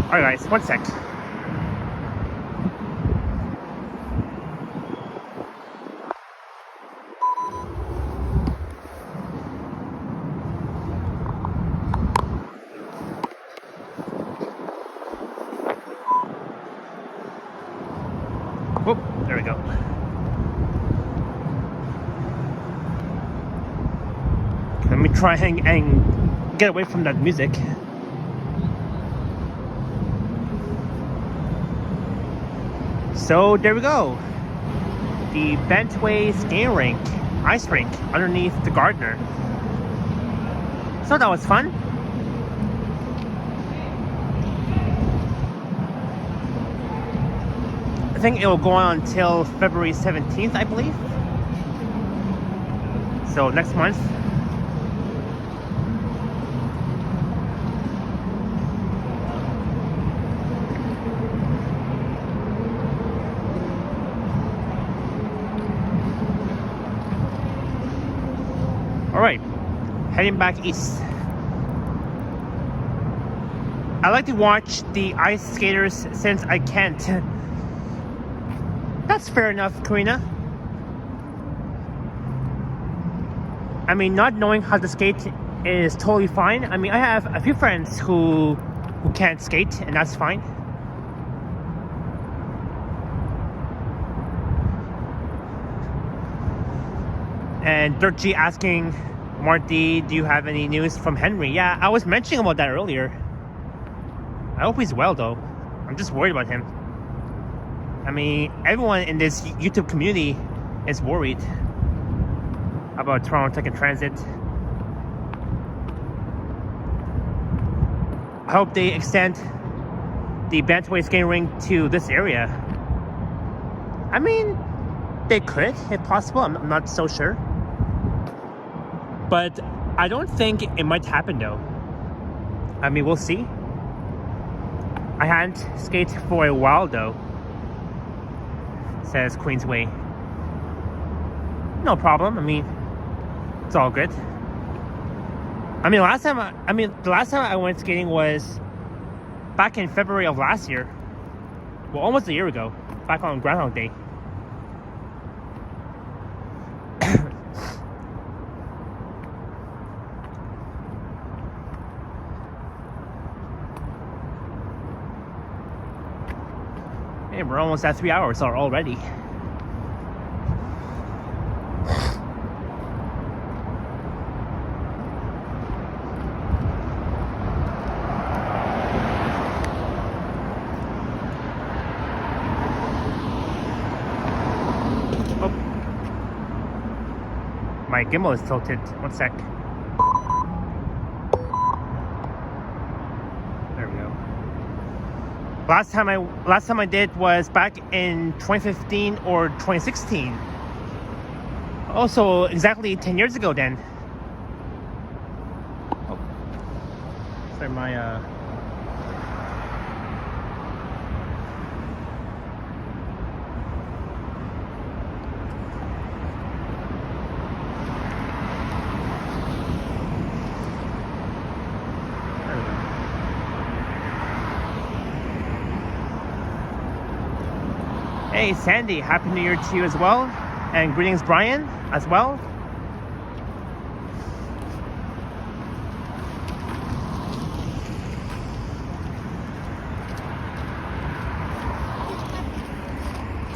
Alright guys, one sec. Whoop, there we go. Let me try and get away from that music. So there we go. The Bentway skating rink, ice rink, underneath the Gardner. So that was fun. I think it will go on until February 17th, I believe. So next month. Alright, heading back east. I like to watch the ice skaters since I can't. That's fair enough, Karina. I mean, not knowing how to skate is totally fine. I mean, I have a few friends who can't skate, and that's fine. And Dirt G asking Marty, do you have any news from Henry? Yeah, I was mentioning about that earlier. I hope he's well though. I'm just worried about him. I mean, everyone in this YouTube community is worried about Toronto Tech and Transit. I hope they extend the Bentway skating rink to this area. I mean, they could, if possible. I'm not so sure. But I don't think it might happen though. I mean, we'll see. I hadn't skated for a while though, says Queensway. No problem. I mean, it's all good. I mean, the last time I went skating was back in February of last year. Well, almost a year ago, back on Groundhog Day. Hey, we're almost at 3 hours already. Oh. My gimbal is tilted. One sec. There we go. Last time I did was back in 2015 or 2016. Also, exactly 10 years ago then. Oh. Sorry, my Hey Sandy, Happy New Year to you as well. And greetings Brian as well.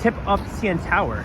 Tip up CN Tower.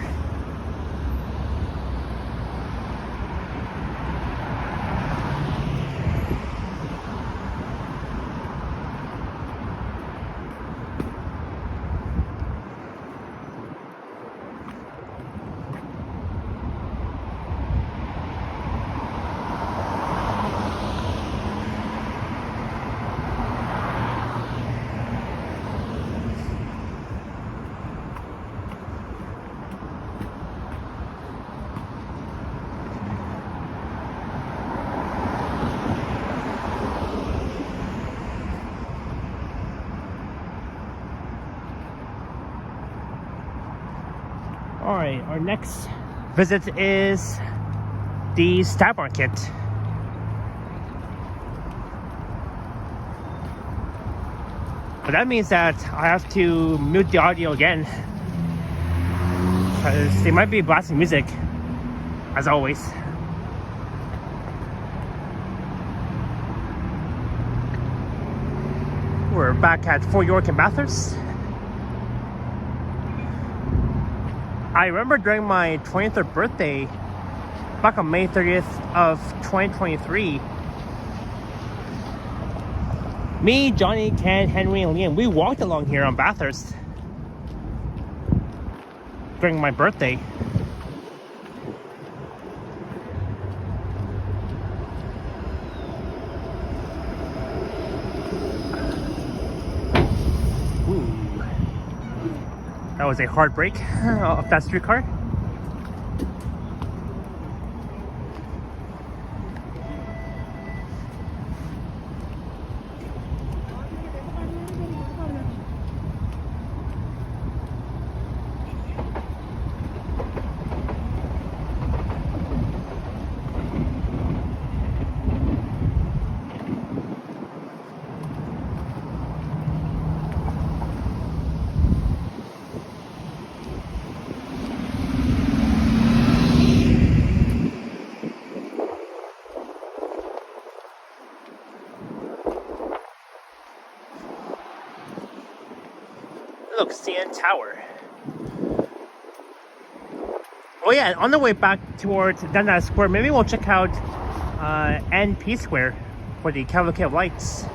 Alright, our next visit is the Stab Market. But that means that I have to mute the audio again, because they might be blasting music, as always. We're back at Fort York and Bathurst. I remember during my 23rd birthday, back on May 30th of 2023, me, Johnny, Ken, Henry, and Liam, we walked along here on Bathurst during my birthday. That was a hard break off that streetcar. Look, CN Tower. Oh yeah, on the way back towards Dundas Square, maybe we'll check out NP Square for the Cavalcade of Lights.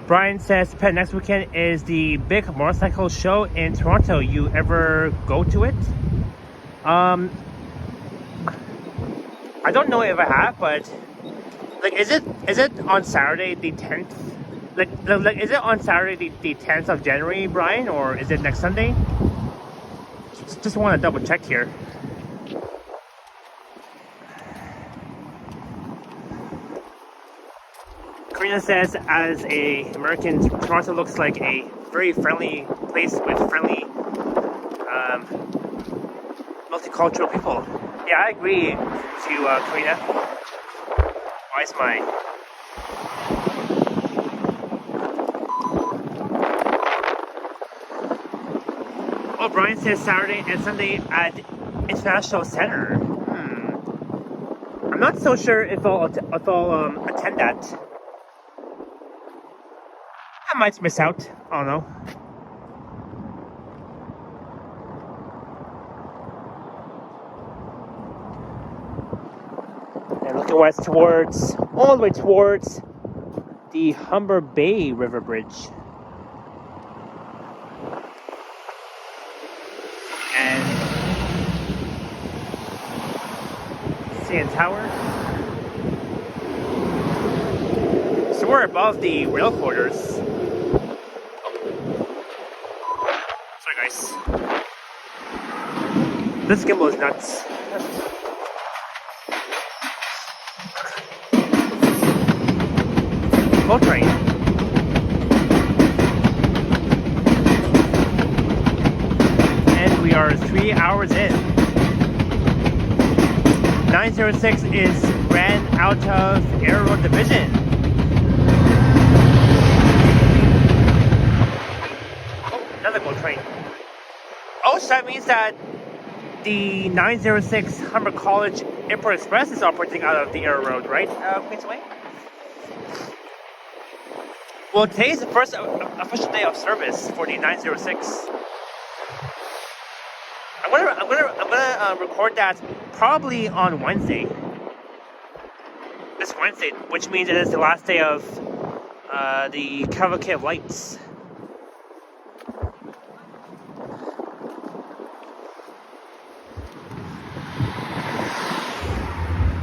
Brian says, Pet, next weekend is the big motorcycle show in Toronto. You ever go to it? I don't know if I have, but like, is it on Saturday the 10th Like, is it on Saturday the 10th of January, Brian, or is it next Sunday? Just want to double check here. Karina says, as a American, Toronto looks like a very friendly place with friendly, multicultural people. Yeah, I agree to Karina. Why is my... Oh, Brian says Saturday and Sunday at International Center. I'm not so sure if I'll attend that. I might miss out. I don't know. And looking west towards, all the way towards the Humber Bay River Bridge. And CN Tower. So we're above the rail quarters. Sorry guys. This gimbal is nuts. Boat train. And we are 3 hours in. 906 is ran out of Air Road Division. Oh, another GO train. Oh, so that means that the 906 Humber College Airport Express is operating out of the Air Road, right, Queensway? Well, today is the first official day of service for the 906. I'm gonna record that probably on Wednesday. This Wednesday, which means it is the last day of the Cavalcade of Lights.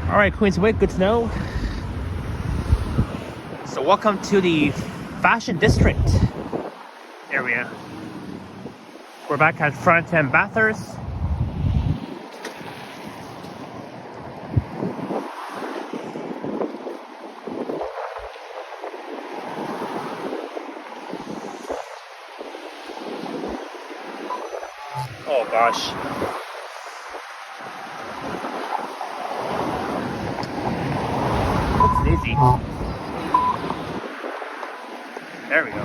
All right, Queensway, good to know. So welcome to the Fashion District area. We're back at Front and Bathurst. Oh gosh. Looks easy. There we go.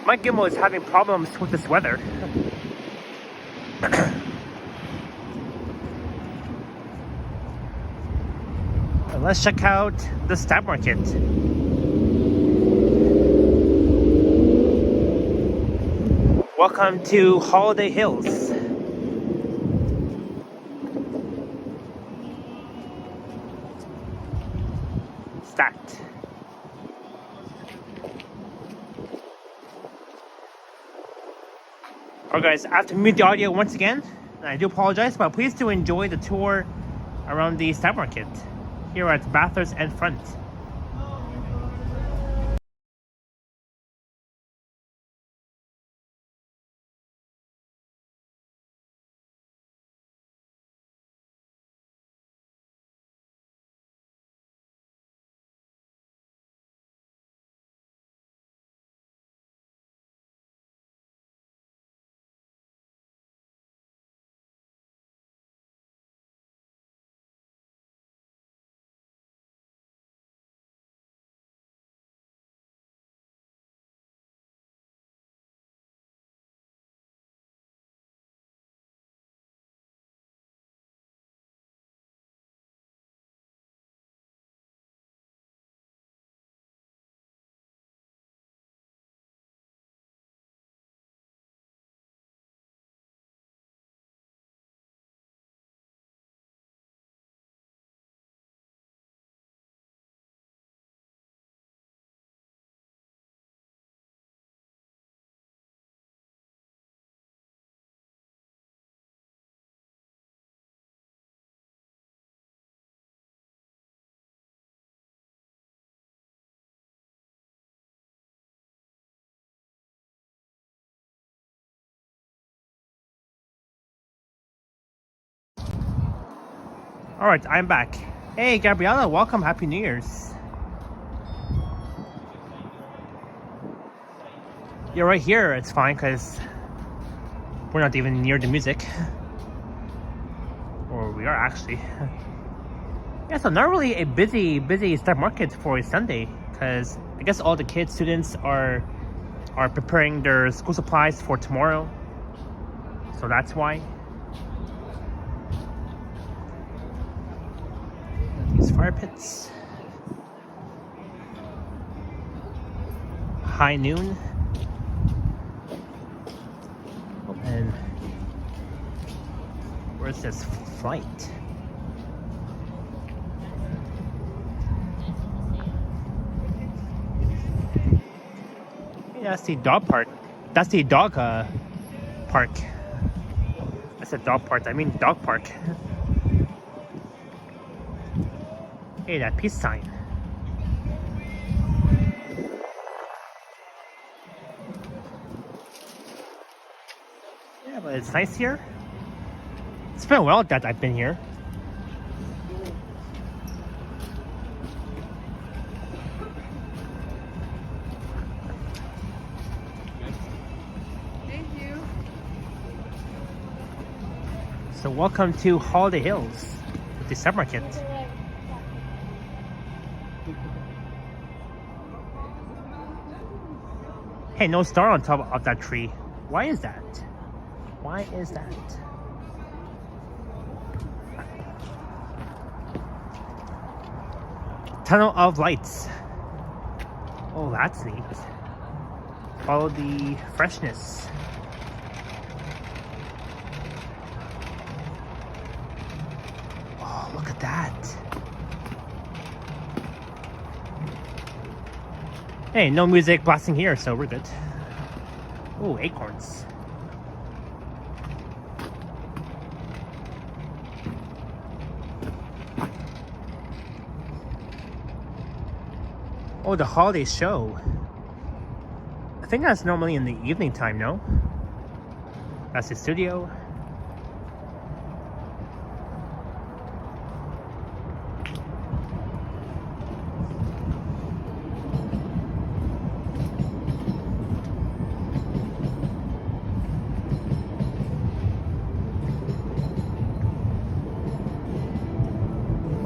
My gimbal is having problems with this weather. Let's check out the stock market. Welcome to Holiday Hills. Stacked. Alright guys, I have to mute the audio once again. I do apologize, but please do enjoy the tour around the stock market here at Bathurst and Front. All right, I'm back. Hey, Gabriella, welcome. Happy New Year's. You're right here. It's fine because we're not even near the music. Or we are actually. Yeah, so not really a busy stock market for a Sunday because I guess all the kids, students are preparing their school supplies for tomorrow. So that's why. These fire pits. High noon. And where's this flight? Hey, that's the dog park. That's the dog park. I said dog park. I mean dog park. Hey, that peace sign. Yeah, but it's nice here. It's been a while that I've been here. Thank you. So welcome to Holiday Hills, the stock market. Hey, no star on top of that tree. Why is that? Why is that? Tunnel of lights. Oh, that's neat. Follow the freshness. Oh, look at that. Hey, no music blasting here, so we're good. Oh, acorns. Oh, the holiday show. I think that's normally in the evening time, no? That's the studio.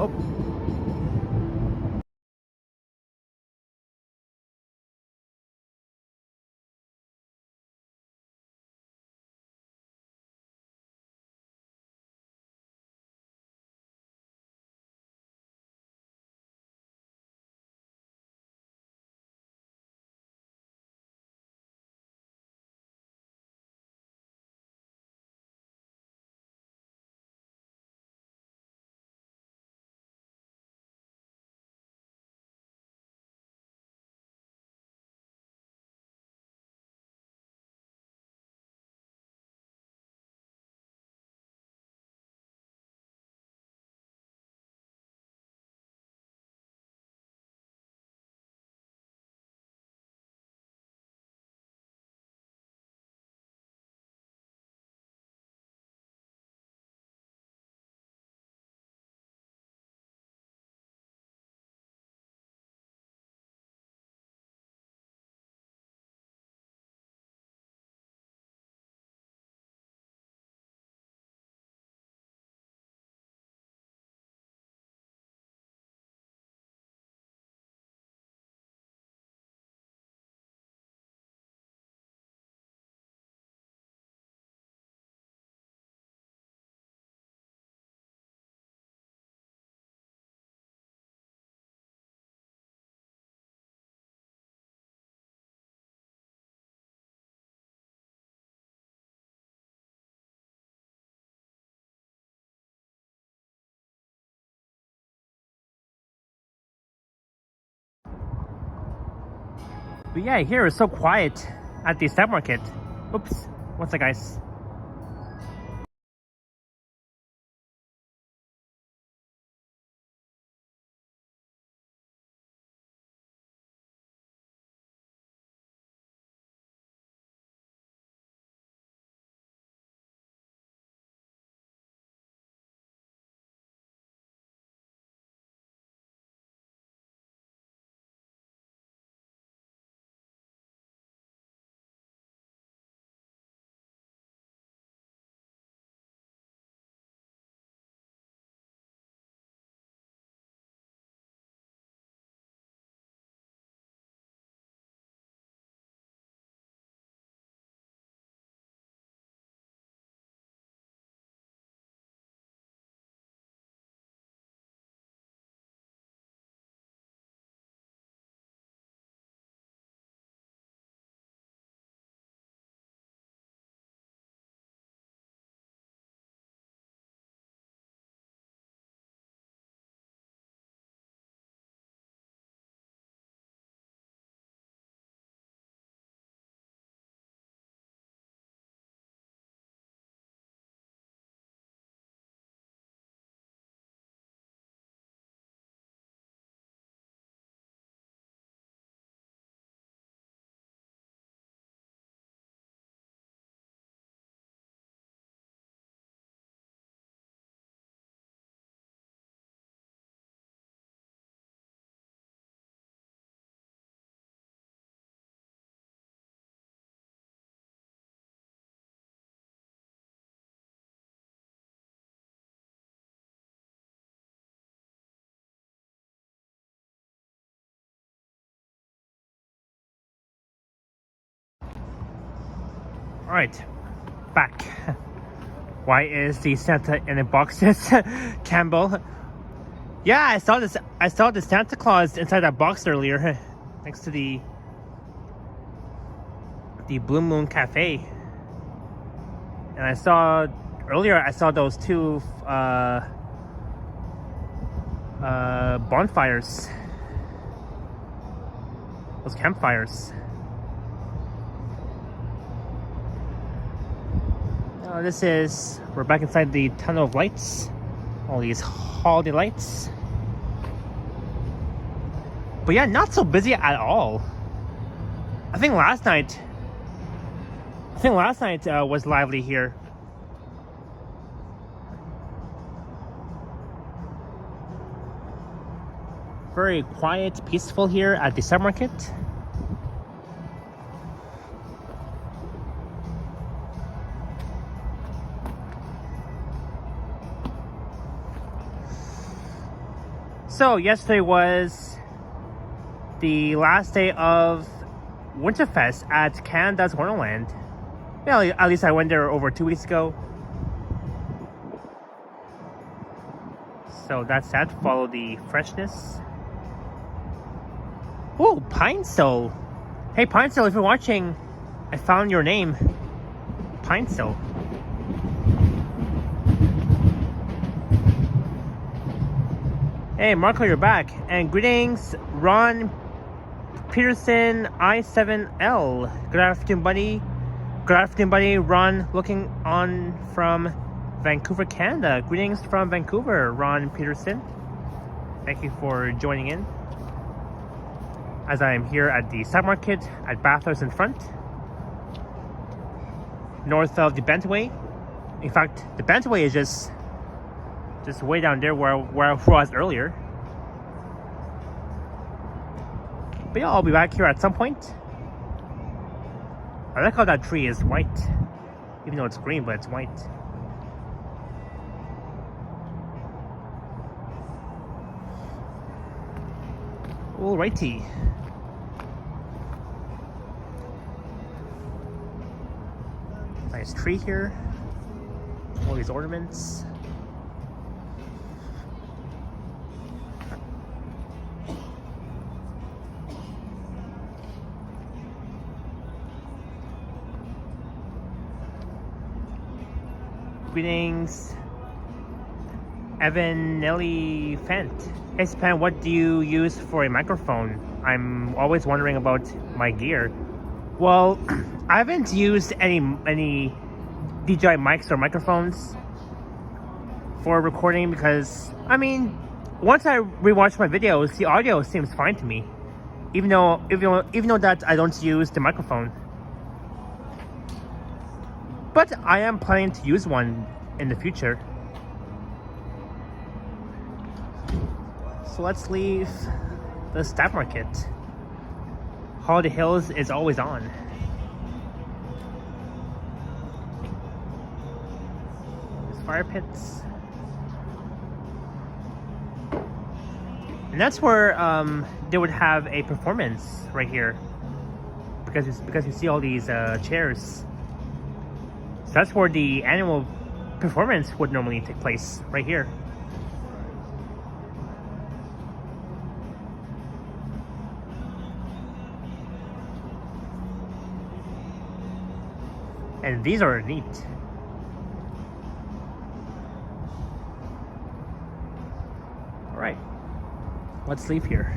Oh. But yeah, here it's so quiet at the stock market. Oops. What's that, guys? Alright, back. Why is the Santa in the boxes? Campbell. Yeah, I saw this. I saw the Santa Claus inside that box earlier, next to the Blue Moon Cafe. And I saw earlier. I saw those two bonfires, those campfires. We're back inside the tunnel of lights. All these holiday lights. But yeah, not so busy at all. I think last night was lively here. Very quiet, peaceful here at the submarket. So yesterday was the last day of Winterfest at Canada's Wonderland. Well, at least I went there over 2 weeks ago. So that's that. Follow the freshness. Oh, Pine Soul. Hey, Pine Soul, if you're watching, I found your name. Pine Soul. Hey, Marco, you're back. And greetings, Ron Peterson, I7L. Good afternoon, buddy. Good afternoon, buddy. Ron, looking on from Vancouver, Canada. Greetings from Vancouver, Ron Peterson. Thank you for joining in. As I am here at the submarket at Bathurst in front, north of the Bentway. In fact, the Bentway is just way down there where I was earlier. But yeah, I'll be back here at some point. I like how that tree is white. Even though it's green, but it's white. Alrighty. Nice tree here. All these ornaments. Greetings, Evan Nelly Fent. Hey Span, what do you use for a microphone? I'm always wondering about my gear. Well, I haven't used any DJI mics or microphones for recording because, I mean, once I rewatch my videos, the audio seems fine to me, even though that I don't use the microphone. But I am planning to use one in the future. So let's leave the stock market. Holiday Hills is always on. There's fire pits. And that's where they would have a performance right here. Because you see all these chairs. So that's where the annual performance would normally take place, right here. And these are neat. All right, let's leave here.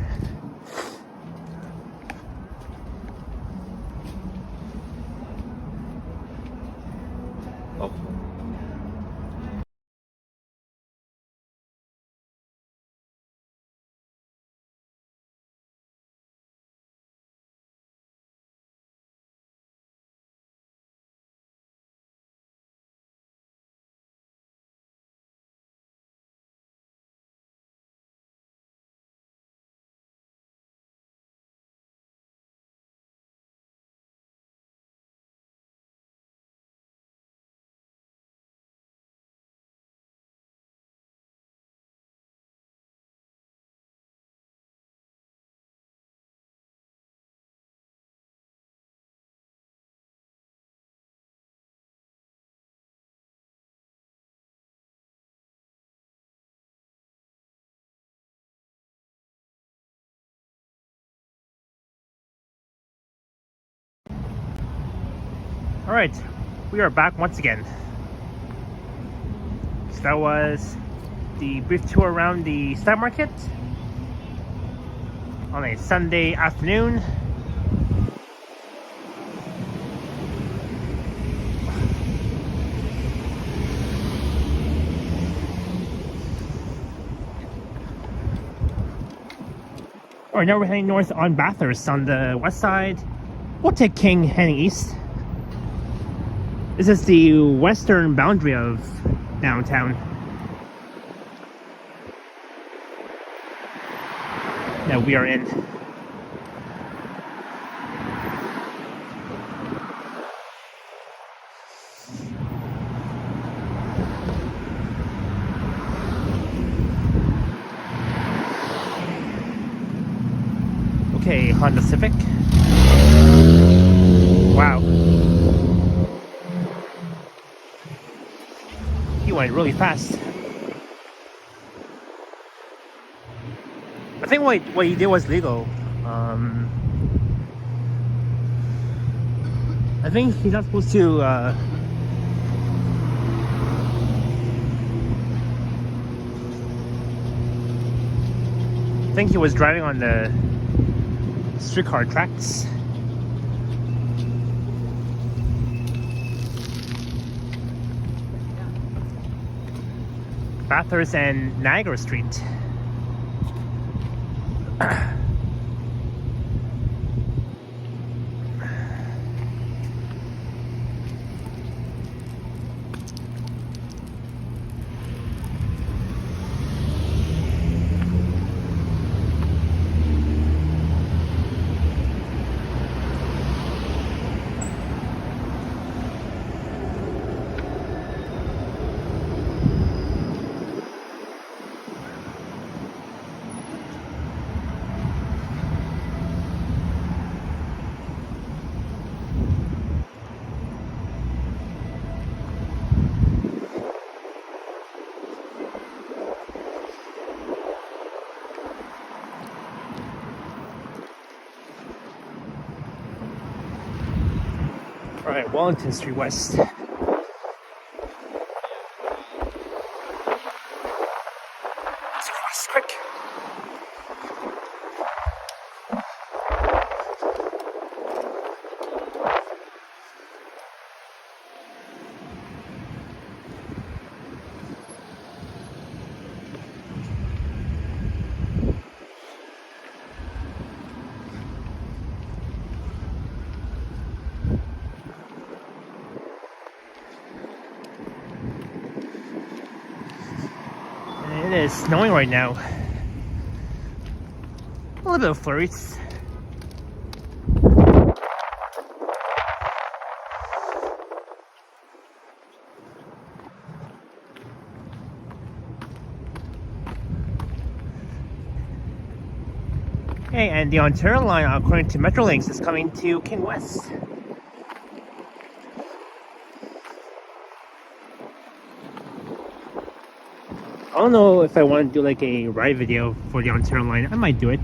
Alright, we are back once again. So that was the brief tour around the stock market on a Sunday afternoon. Alright, now we're heading north on Bathurst on the west side. We'll take King heading east. This is the western boundary of downtown. That we are in. Okay, Honda Civic. Wow. He went really fast. I think what he did was legal. I think he's not supposed to I think he was driving on the streetcar tracks. Bathurst and Niagara Street. Alright, Wellington Street West. Let's cross quick. It is snowing right now. A little bit of flurries. Hey, and the Ontario line, according to Metrolinx, is coming to King West. I don't know if I want to do like a ride video for the Ontario line. I might do it.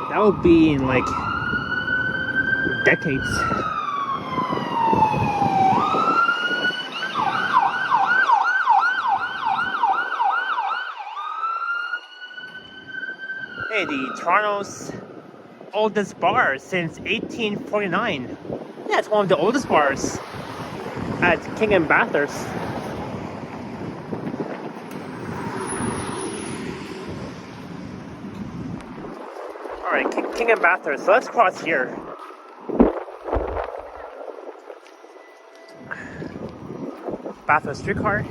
That would be in like decades. Hey, the Toronto's oldest bar since 1849. Yeah, it's one of the oldest bars at King and Bathurst. Alright, King and Bathurst. So let's cross here. Bathurst Streetcar.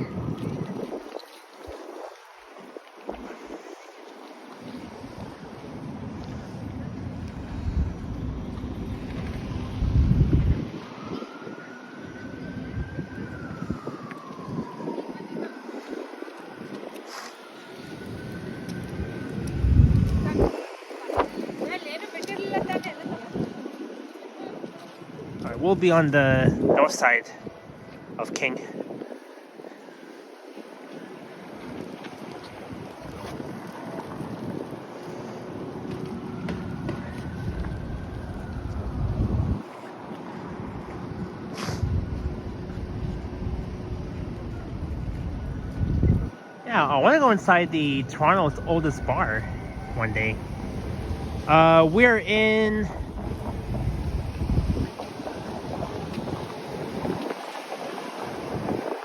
Alright, we'll be on the north side of King. I want to go inside the Toronto's oldest bar one day. We're in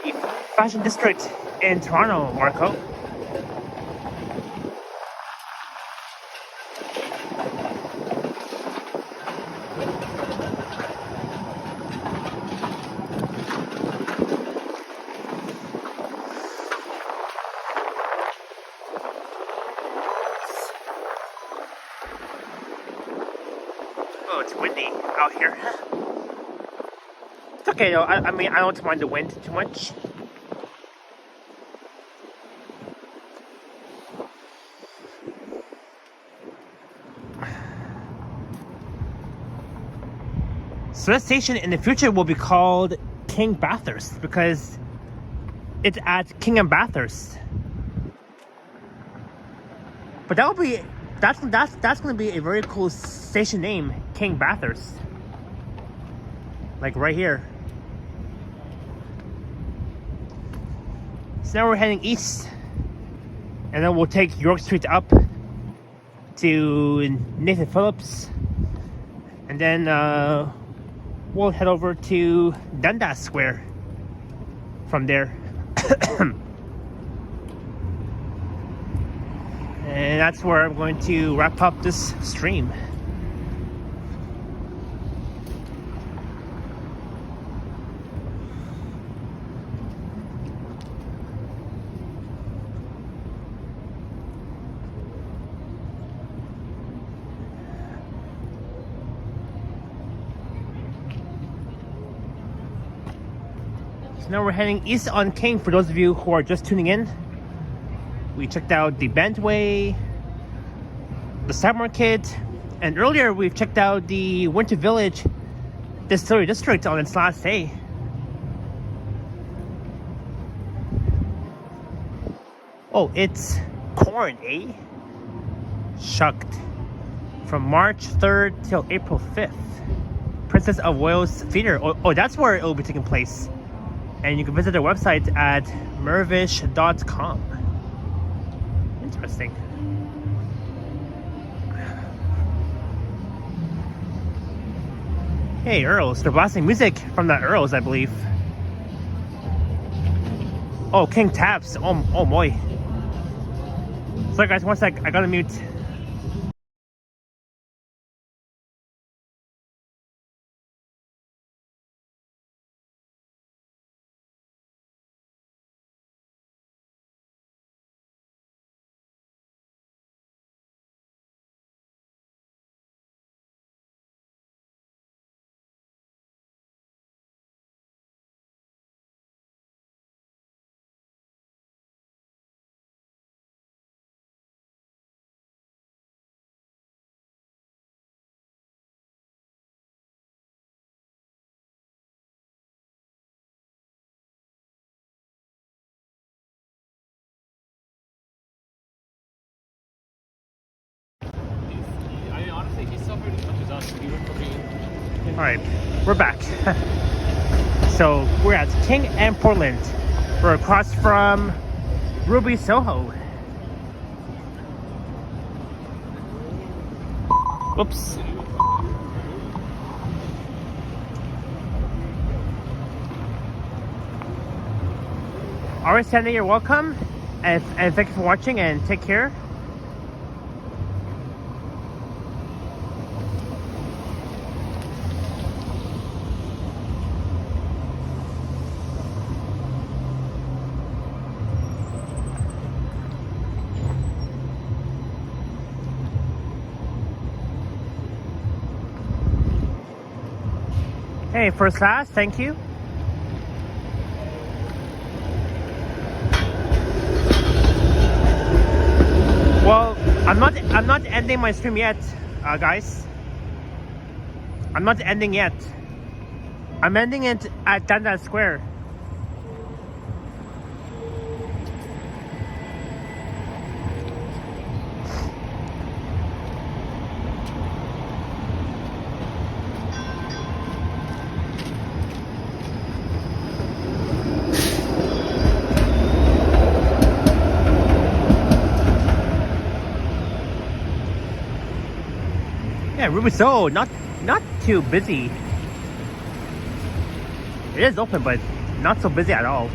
the Fashion District in Toronto, Marco. Oh, it's windy out here. It's okay though. I mean, I don't mind the wind too much. So this station in the future will be called King Bathurst because it's at King and Bathurst. But that's going to be a very cool station name, King Bathurst. Like right here. So now we're heading east, and then we'll take York Street up to Nathan Phillips, and then we'll head over to Dundas Square from there. And that's where I'm going to wrap up this stream. So now we're heading east on King for those of you who are just tuning in. We checked out the Bentway, the Side Market, and earlier we've checked out the Winter Village Distillery District on its last day. Oh, it's corn, eh? Shucked. From March 3rd till April 5th. Princess of Wales Theatre. Oh, that's where it will be taking place. And you can visit their website at mervish.com. Interesting. Hey, Earls. They're blasting music from the Earls, I believe. Oh, King Taps. Oh boy. Sorry guys, one sec. I gotta mute. Alright, we're back. So we're at King and Portland. We're across from Ruby Soho. Whoops. Alright, Sandy, you're welcome. And thank you for watching and take care. Hey, first class, thank you. Well, I'm not ending my stream yet, guys. I'm not ending yet. I'm ending it at Dundas Square. Yeah, Rubiso, not too busy. It is open, but not so busy at all.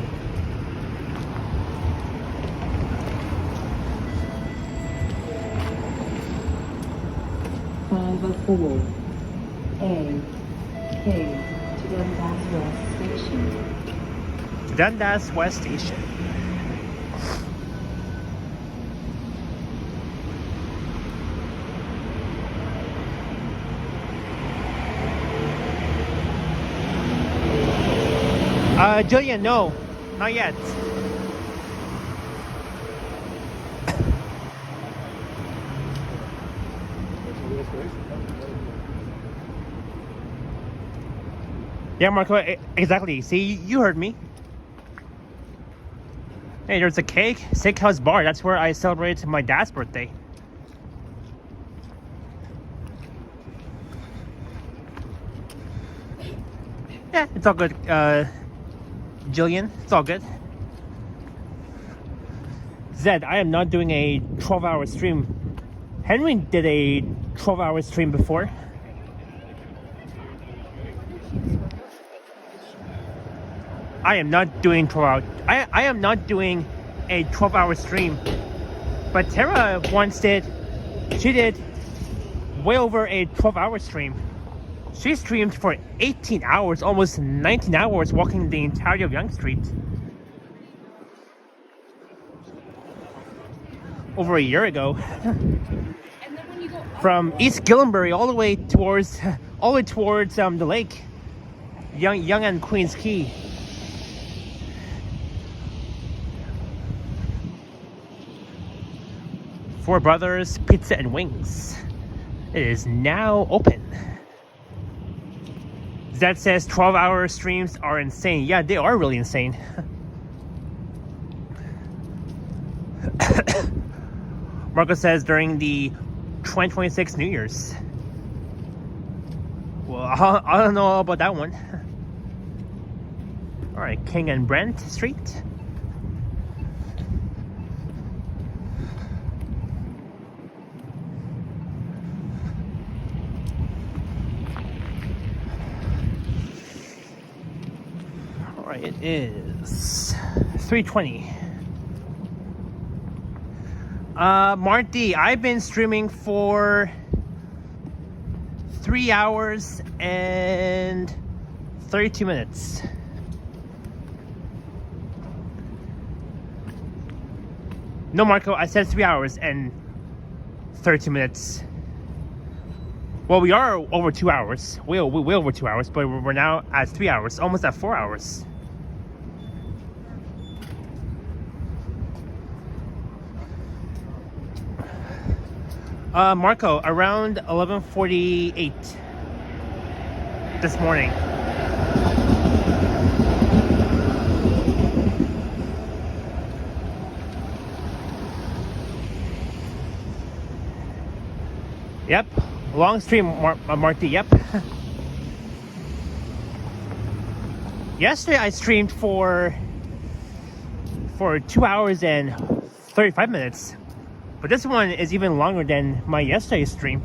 Four A K to Dundas West Station. Dundas West Station. Jillian, no, not yet. Yeah, Marco, exactly. See, you heard me. Hey, there's a cake, steakhouse bar. That's where I celebrated my dad's birthday. Yeah, it's all good. Jillian, it's all good. Zed, I am not doing a 12-hour stream. Henry did a 12-hour stream before. I am not doing 12 hours. I am not doing a 12-hour stream. But Tara once did. She did way over a 12-hour stream. She streamed for 18 hours, almost 19 hours, walking the entirety of Yonge Street. Over a year ago. From East Gillenbury all the way towards the lake. Yonge and Queens Quay. Four Brothers Pizza and Wings. It is now open. That says 12-hour streams are insane. Yeah, they are really insane. Marco says during the 2026 New Year's. Well, I don't know about that one. Alright, King and Brent Street. It is 3:20. Marty, I've been streaming for 3 hours and 32 minutes. No, Marco, I said 3 hours and 32 minutes. Well, we are over 2 hours. We're over 2 hours, but we're now at 3 hours, almost at 4 hours. Marco, around 11:48 this morning. Yep, long stream, Marty. Yep. Yesterday I streamed for 2 hours and 35 minutes. But this one is even longer than my yesterday's stream.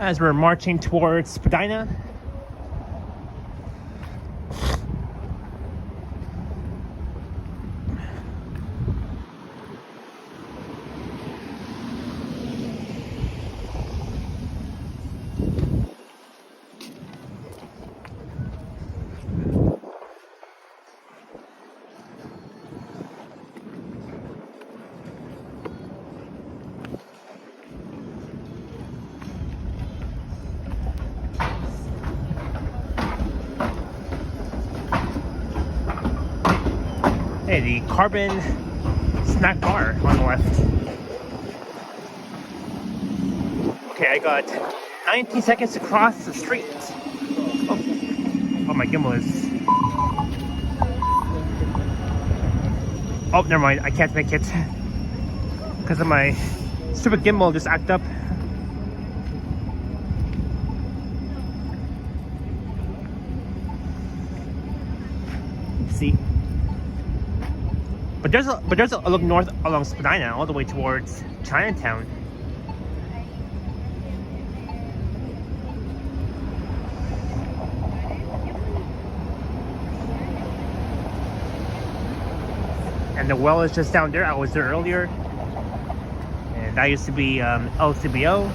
As we're marching towards Spadina. Hey, the Carbon snack bar on the left. Okay, I got 19 seconds to cross the street. Oh, my gimbal is... Oh, never mind, I can't make it. Because of my stupid gimbal just act up. See? But there's a look north along Spadina all the way towards Chinatown. And the well is just down there. I was there earlier. And that used to be LCBO.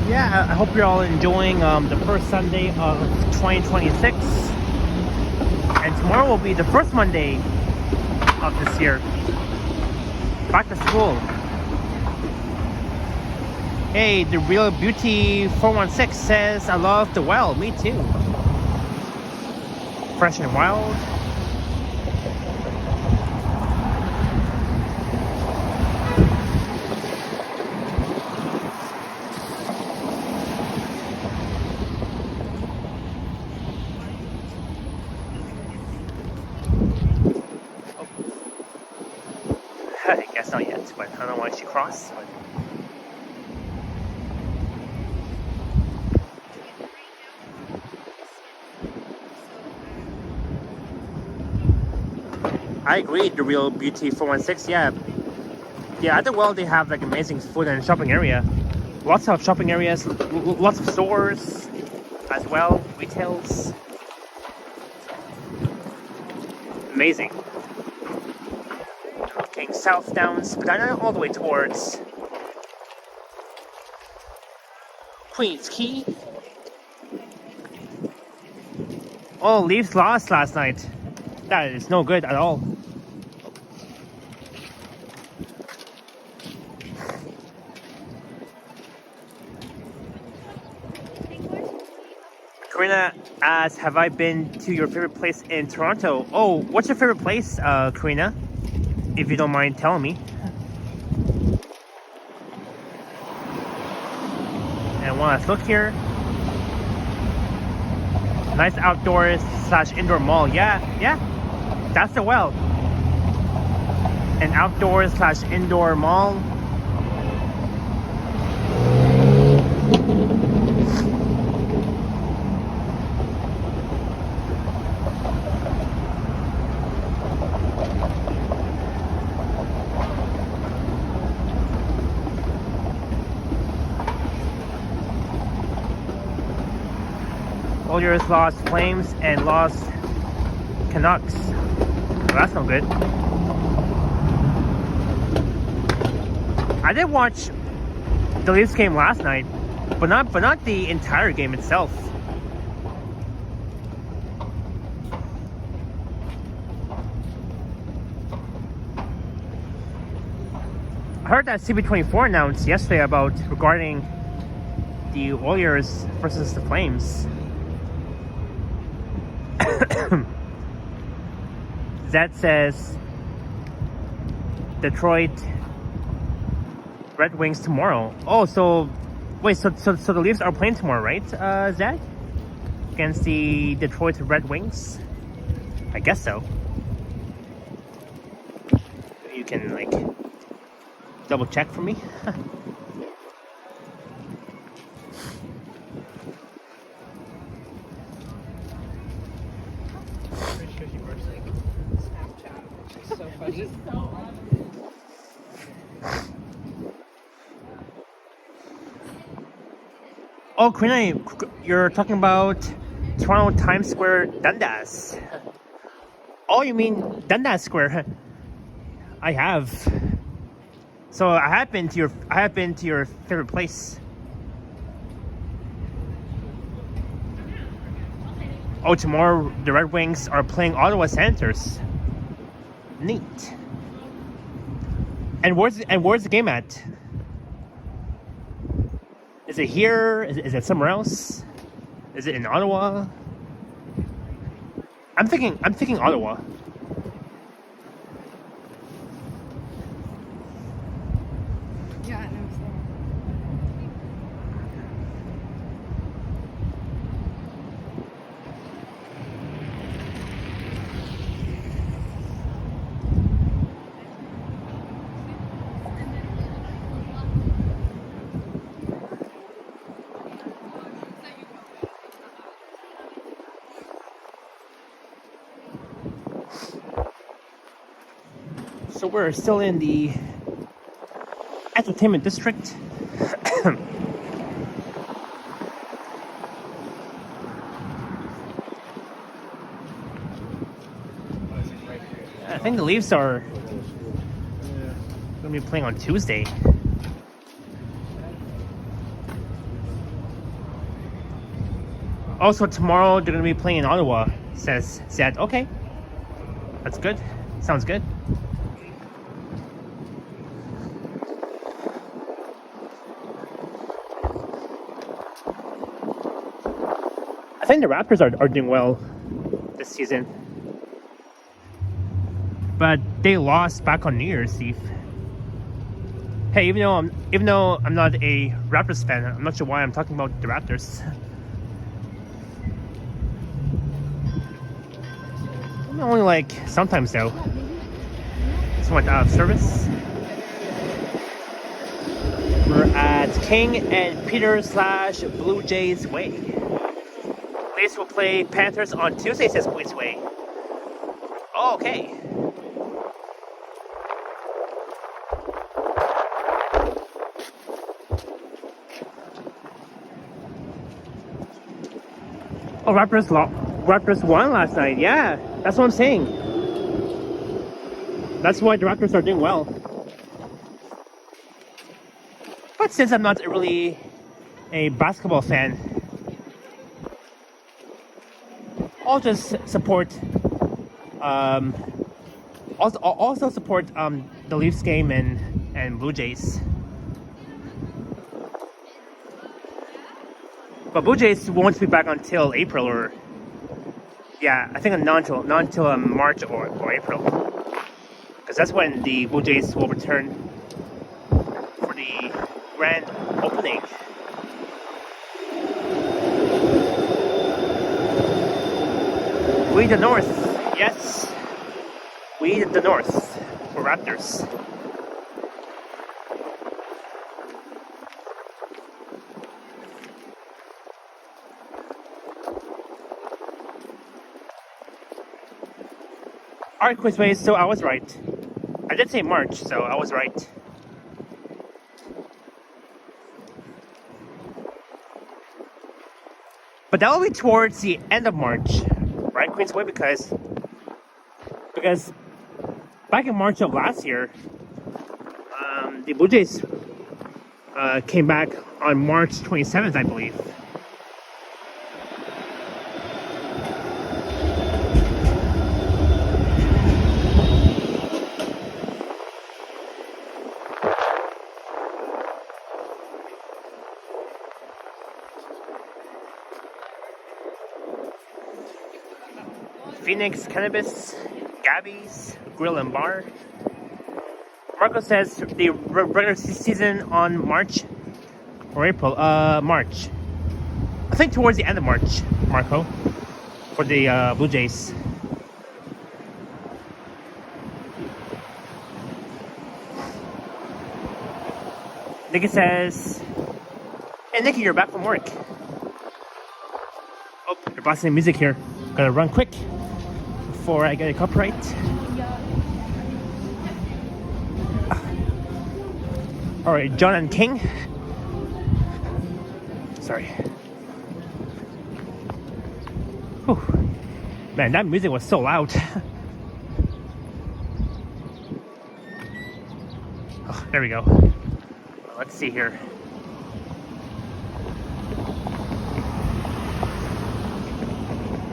Yeah, I hope you're all enjoying the first Sunday of 2026. And tomorrow will be the first Monday of this year. Back to school. Hey, the Real Beauty 416 says, I love the well. Me too. Fresh and wild. I guess not yet, but I don't know why she crossed. But... I agree, the Real Beauty 416, yeah. Yeah, at the well they have like amazing food and shopping area. Lots of shopping areas, lots of stores as well, retails. Amazing. Looking south down Spadina all the way towards Queens Quay. Oh, Leafs lost last night. That is no good at all. Karina asks, have I been to your favorite place in Toronto? Oh, what's your favorite place, Karina? If you don't mind telling me. And one last look here. Nice outdoors / indoor mall. Yeah, that's the well. An outdoors / indoor mall. Oilers lost Flames and lost Canucks. Well, that's no good. I did watch the Leafs game last night, but not the entire game itself. I heard that CB24 announced yesterday regarding the Oilers versus the Flames. That says Detroit Red Wings tomorrow. Oh, so wait, so the Leafs are playing tomorrow, right, Zach? Against the Detroit Red Wings? I guess so. You can like double check for me. So funny. Oh, Karina, you're talking about Toronto Times Square, Dundas. Oh, you mean Dundas Square? I have. So I have been to your favorite place. Oh, tomorrow the Red Wings are playing Ottawa Senators. Neat. And where's the game at? Is it here? Is it somewhere else? Is it in Ottawa? I'm thinking Ottawa. Yeah, I know. So we're still in the entertainment district. I think the Leafs are going to be playing on Tuesday. Also, tomorrow they're going to be playing in Ottawa. Said, okay. That's good. Sounds good. I think the Raptors are doing well this season. But they lost back on New Year's Eve. Hey, even though I'm not a Raptors fan, I'm not sure why I'm talking about the Raptors. Only like sometimes though. Just went out of service. We're at King and Peter / Blue Jays Way. Leafs will play Panthers on Tuesday, says Police Way. Oh, okay. Oh, Raptors won last night. Yeah, that's what I'm saying. That's why the Raptors are doing well. But since I'm not really a basketball fan, I'll just support. Also support the Leafs game and Blue Jays. But Blue Jays won't be back until April, or yeah, I think not until March or April, because that's when the Blue Jays will return for the grand opening. We the North, yes, we the North for Raptors. Alright, Quizways, so I was right. I did say March, so I was right. But that will be towards the end of March, right, Queensway? Because back in March of last year, the Blue Jays came back on March 27th, I believe. Phoenix Cannabis, Gabby's Grill and Bar. Marco says the regular season on March or April. March. I think towards the end of March, Marco, for the Blue Jays. Nikki says, "Hey Nikki, you're back from work." Oh, they're blasting music here. Gotta run quick before I get a copyright. Alright, John and King. Sorry. Whew. Man, that music was so loud. Oh, there we go. Let's see here.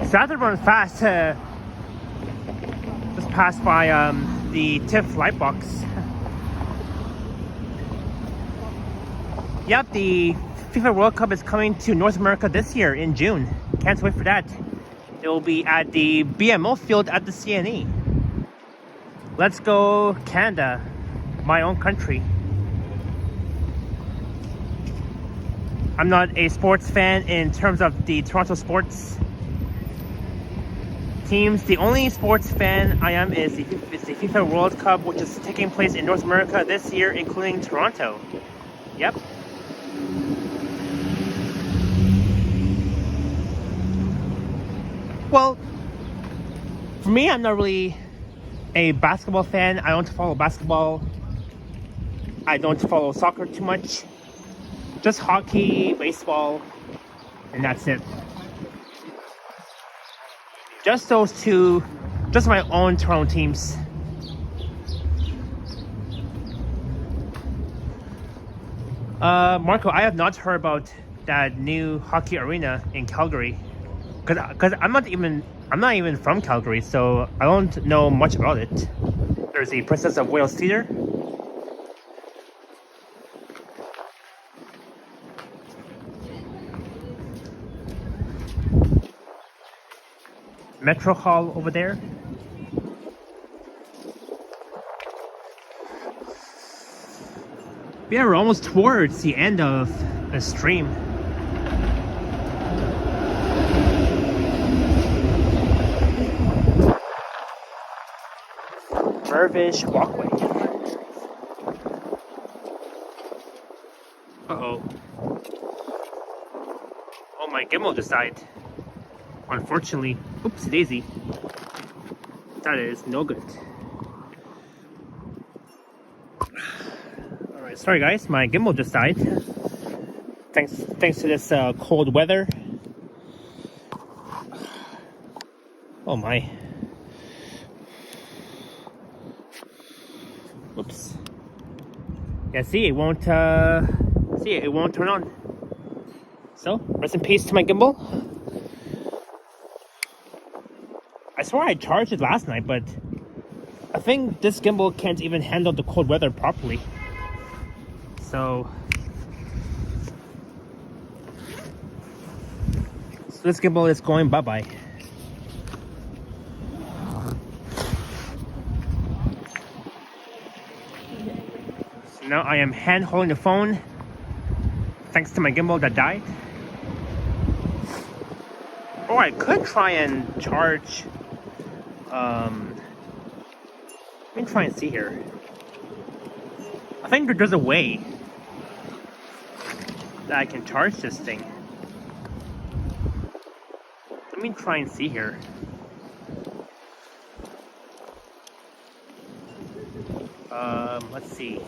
So I have to run fast to just pass by the TIFF light box. Yep, the FIFA World Cup is coming to North America this year in June. Can't wait for that. It will be at the BMO field at the CNE. Let's go Canada, my own country. I'm not a sports fan in terms of the Toronto sports teams. The only sports fan I am is the FIFA World Cup, which is taking place in North America this year, including Toronto. Yep. Well, for me, I'm not really a basketball fan. I don't follow basketball. I don't follow soccer too much. Just hockey, baseball, and that's it. Just those two, just my own Toronto teams. Marco, I have not heard about that new hockey arena in Calgary, because I'm not even from Calgary, so I don't know much about it. There's the Princess of Wales Theatre. Metro Hall over there. Yeah, we're almost towards the end of the stream. Mervish Walkway. Uh-oh. Oh, my gimbal just died. Unfortunately. Oops, daisy. That is no good. Alright, sorry guys, my gimbal just died. Thanks to this cold weather. Oh my. Oops. Yeah, see, it won't turn on. So, rest in peace to my gimbal. I swear I charged it last night, but I think this gimbal can't even handle the cold weather properly. So this gimbal is going bye-bye. So now I am hand holding the phone thanks to my gimbal that died. Or I could try and charge. Let me try and see here. I think there's a way that I can charge this thing. Let me try and see here. Let's see.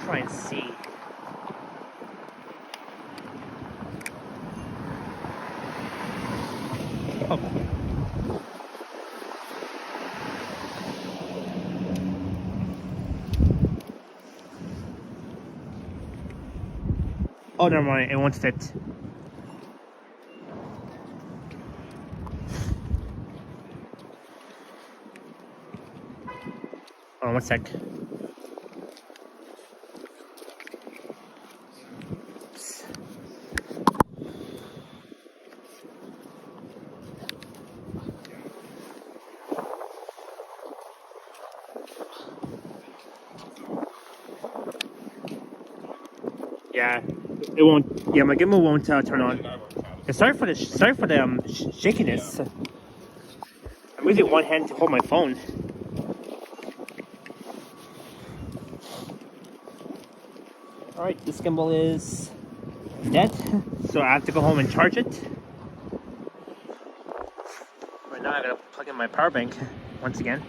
Try and see. Oh. Oh, never mind. It won't fit. Hold on 1 sec. Yeah, it won't. Yeah, my gimbal won't turn on. Yeah, sorry for the shakiness. I'm using one hand to hold my phone. All right, this gimbal is dead, so I have to go home and charge it. Right now, I gotta plug in my power bank once again.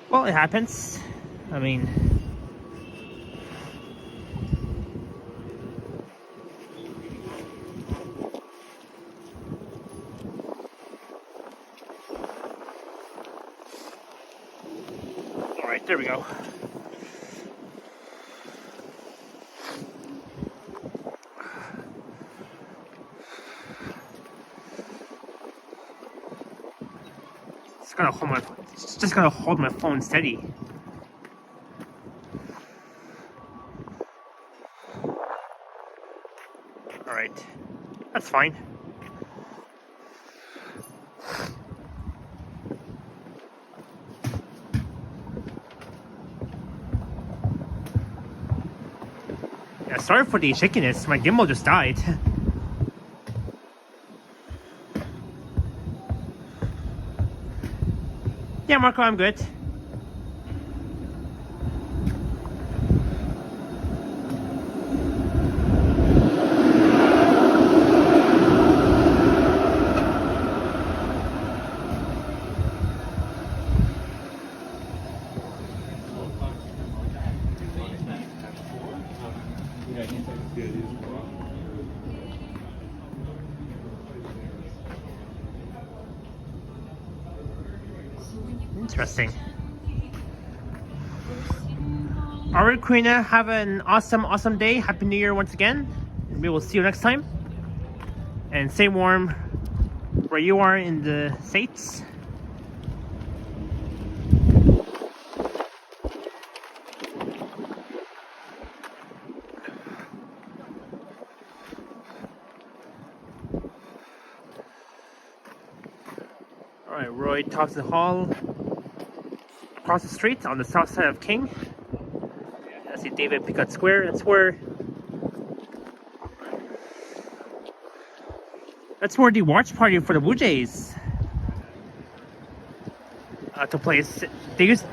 Well, it happens. I mean, all right, there we go. Just gotta hold my phone steady. All right, that's fine. Yeah, sorry for the shakiness. My gimbal just died. Yeah, Marco, I'm good. Interesting. Alright, Karina, have an awesome day. Happy New Year once again. We will see you next time. And stay warm where you are in the States. Alright, Roy talks to Hall across the street on the south side of King. I see David Picard Square. That's where the watch party for the Blue Jays took place. They used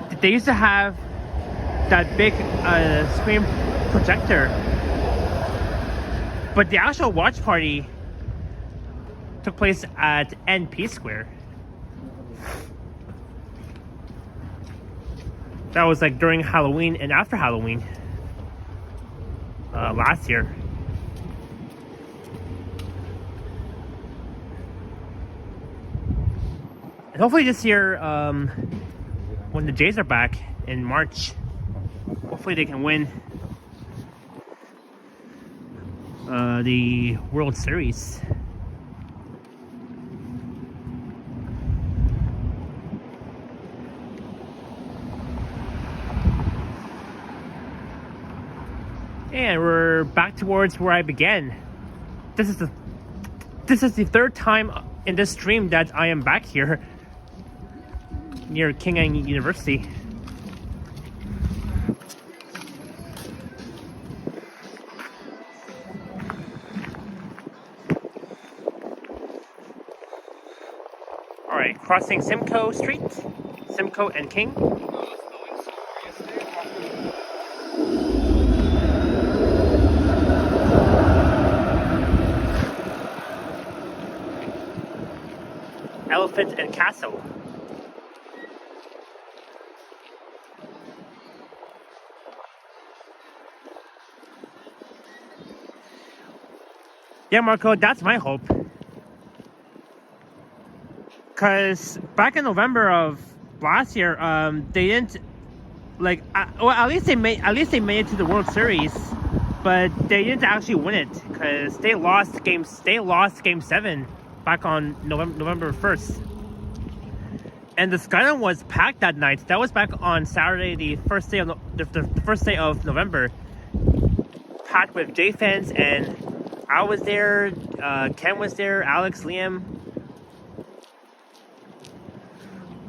to have that big screen projector, but the actual watch party took place at NP Square. That was like during Halloween and after Halloween last year. And hopefully this year, when the Jays are back in March, hopefully they can win the World Series. And we're back towards where I began. This is the third time in this stream that I am back here near King and University. All right, crossing Simcoe Street, Simcoe and King. Elephant and Castle. Yeah, Marco, that's my hope. Cause back in November of last year, they didn't well, at least they made it to the World Series, but they didn't actually win it because they lost game 7 back on November 1st. And the Skyline was packed that night. That was back on Saturday, the first day of November. Packed with J fans, and I was there, Ken was there, Alex, Liam.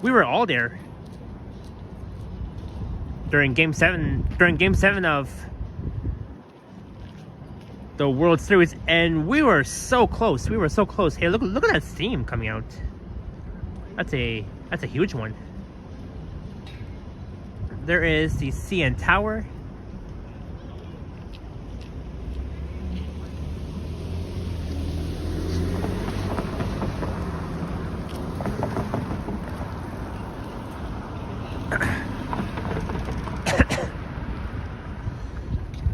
We were all there during game 7 of the World Series, and we were so close. Hey, look at that steam coming out. That's a huge one. There is the CN Tower.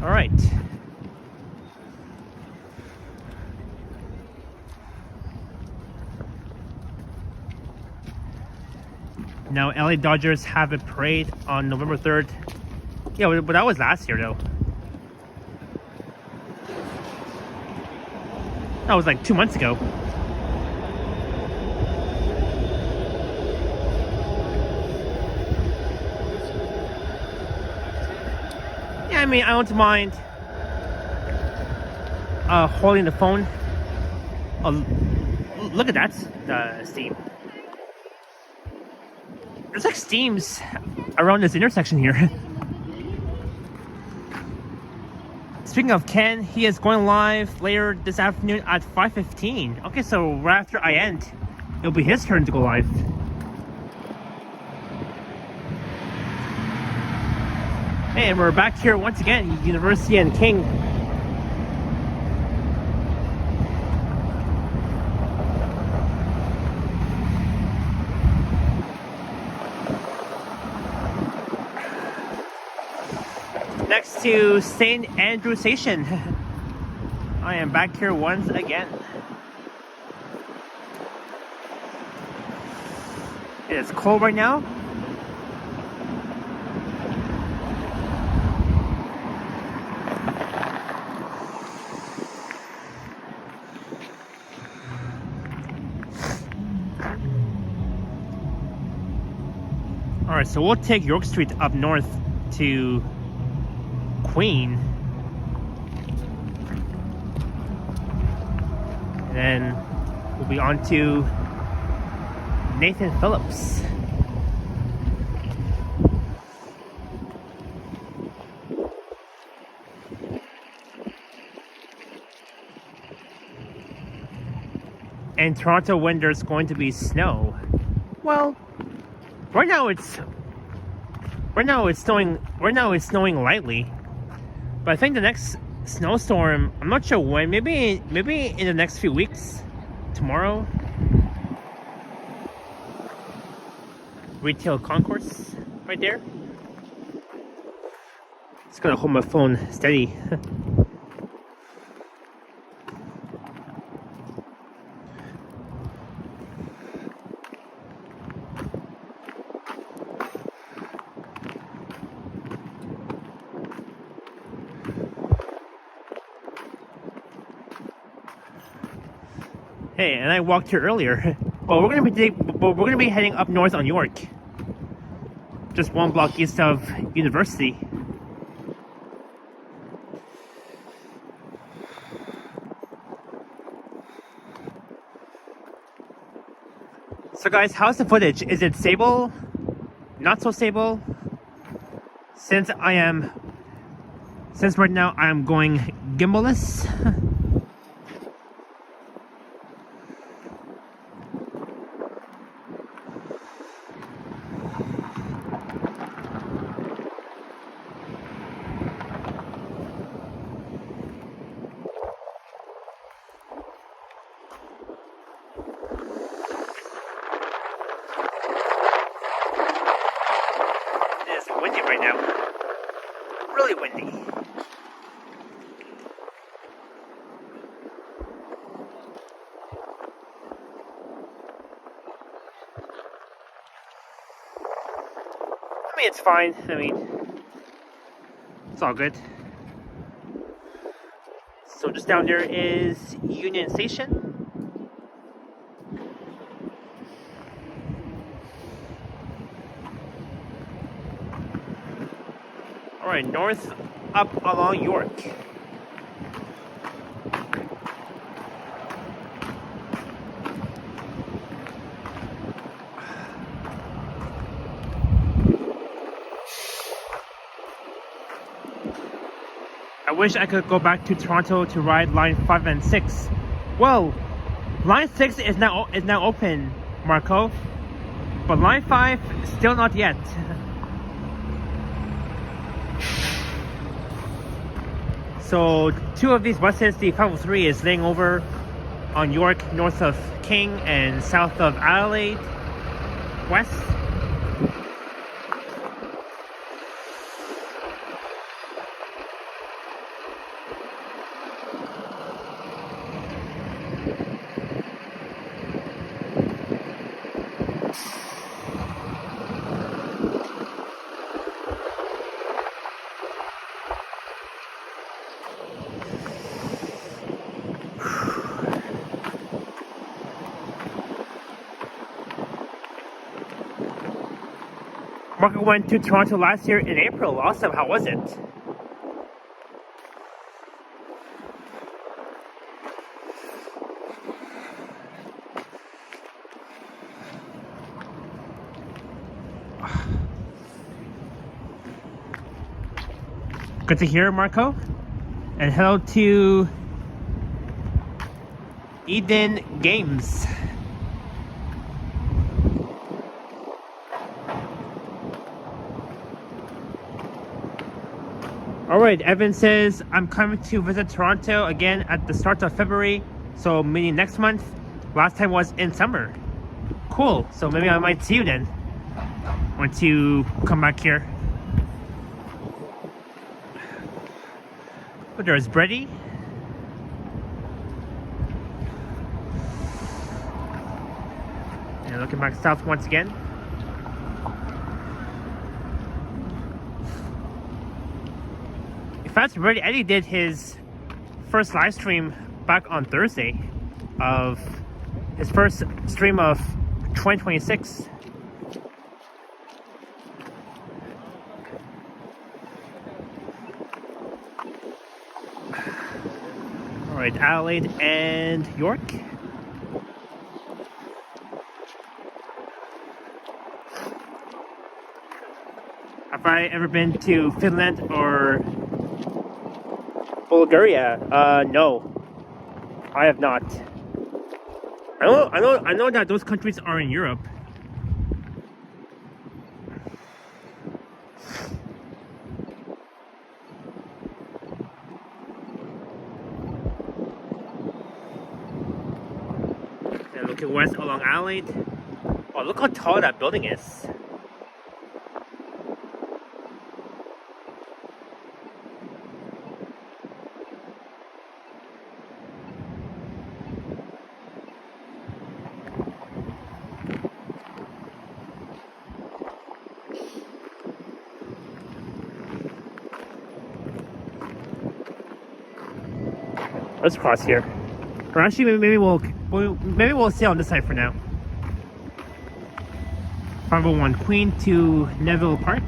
All right. Now, LA Dodgers have a parade on November 3rd. Yeah, but that was last year, though. That was like 2 months ago. Yeah, I mean, I don't mind holding the phone. Look at that steam. There's like steams around this intersection here. speaking of Ken, he is going live later this afternoon at 5:15. Okay, so right after I end, it'll be his turn to go live. Hey, and we're back here once again, University and King. Next to St. Andrew Station. I am back here once again. It is cold right now. Alright, so we'll take York Street up north to Queen. And then we'll be on to Nathan Phillips. And Toronto, when there's going to be snow. Well, right now it's snowing lightly. But I think the next snowstorm, I'm not sure when, maybe in the next few weeks. Tomorrow. Retail concourse right there. Just gotta hold my phone steady. Hey, and I walked here earlier. But we're gonna be heading up north on York. Just one block east of University. So guys, how's the footage? Is it stable? Not so stable? Since right now I'm going gimballess. Windy right now. Really windy. I mean, it's fine. I mean, it's all good. So just down there is Union Station. Alright, north up along York. I wish I could go back to Toronto to ride line 5 and 6. Well, line 6 is now open, Marco. But line 5 still not yet. So two of these buses, the 503 is laying over on York, north of King and south of Adelaide, west. Marco went to Toronto last year in April. Awesome. How was it? Good to hear, Marco. And hello to Eden Games. Alright, Evan says, I'm coming to visit Toronto again at the start of February, so meaning next month. Last time was in summer. Cool, so maybe I might see you then once you come back here. But there's Brady. And looking back south once again. In fact, Brady Eddie did his first live stream back on Thursday of his first stream of 2026. Alright, Adelaide and York. Have I ever been to Finland or Bulgaria? No, I have not. I know that those countries are in Europe. And looking west along Adelaide. Oh, look how tall that building is. Let's cross here. Or actually, maybe we'll stay on this side for now. 501 Queen to Neville Park.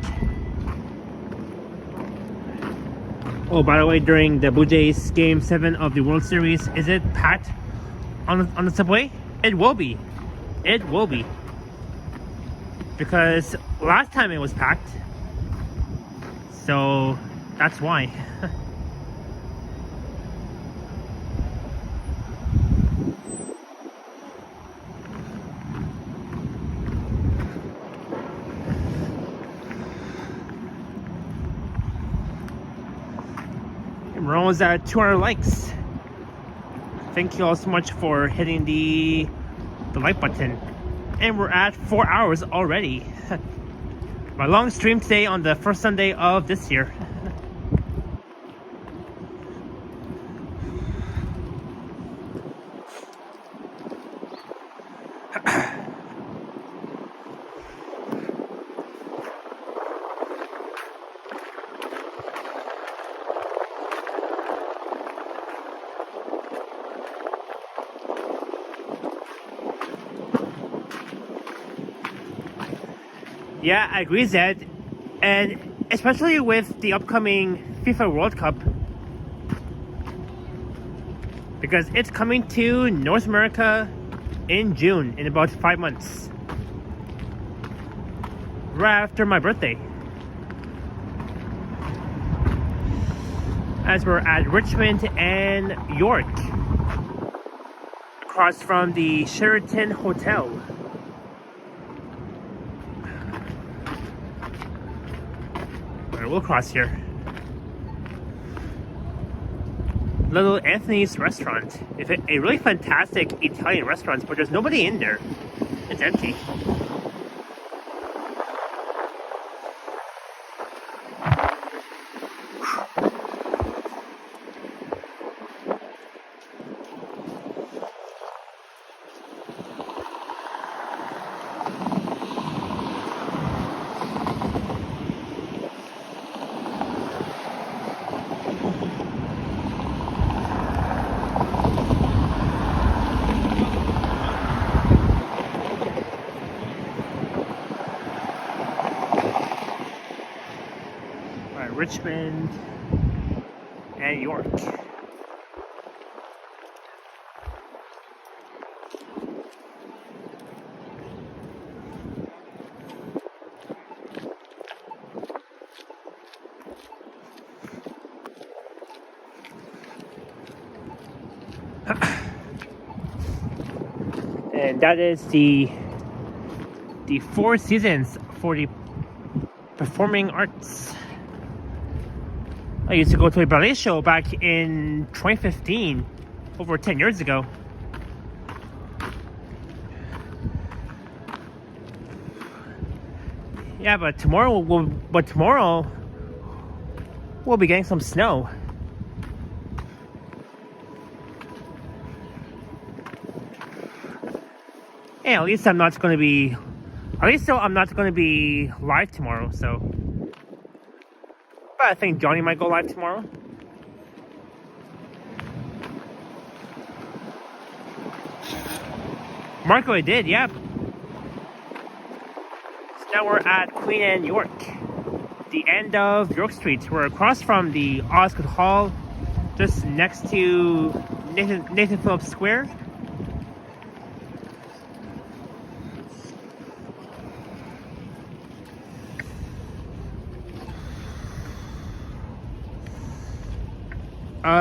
Oh, by the way, during the Blue Jays Game 7 of the World Series, is it packed on the subway? It will be. It will be. Because last time it was packed. So that's why. We're almost at 200 likes. Thank you all so much for hitting the like button. And we're at 4 hours already. My long stream today on the first Sunday of this year. Yeah, I agree, Zed. And especially with the upcoming FIFA World Cup. Because it's coming to North America in June, in about 5 months. Right after my birthday. As we're at Richmond and York. Across from the Sheraton Hotel. We'll cross here. Little Anthony's restaurant. It's a really fantastic Italian restaurant, but there's nobody in there. It's empty. Richmond and York. And that is the Four Seasons for the Performing Arts. I used to go to a ballet show back in 2015, over 10 years ago. Yeah, but tomorrow we'll be getting some snow. Yeah, at least I'm not going to be live tomorrow, so. But I think Johnny might go live tomorrow. Marco, I did, yeah. So now we're at Queen Anne York, the end of York Street. We're across from the Osgood Hall, just next to Nathan Phillips Square.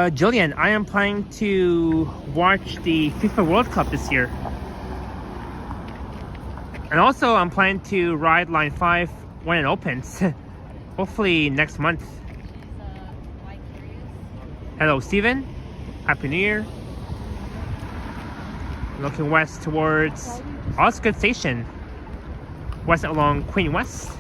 Jillian, I am planning to watch the FIFA World Cup this year. And also, I'm planning to ride Line 5 when it opens. Hopefully next month. Hello, Steven. Happy New Year. Looking west towards Osgood Station. West along Queen West.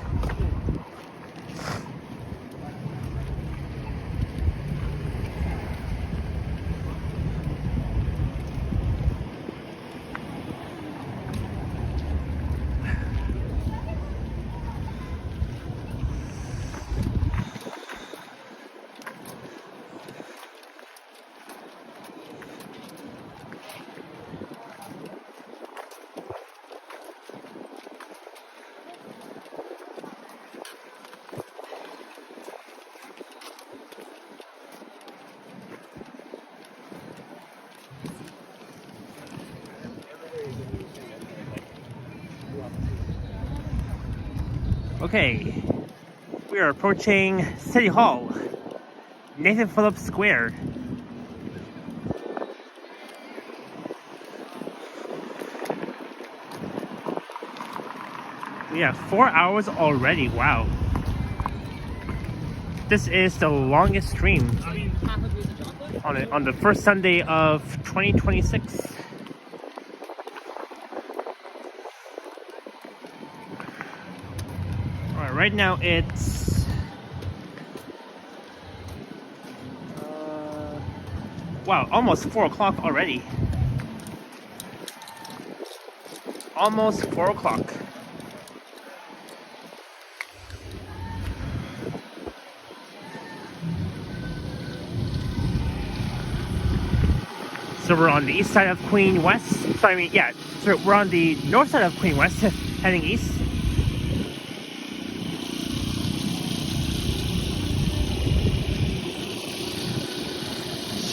Okay, we are approaching City Hall, Nathan Phillips Square. We have 4 hours already, wow. This is the longest stream on the first Sunday of 2026. Right now it's wow, almost 4 o'clock already. Almost 4 o'clock. So we're on the east side of Queen West. So I mean, yeah, so we're on the north side of Queen West, heading east.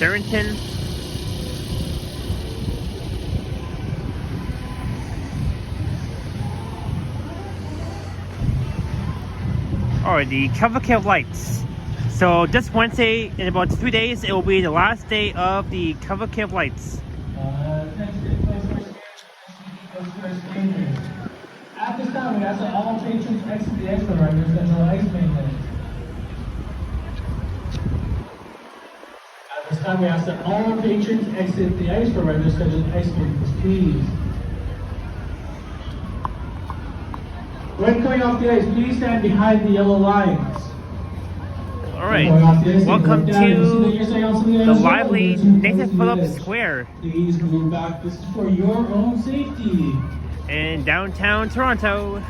Sherrington. Alright, the Cavalcade of Lights. So this Wednesday, in about 3 days, it will be the last day of the Cavalcade of Lights. At this time, we ask that all patrons exit the exit right near Central Ice Mainland. At this time, we ask that all patrons exit the ice for regular scheduled ice maintenance, please. When coming off the ice, please stand behind the yellow lines. Alright, welcome to the lively Nathan Phillips Square. Please move back. This is for your own safety. In downtown Toronto.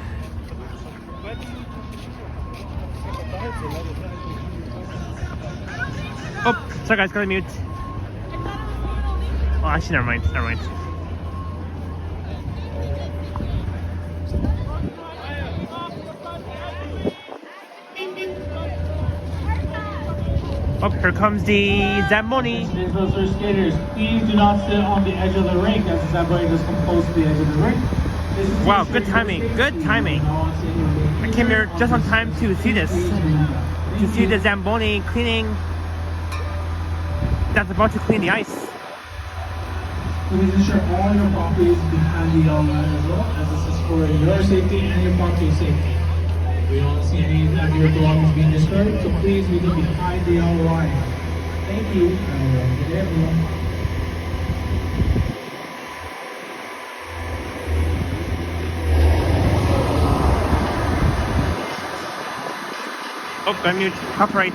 Oh, sorry guys, gotta mute. Oh, actually, never mind. Oh, here comes the Zamboni. Those skaters, please do not sit on the edge of the rink as the Zamboni just comes close to the edge of the rink. Wow, good timing. I came here just on time to see this. To see the Zamboni cleaning. That's about to clean the ice. Please ensure all your property is behind the yellow line as well, as this is for your safety and your property safety. We don't see any of your belongings being disturbed, so please leave them behind the yellow line. Thank you, and good day, everyone. Oh, got mute. Copyright.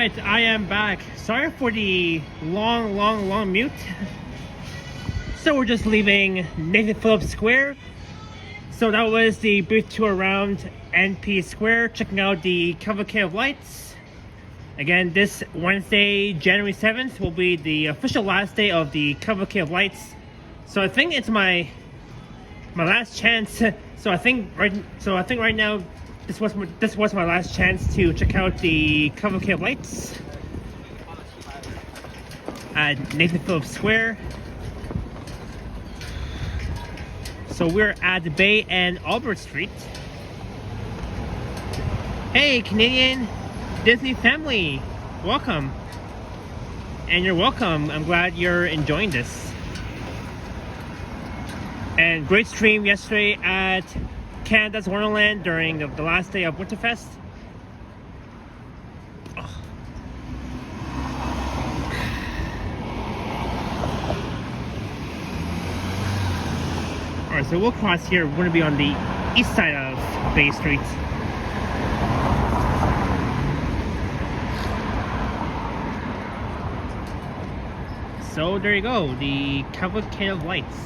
Alright, I am back. Sorry for the long mute. So we're just leaving Nathan Phillips Square. So that was the brief tour around NP Square, checking out the cavalcade of lights. Again, this Wednesday, January 7th, will be the official last day of the cavalcade of lights. So I think it's my last chance. So I think right now this was my last chance to check out the cavalcade of lights at Nathan Phillips Square. So we're at Bay and Albert Street. Hey, Canadian Disney family, welcome. And you're welcome. I'm glad you're enjoying this. And great stream yesterday at Canada's Wonderland during the last day of Winterfest. Oh. Alright, so we'll cross here. We're going to be on the east side of Bay Street. So there you go, the cavalcade of lights.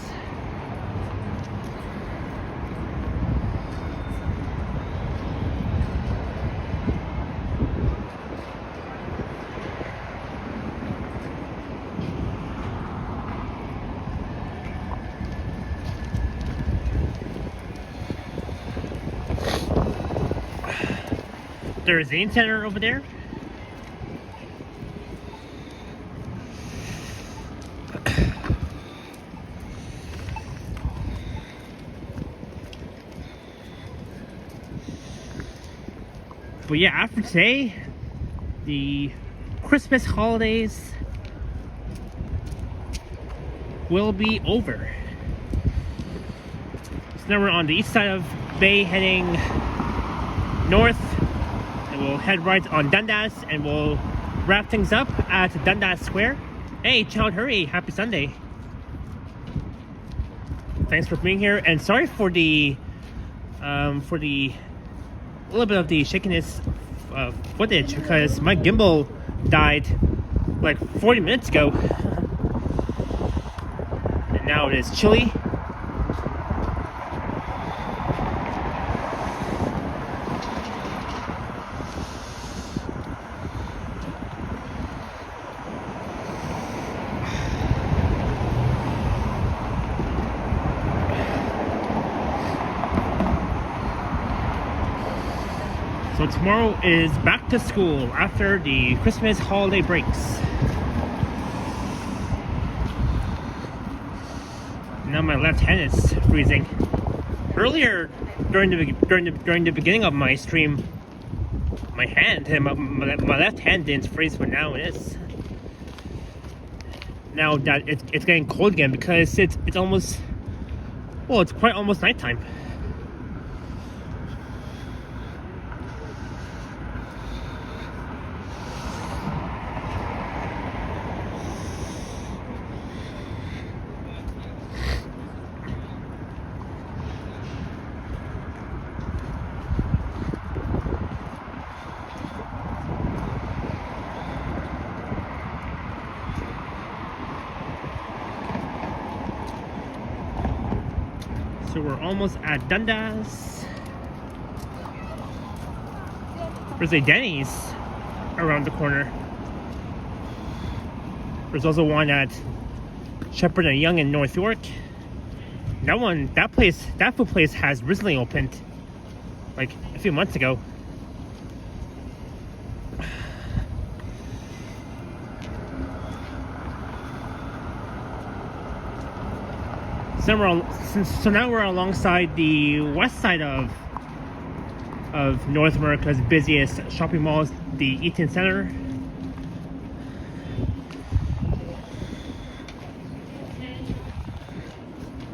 There's the Zane Center over there. But yeah, after today, the Christmas holidays will be over. So now we're on the east side of Bay heading north. We'll head right on Dundas and we'll wrap things up at Dundas Square. Hey, Child Hurry, happy Sunday. Thanks for being here, and sorry for the little bit of the shakiness footage because my gimbal died like 40 minutes ago. And now it is chilly. So tomorrow is back to school after the Christmas holiday breaks. Now my left hand is freezing. Earlier during the beginning of my stream, my left hand didn't freeze, but now it is. Now that it's getting cold again because it's almost, well, it's quite almost nighttime. So we're almost at Dundas. There's a Denny's around the corner. There's also one at Shepherd and Young in North York. That food place has recently opened, like a few months ago. So now we're alongside the west side of North America's busiest shopping malls, the Eaton Center.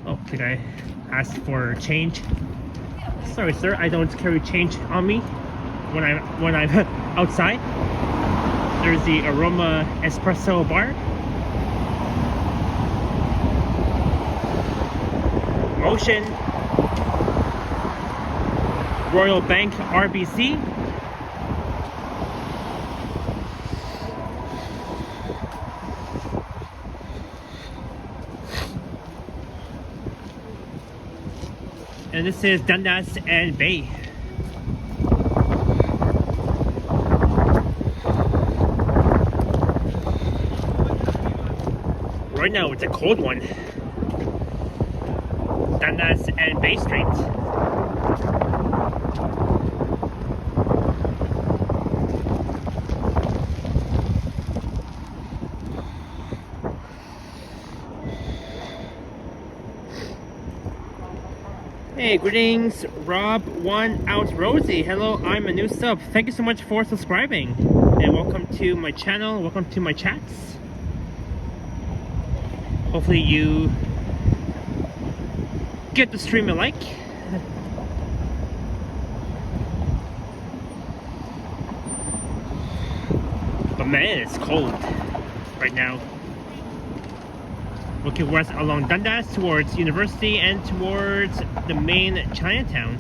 Oh, the guy asked for change. Sorry, sir, I don't carry change on me when I'm outside. There's the Aroma Espresso Bar. Motion, Royal Bank RBC, And this is Dundas and Bay. Right now it's a cold one. Dundas and Bay Street. Hey, greetings, Rob, 1 Ounce Rosie. Hello, I'm a new sub. Thank you so much for subscribing. And welcome to my channel, welcome to my chats. Hopefully you get the stream you like. But man, it's cold right now. Looking west along Dundas towards University and towards the main Chinatown.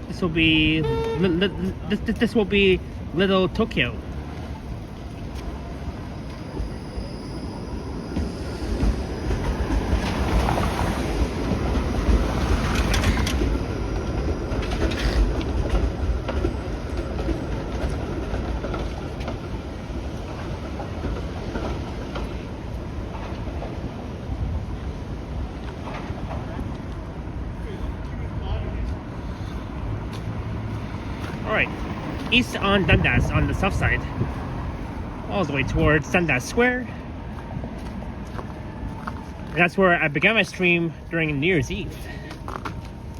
This will be this will be Little Tokyo. Alright, east on Dundas on the south side, all the way towards Dundas Square. And that's where I began my stream during New Year's Eve.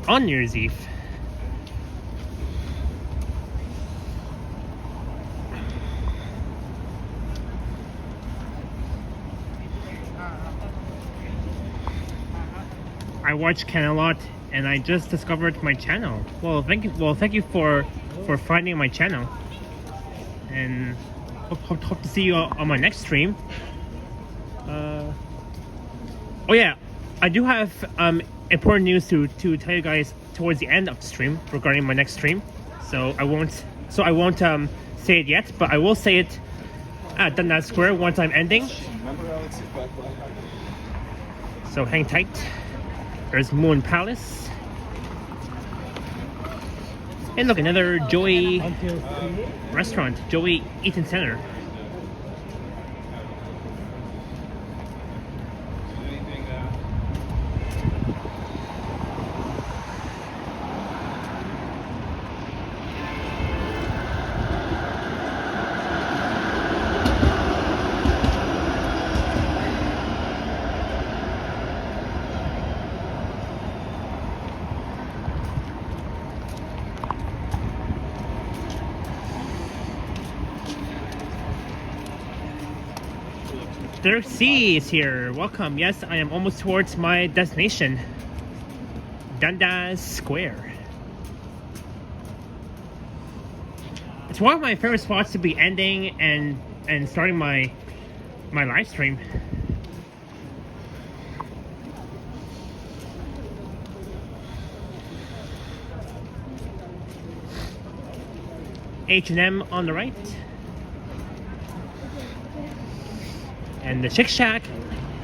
On New Year's Eve. I watch Ken a lot, and I just discovered my channel. Well, thank you for finding my channel, and hope to see you on my next stream. Oh yeah, I do have important news to tell you guys towards the end of the stream regarding my next stream. So I won't say it yet, but I will say it at Dundas Square once I'm ending. So hang tight. There's Moon Palace. And look, another Joey restaurant, Joey Eaton Center. Derek C is here. Welcome. Yes, I am almost towards my destination, Dundas Square. It's one of my favorite spots to be ending and starting my live stream. H&M on the right. And the Chick Shack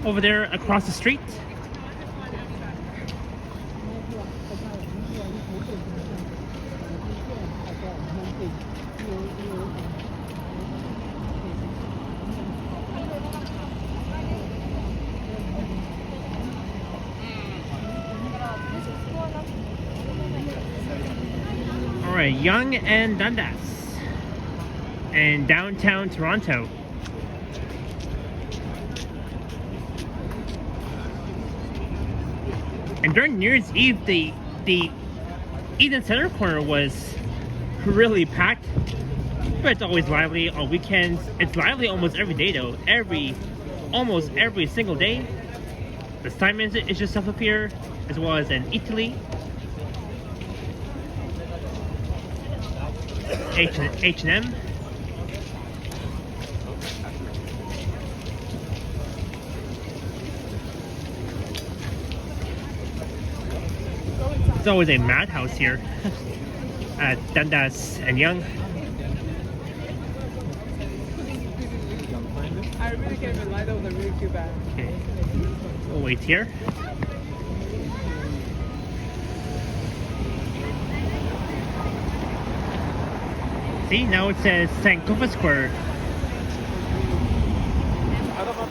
over there across the street. Alright, Yonge and Dundas. And downtown Toronto. And during New Year's Eve, the Eden Center corner was really packed, but it's always lively on weekends. It's lively almost every day though, almost every single day. The Simons is just up here, as well as in Italy. H&M. There's always a madhouse here at Dundas and Yonge. I really can't even lie, those are really too bad. Okay, we'll wait here. See, now it says Sankofa Square.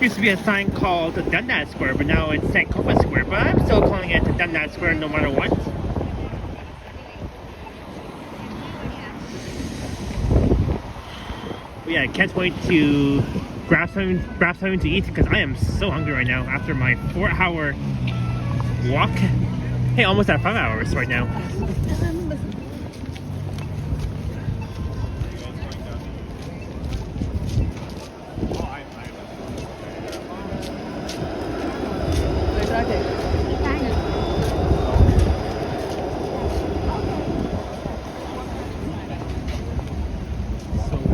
Used to be a sign called Dundas Square, but now it's Sankofa Square. But I'm still calling it Dundas Square no matter what. But yeah, I can't wait to grab something to eat because I am so hungry right now after my 4-hour walk. Hey, almost at 5 hours right now.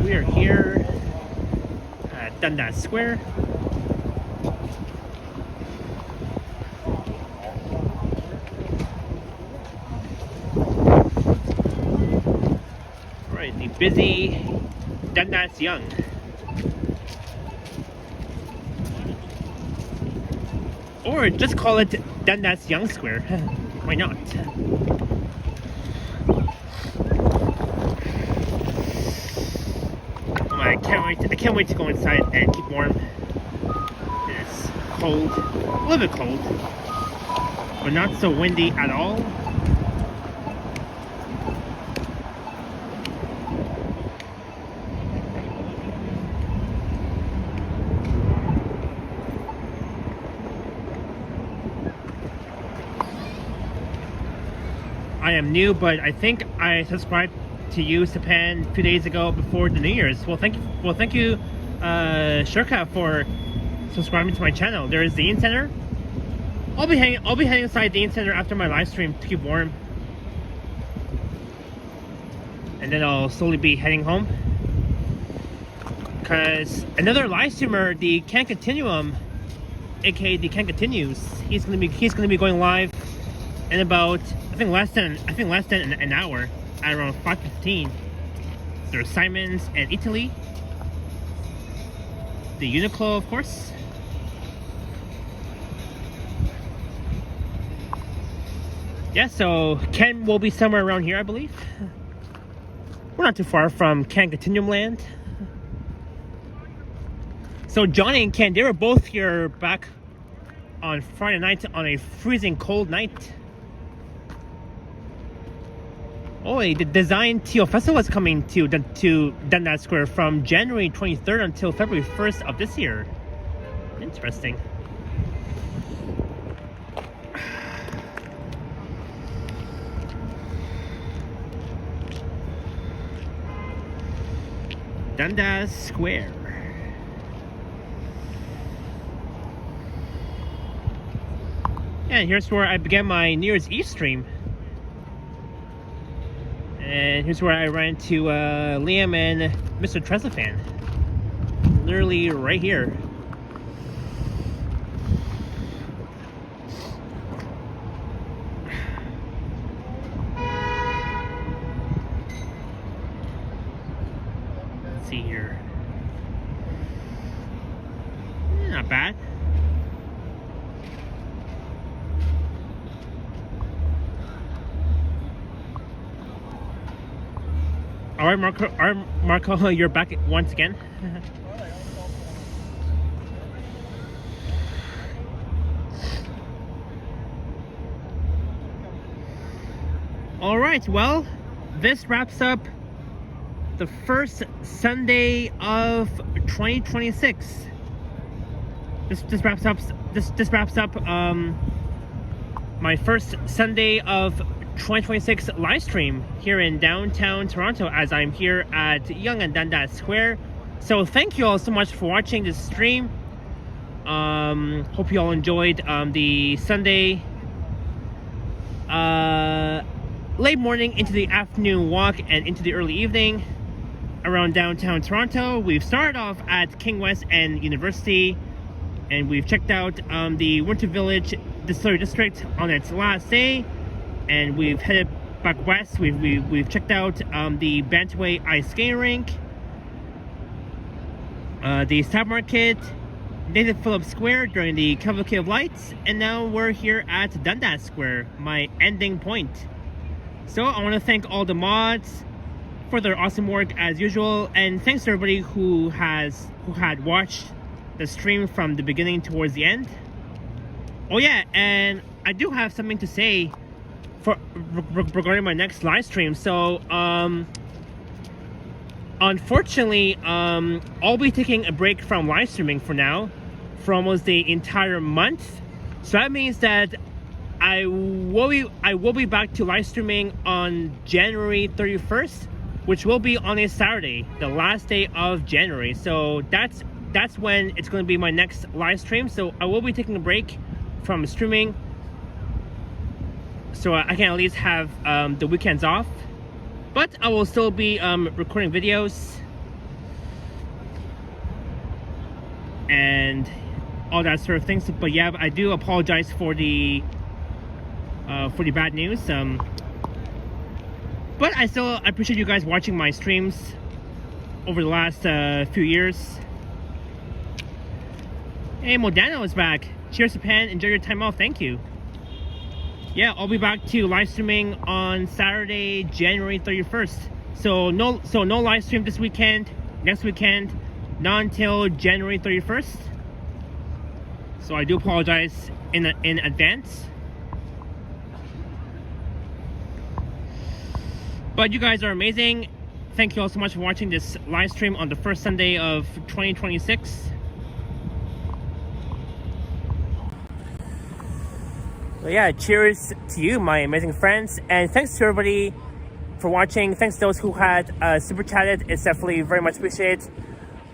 We are here at Dundas Square. Alright, the busy Dundas Young. Or just call it Dundas Young Square. Why not? I can't wait to go inside and keep warm. It's cold, a little bit cold, but not so windy at all. I am new, but I think I subscribed to you, Japan, 2 days ago before the New Year's. Well, thank you, Shirka, for subscribing to my channel. There is the Dean Center. I'll be heading inside Dean Center after my live stream to keep warm, and then I'll slowly be heading home. Cause another live streamer, the Can Continuum, aka the Can Continues, he's gonna be going live in about I think less than an hour. At around 5:15. There's Simon's and Italy. The Uniqlo, of course. Yeah, so Ken will be somewhere around here, I believe. We're not too far from Can Continuum Land. So Johnny and Ken, they were both here back on Friday night on a freezing cold night. Oh, the Design Teal Festival is coming to Dundas Square from January 23rd until February 1st of this year. Interesting. Dundas Square. And here's where I began my New Year's Eve stream. And here's where I ran into Liam and Mr. Tresofan. Literally right here. Let's see here. Not bad. All right, Marco, you're back once again. All right, well, this wraps up the first Sunday of 2026. This wraps up my first Sunday of 2026 live stream here in downtown Toronto, as I'm here at Yonge and Dundas Square. So thank you all so much for watching this stream. Hope you all enjoyed the Sunday late morning into the afternoon walk and into the early evening around downtown Toronto. We've started off at King West and University, and we've checked out the Winter Village Distillery District on its last day. And we've headed back west. We've checked out the Bentway ice skating rink, the stock market, Nathan Phillips Square during the Cavalcade of Lights, and now we're here at Dundas Square, my ending point. So I want to thank all the mods for their awesome work as usual, and thanks to everybody who had watched the stream from the beginning towards the end. Oh yeah, and I do have something to say regarding my next live stream. So unfortunately, I'll be taking a break from live streaming for now, for almost the entire month. So that means that I will be back to live streaming on January 31st, which will be on a Saturday, the last day of January. So that's when it's going to be my next live stream. So I will be taking a break from streaming, so I can at least have the weekends off. But I will still be recording videos and all that sort of things. But yeah, I do apologize for the bad news. But I still appreciate you guys watching my streams over the last few years. Hey, Modano is back. Cheers, Japan. Enjoy your time off. Thank you. Yeah, I'll be back to live streaming on Saturday, January 31st. So no live stream this weekend. Next weekend, not until January 31st. So I do apologize in advance. But you guys are amazing. Thank you all so much for watching this live stream on the first Sunday of 2026. So yeah, cheers to you, my amazing friends, and thanks to everybody for watching. Thanks to those who had super chatted. It's definitely very much appreciated.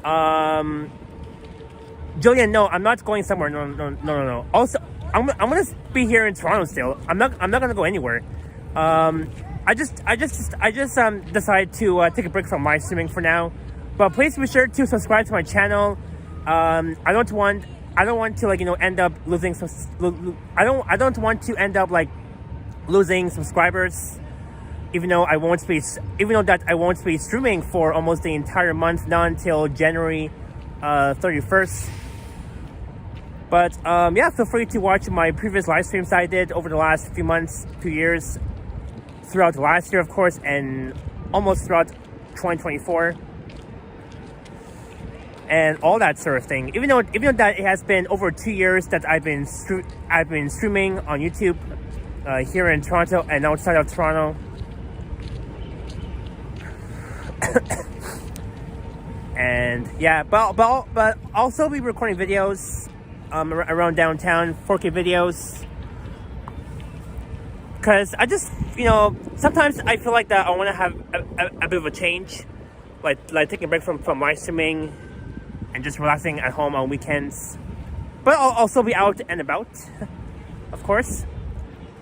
Jillian, no, I'm not going somewhere. No. Also, I'm gonna be here in Toronto still. I'm not gonna go anywhere. I just decided to take a break from live streaming for now. But please be sure to subscribe to my channel. I don't want to end up losing some. I don't want to end up losing subscribers, even though I won't be streaming for almost the entire month, not until January 31st. But yeah, feel free to watch my previous live streams I did over the last few months, 2 years, throughout the last year, of course, and almost throughout 2024. And all that sort of thing. Even though that it has been over 2 years that I've been streaming on YouTube here in Toronto and outside of Toronto. And yeah, but also be recording videos around downtown, 4K videos. Cause I just, sometimes I feel like that I want to have a bit of a change, like taking a break from live streaming and just relaxing at home on weekends. But I'll also be out and about, of course.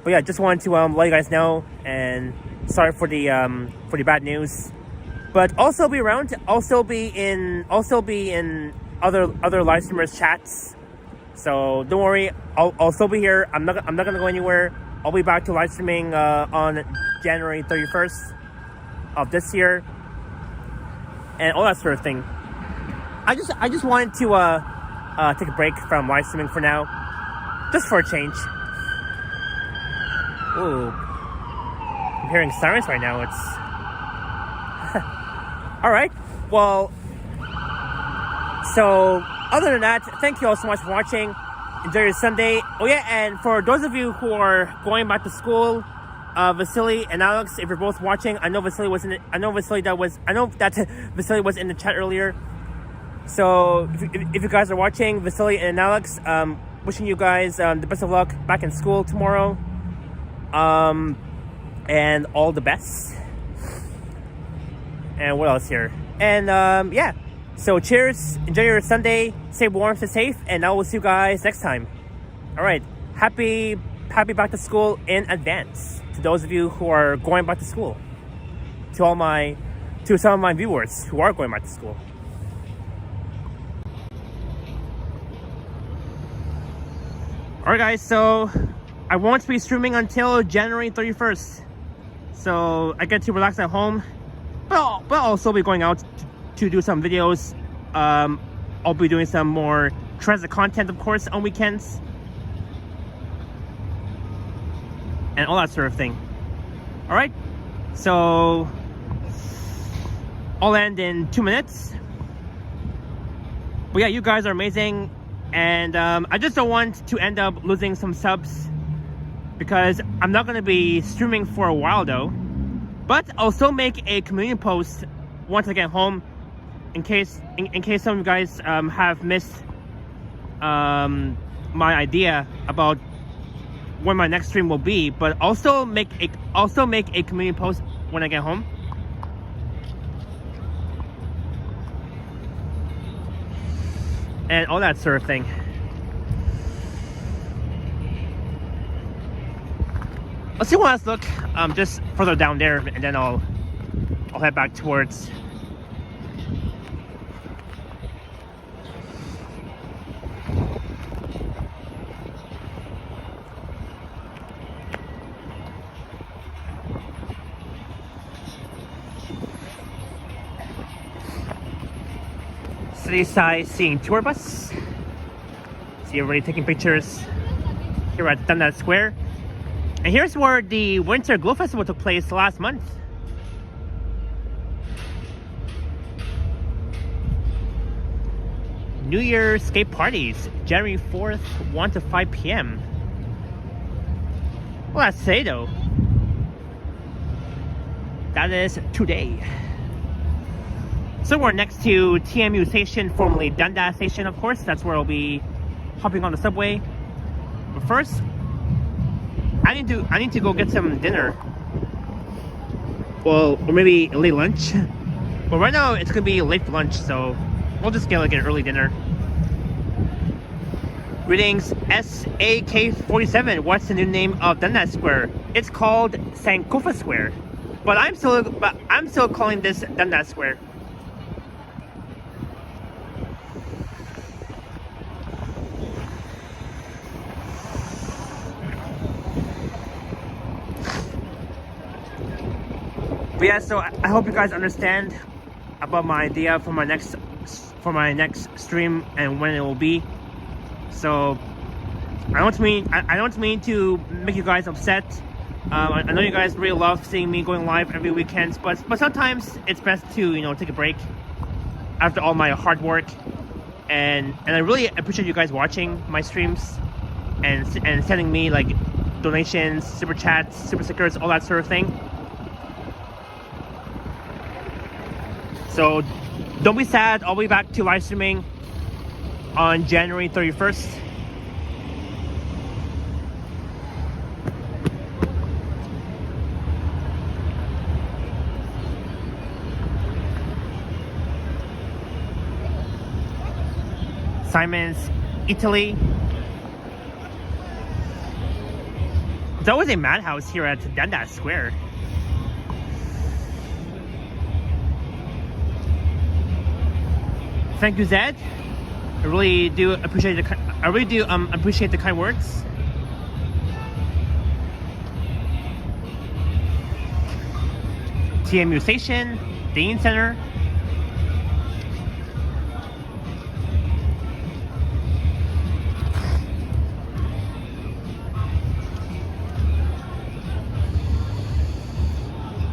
But yeah, just wanted to let you guys know, and sorry for the bad news. But also be around, also be in other live streamers' chats. So don't worry, I'll still be here. I'm not gonna go anywhere. I'll be back to live streaming on January 31st of this year, and all that sort of thing. I just wanted to take a break from live streaming for now, just for a change. Ooh, I'm hearing sirens right now. It's all right. Well, so other than that, thank you all so much for watching. Enjoy your Sunday. Oh yeah, and for those of you who are going back to school, Vasily and Alex, if you're both watching, I know Vasily was in the chat earlier. So if you guys are watching, Vasily and Alex, wishing you guys the best of luck back in school tomorrow, and all the best. And what else here? And yeah. So cheers, enjoy your Sunday, stay warm, stay safe, and I will see you guys next time. All right, happy back to school in advance to those of you who are going back to school. To some of my viewers who are going back to school. All right, guys. So I won't be streaming until January 31st. So I get to relax at home, but I'll also be going out to do some videos. I'll be doing some more transit content, of course, on weekends, and all that sort of thing. All right, so I'll end in 2 minutes. But yeah, you guys are amazing, and I just don't want to end up losing some subs because I'm not going to be streaming for a while though. But I'll still make a community post once I get home in case some of you guys have missed my idea about when my next stream will be. But I'll still make a community post when I get home. And all that sort of thing. Let's see one last look, just further down there, and then I'll head back towards City Sightseeing Tour Bus. See everybody taking pictures here at Dundas Square. And here's where the Winter Glow Festival took place last month. New Year's skate parties, January 4th, 1 to 5 p.m. Well, that's today though. That is today. So we're next to TMU Station, formerly Dundas Station, of course. That's where I'll be hopping on the subway. But first, I need to go get some dinner. Well, or maybe a late lunch. But right now it's gonna be late for lunch, so we'll just get like an early dinner. Greetings, SAK47. What's the new name of Dundas Square? It's called Sankofa Square, but I'm still calling this Dundas Square. But yeah, so I hope you guys understand about my idea for my next stream and when it will be. So I don't mean to make you guys upset. I know you guys really love seeing me going live every weekend, but sometimes it's best to take a break after all my hard work. And I really appreciate you guys watching my streams and sending me like donations, super chats, super stickers, all that sort of thing. So don't be sad, I'll be back to live streaming on January 31st. Simon's, Italy. There's always a madhouse here at Dundas Square. Thank you, Zed. I really do appreciate the kind words. TMU Station, Dean Center.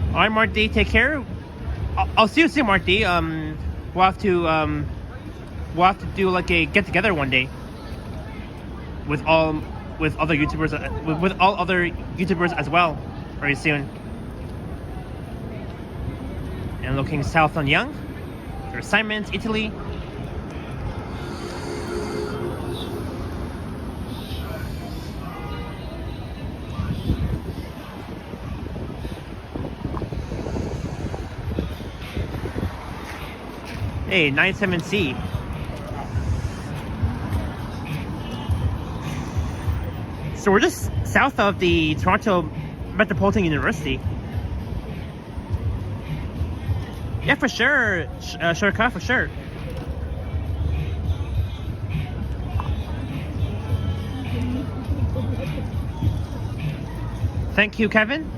All right, Marty, take care. I'll see you soon, Marty. We'll have to do like a get together one day with all other YouTubers, with all other YouTubers as well, very soon. And looking south on Yonge, there's Simon's, Italy. Hey, 97C. So we're just south of the Toronto Metropolitan University. Yeah, for sure, Shurka, for sure. Thank you, Kevin.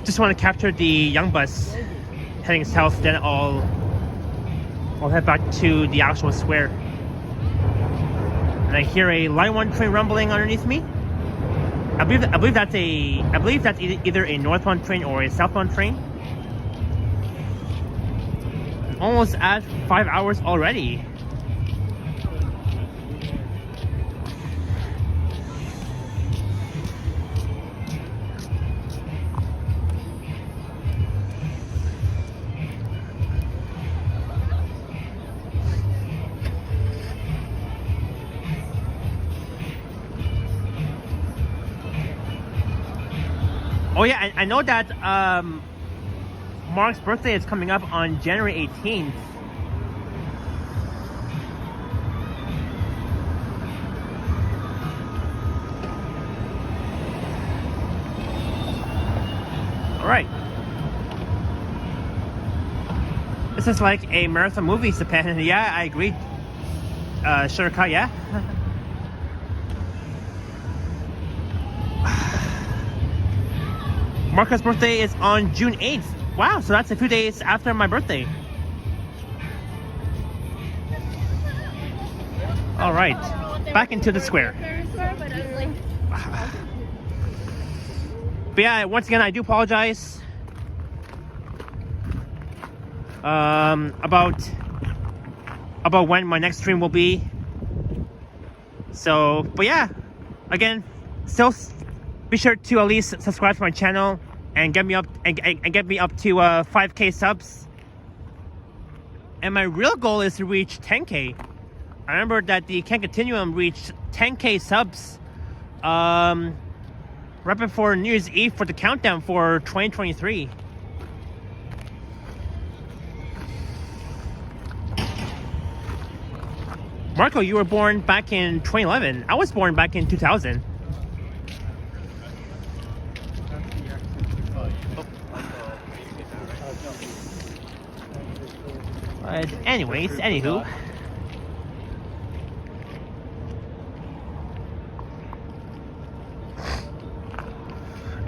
Just want to capture the Yonge bus heading south, then I'll I'll head back to the actual square. And I hear a Line 1 train rumbling underneath me. I believe that's either a northbound train or a southbound train. Almost at 5 hours already. Oh yeah, I know that Mark's birthday is coming up on January 18th. Alright. This is like a marathon movie, Japan. Yeah, I agree. Shurika, yeah? Marco's birthday is on June 8th. Wow, so that's a few days after my birthday. Alright, back into the square. But yeah, once again, I do apologize about when my next stream will be. So, but yeah, again, still be sure to at least subscribe to my channel and get me up to 5K subs. And my real goal is to reach 10K. I remember that the Can Continuum reached 10K subs right before New Year's Eve for the countdown for 2023. Marco, you were born back in 2011. I was born back in 2000. But anyways, anywho.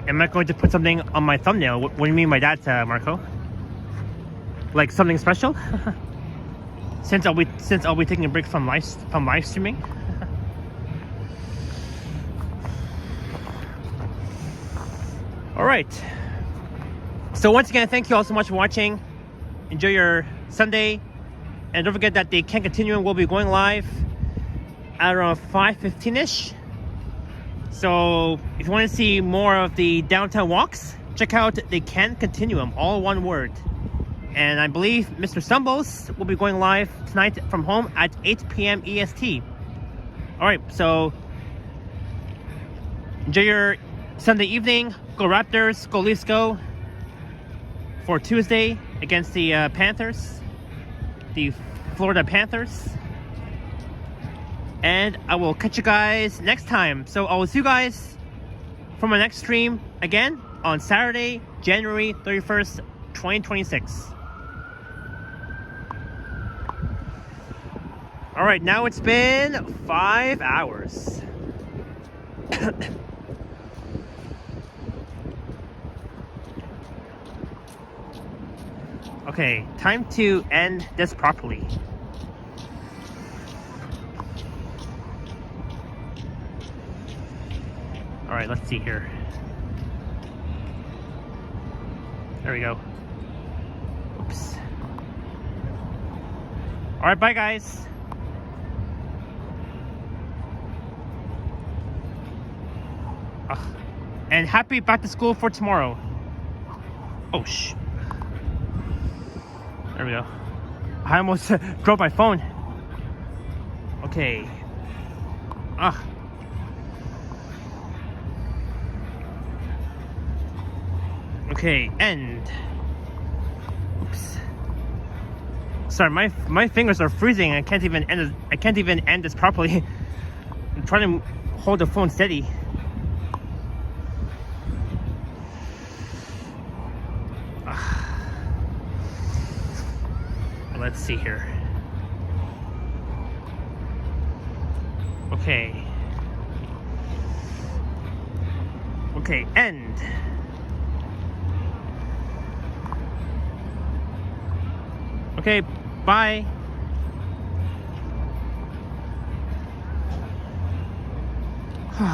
Am I going to put something on my thumbnail? What do you mean by that, Marco? Like something special? Since I'll be taking a break from live streaming. All right. So once again, thank you all so much for watching. Enjoy your Sunday, and don't forget that the Can Continuum will be going live at around 5:15ish. So if you want to see more of the downtown walks, check out the Can Continuum, all one word. And I believe Mr. Stumbles will be going live tonight from home at 8 p.m. EST. Alright, so enjoy your Sunday evening. Go Raptors, go Leafs, go. For Tuesday against the Panthers, the Florida Panthers. And I will catch you guys next time. So I will see you guys for my next stream again on Saturday, January 31st, 2026. Alright, now it's been 5 hours. Okay, time to end this properly. Alright, let's see here. There we go. Oops. Alright, bye guys. And happy back to school for tomorrow. Oh, shh. There we go. I almost dropped my phone. Okay. Okay, end. Oops. Sorry, my fingers are freezing. I can't even end this properly. I'm trying to hold the phone steady. Let's see here. Okay. Okay, end. Okay, bye.